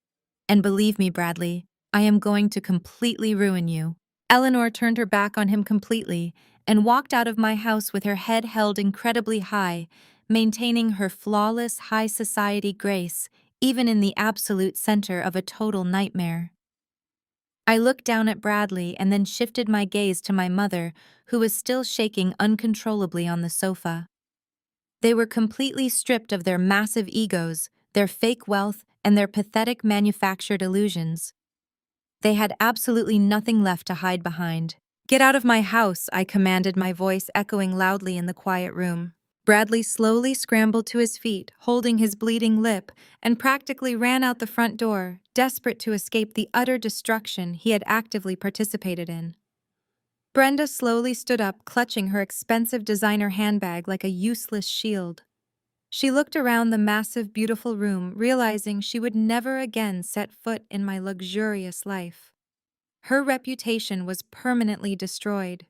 And believe me, Bradley, I am going to completely ruin you." Eleanor turned her back on him completely and walked out of my house with her head held incredibly high, maintaining her flawless high society grace even in the absolute center of a total nightmare. I looked down at Bradley and then shifted my gaze to my mother, who was still shaking uncontrollably on the sofa. They were completely stripped of their massive egos, their fake wealth, and their pathetic manufactured illusions. They had absolutely nothing left to hide behind. "Get out of my house," I commanded, my voice echoing loudly in the quiet room. Bradley slowly scrambled to his feet, holding his bleeding lip, and practically ran out the front door, desperate to escape the utter destruction he had actively participated in. Brenda slowly stood up, clutching her expensive designer handbag like a useless shield. She looked around the massive, beautiful room, realizing she would never again set foot in my luxurious life. Her reputation was permanently destroyed.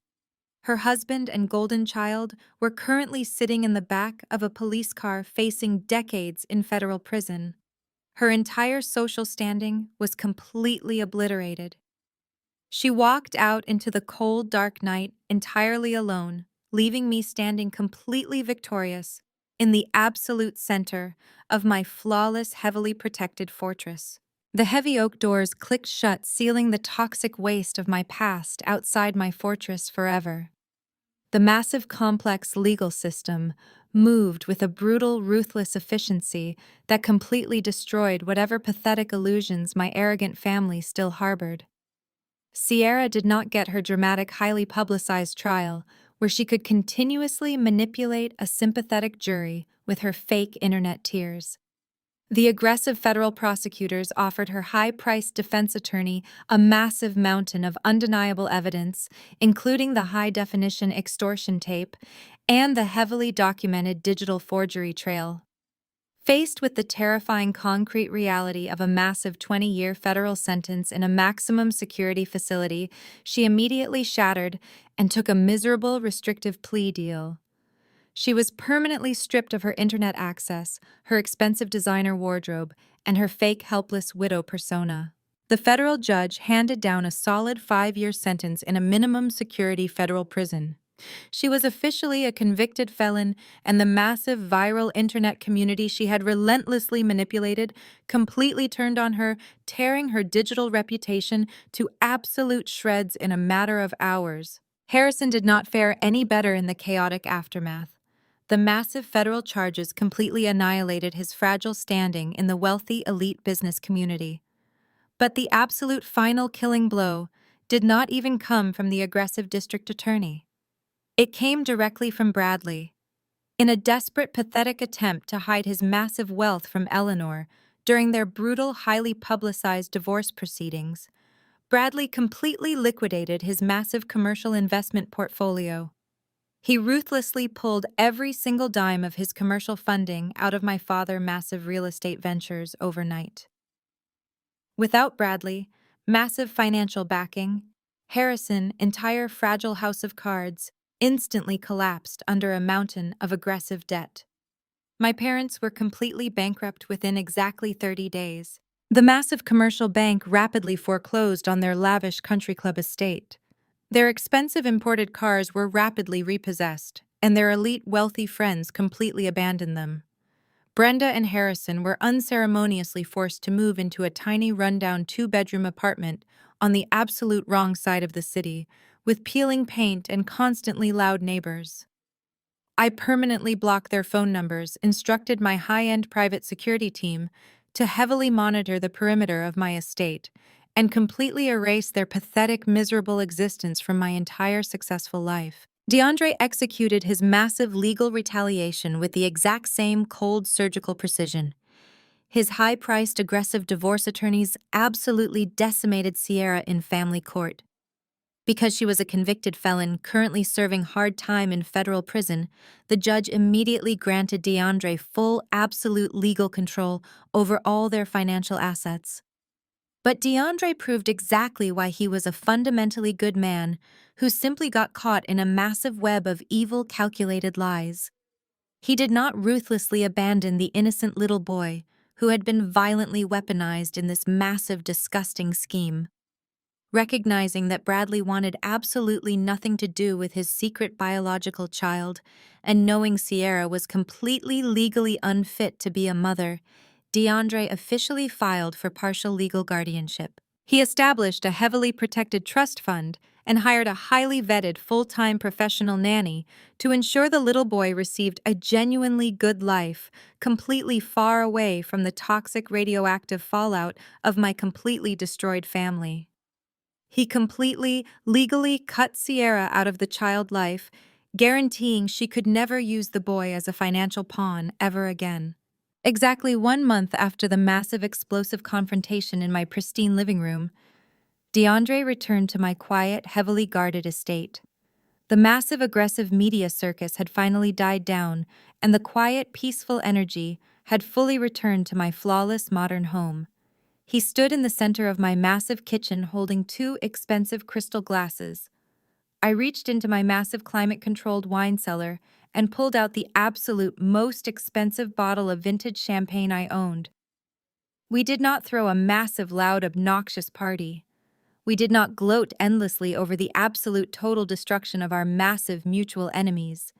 Her husband and golden child were currently sitting in the back of a police car facing decades in federal prison. Her entire social standing was completely obliterated. She walked out into the cold, dark night entirely alone, leaving me standing completely victorious in the absolute center of my flawless, heavily protected fortress. The heavy oak doors clicked shut, sealing the toxic waste of my past outside my fortress forever. The massive, complex legal system moved with a brutal, ruthless efficiency that completely destroyed whatever pathetic illusions my arrogant family still harbored. Sierra did not get her dramatic, highly publicized trial, where she could continuously manipulate a sympathetic jury with her fake internet tears. The aggressive federal prosecutors offered her high-priced defense attorney a massive mountain of undeniable evidence, including the high-definition extortion tape and the heavily documented digital forgery trail. Faced with the terrifying concrete reality of a massive 20-year federal sentence in a maximum security facility, she immediately shattered and took a miserable, restrictive plea deal. She was permanently stripped of her internet access, her expensive designer wardrobe, and her fake helpless widow persona. The federal judge handed down a solid 5-year sentence in a minimum security federal prison. She was officially a convicted felon, and the massive viral internet community she had relentlessly manipulated completely turned on her, tearing her digital reputation to absolute shreds in a matter of hours. Harrison did not fare any better in the chaotic aftermath. The massive federal charges completely annihilated his fragile standing in the wealthy elite business community. But the absolute final killing blow did not even come from the aggressive district attorney. It came directly from Bradley. In a desperate, pathetic attempt to hide his massive wealth from Eleanor during their brutal, highly publicized divorce proceedings, Bradley completely liquidated his massive commercial investment portfolio. He ruthlessly pulled every single dime of his commercial funding out of my father's massive real estate ventures overnight. Without Bradley, massive financial backing, Harrison's entire fragile house of cards instantly collapsed under a mountain of aggressive debt. My parents were completely bankrupt within exactly 30 days. The massive commercial bank rapidly foreclosed on their lavish country club estate. Their expensive imported cars were rapidly repossessed, and their elite wealthy friends completely abandoned them. Brenda and Harrison were unceremoniously forced to move into a tiny rundown 2-bedroom apartment on the absolute wrong side of the city, with peeling paint and constantly loud neighbors. I permanently blocked their phone numbers, instructed my high-end private security team to heavily monitor the perimeter of my estate, and completely erase their pathetic, miserable existence from my entire successful life. DeAndre executed his massive legal retaliation with the exact same cold surgical precision. His high-priced, aggressive divorce attorneys absolutely decimated Sierra in family court. Because she was a convicted felon currently serving hard time in federal prison, the judge immediately granted DeAndre full, absolute legal control over all their financial assets. But DeAndre proved exactly why he was a fundamentally good man who simply got caught in a massive web of evil, calculated lies. He did not ruthlessly abandon the innocent little boy who had been violently weaponized in this massive, disgusting scheme. Recognizing that Bradley wanted absolutely nothing to do with his secret biological child, and knowing Sierra was completely legally unfit to be a mother, DeAndre officially filed for partial legal guardianship. He established a heavily protected trust fund and hired a highly vetted full-time professional nanny to ensure the little boy received a genuinely good life, completely far away from the toxic radioactive fallout of my completely destroyed family. He completely, legally cut Sierra out of the child life, guaranteeing she could never use the boy as a financial pawn ever again. Exactly 1 month after the massive explosive confrontation in my pristine living room, DeAndre returned to my quiet, heavily guarded estate. The massive aggressive media circus had finally died down, and the quiet, peaceful energy had fully returned to my flawless modern home. He stood in the center of my massive kitchen holding 2 expensive crystal glasses. I reached into my massive climate-controlled wine cellar and pulled out the absolute most expensive bottle of vintage champagne I owned. We did not throw a massive, loud, obnoxious party. We did not gloat endlessly over the absolute total destruction of our massive mutual enemies.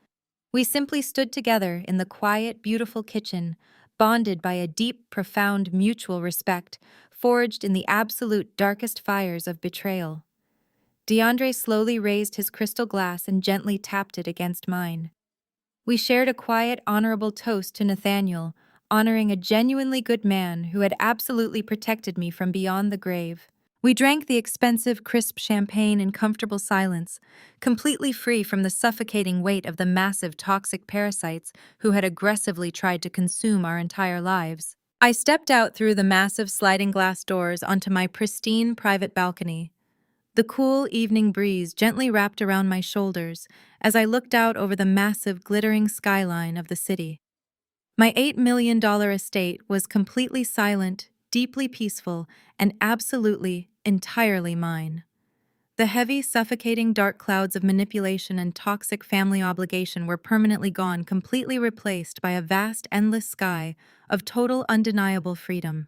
We simply stood together in the quiet, beautiful kitchen, bonded by a deep, profound mutual respect, forged in the absolute darkest fires of betrayal. DeAndre slowly raised his crystal glass and gently tapped it against mine. We shared a quiet, honorable toast to Nathaniel, honoring a genuinely good man who had absolutely protected me from beyond the grave. We drank the expensive, crisp champagne in comfortable silence, completely free from the suffocating weight of the massive toxic parasites who had aggressively tried to consume our entire lives. I stepped out through the massive sliding glass doors onto my pristine private balcony. The cool evening breeze gently wrapped around my shoulders as I looked out over the massive, glittering skyline of the city. My $8 million estate was completely silent, deeply peaceful, and absolutely, entirely mine. The heavy, suffocating dark clouds of manipulation and toxic family obligation were permanently gone, completely replaced by a vast, endless sky of total, undeniable freedom.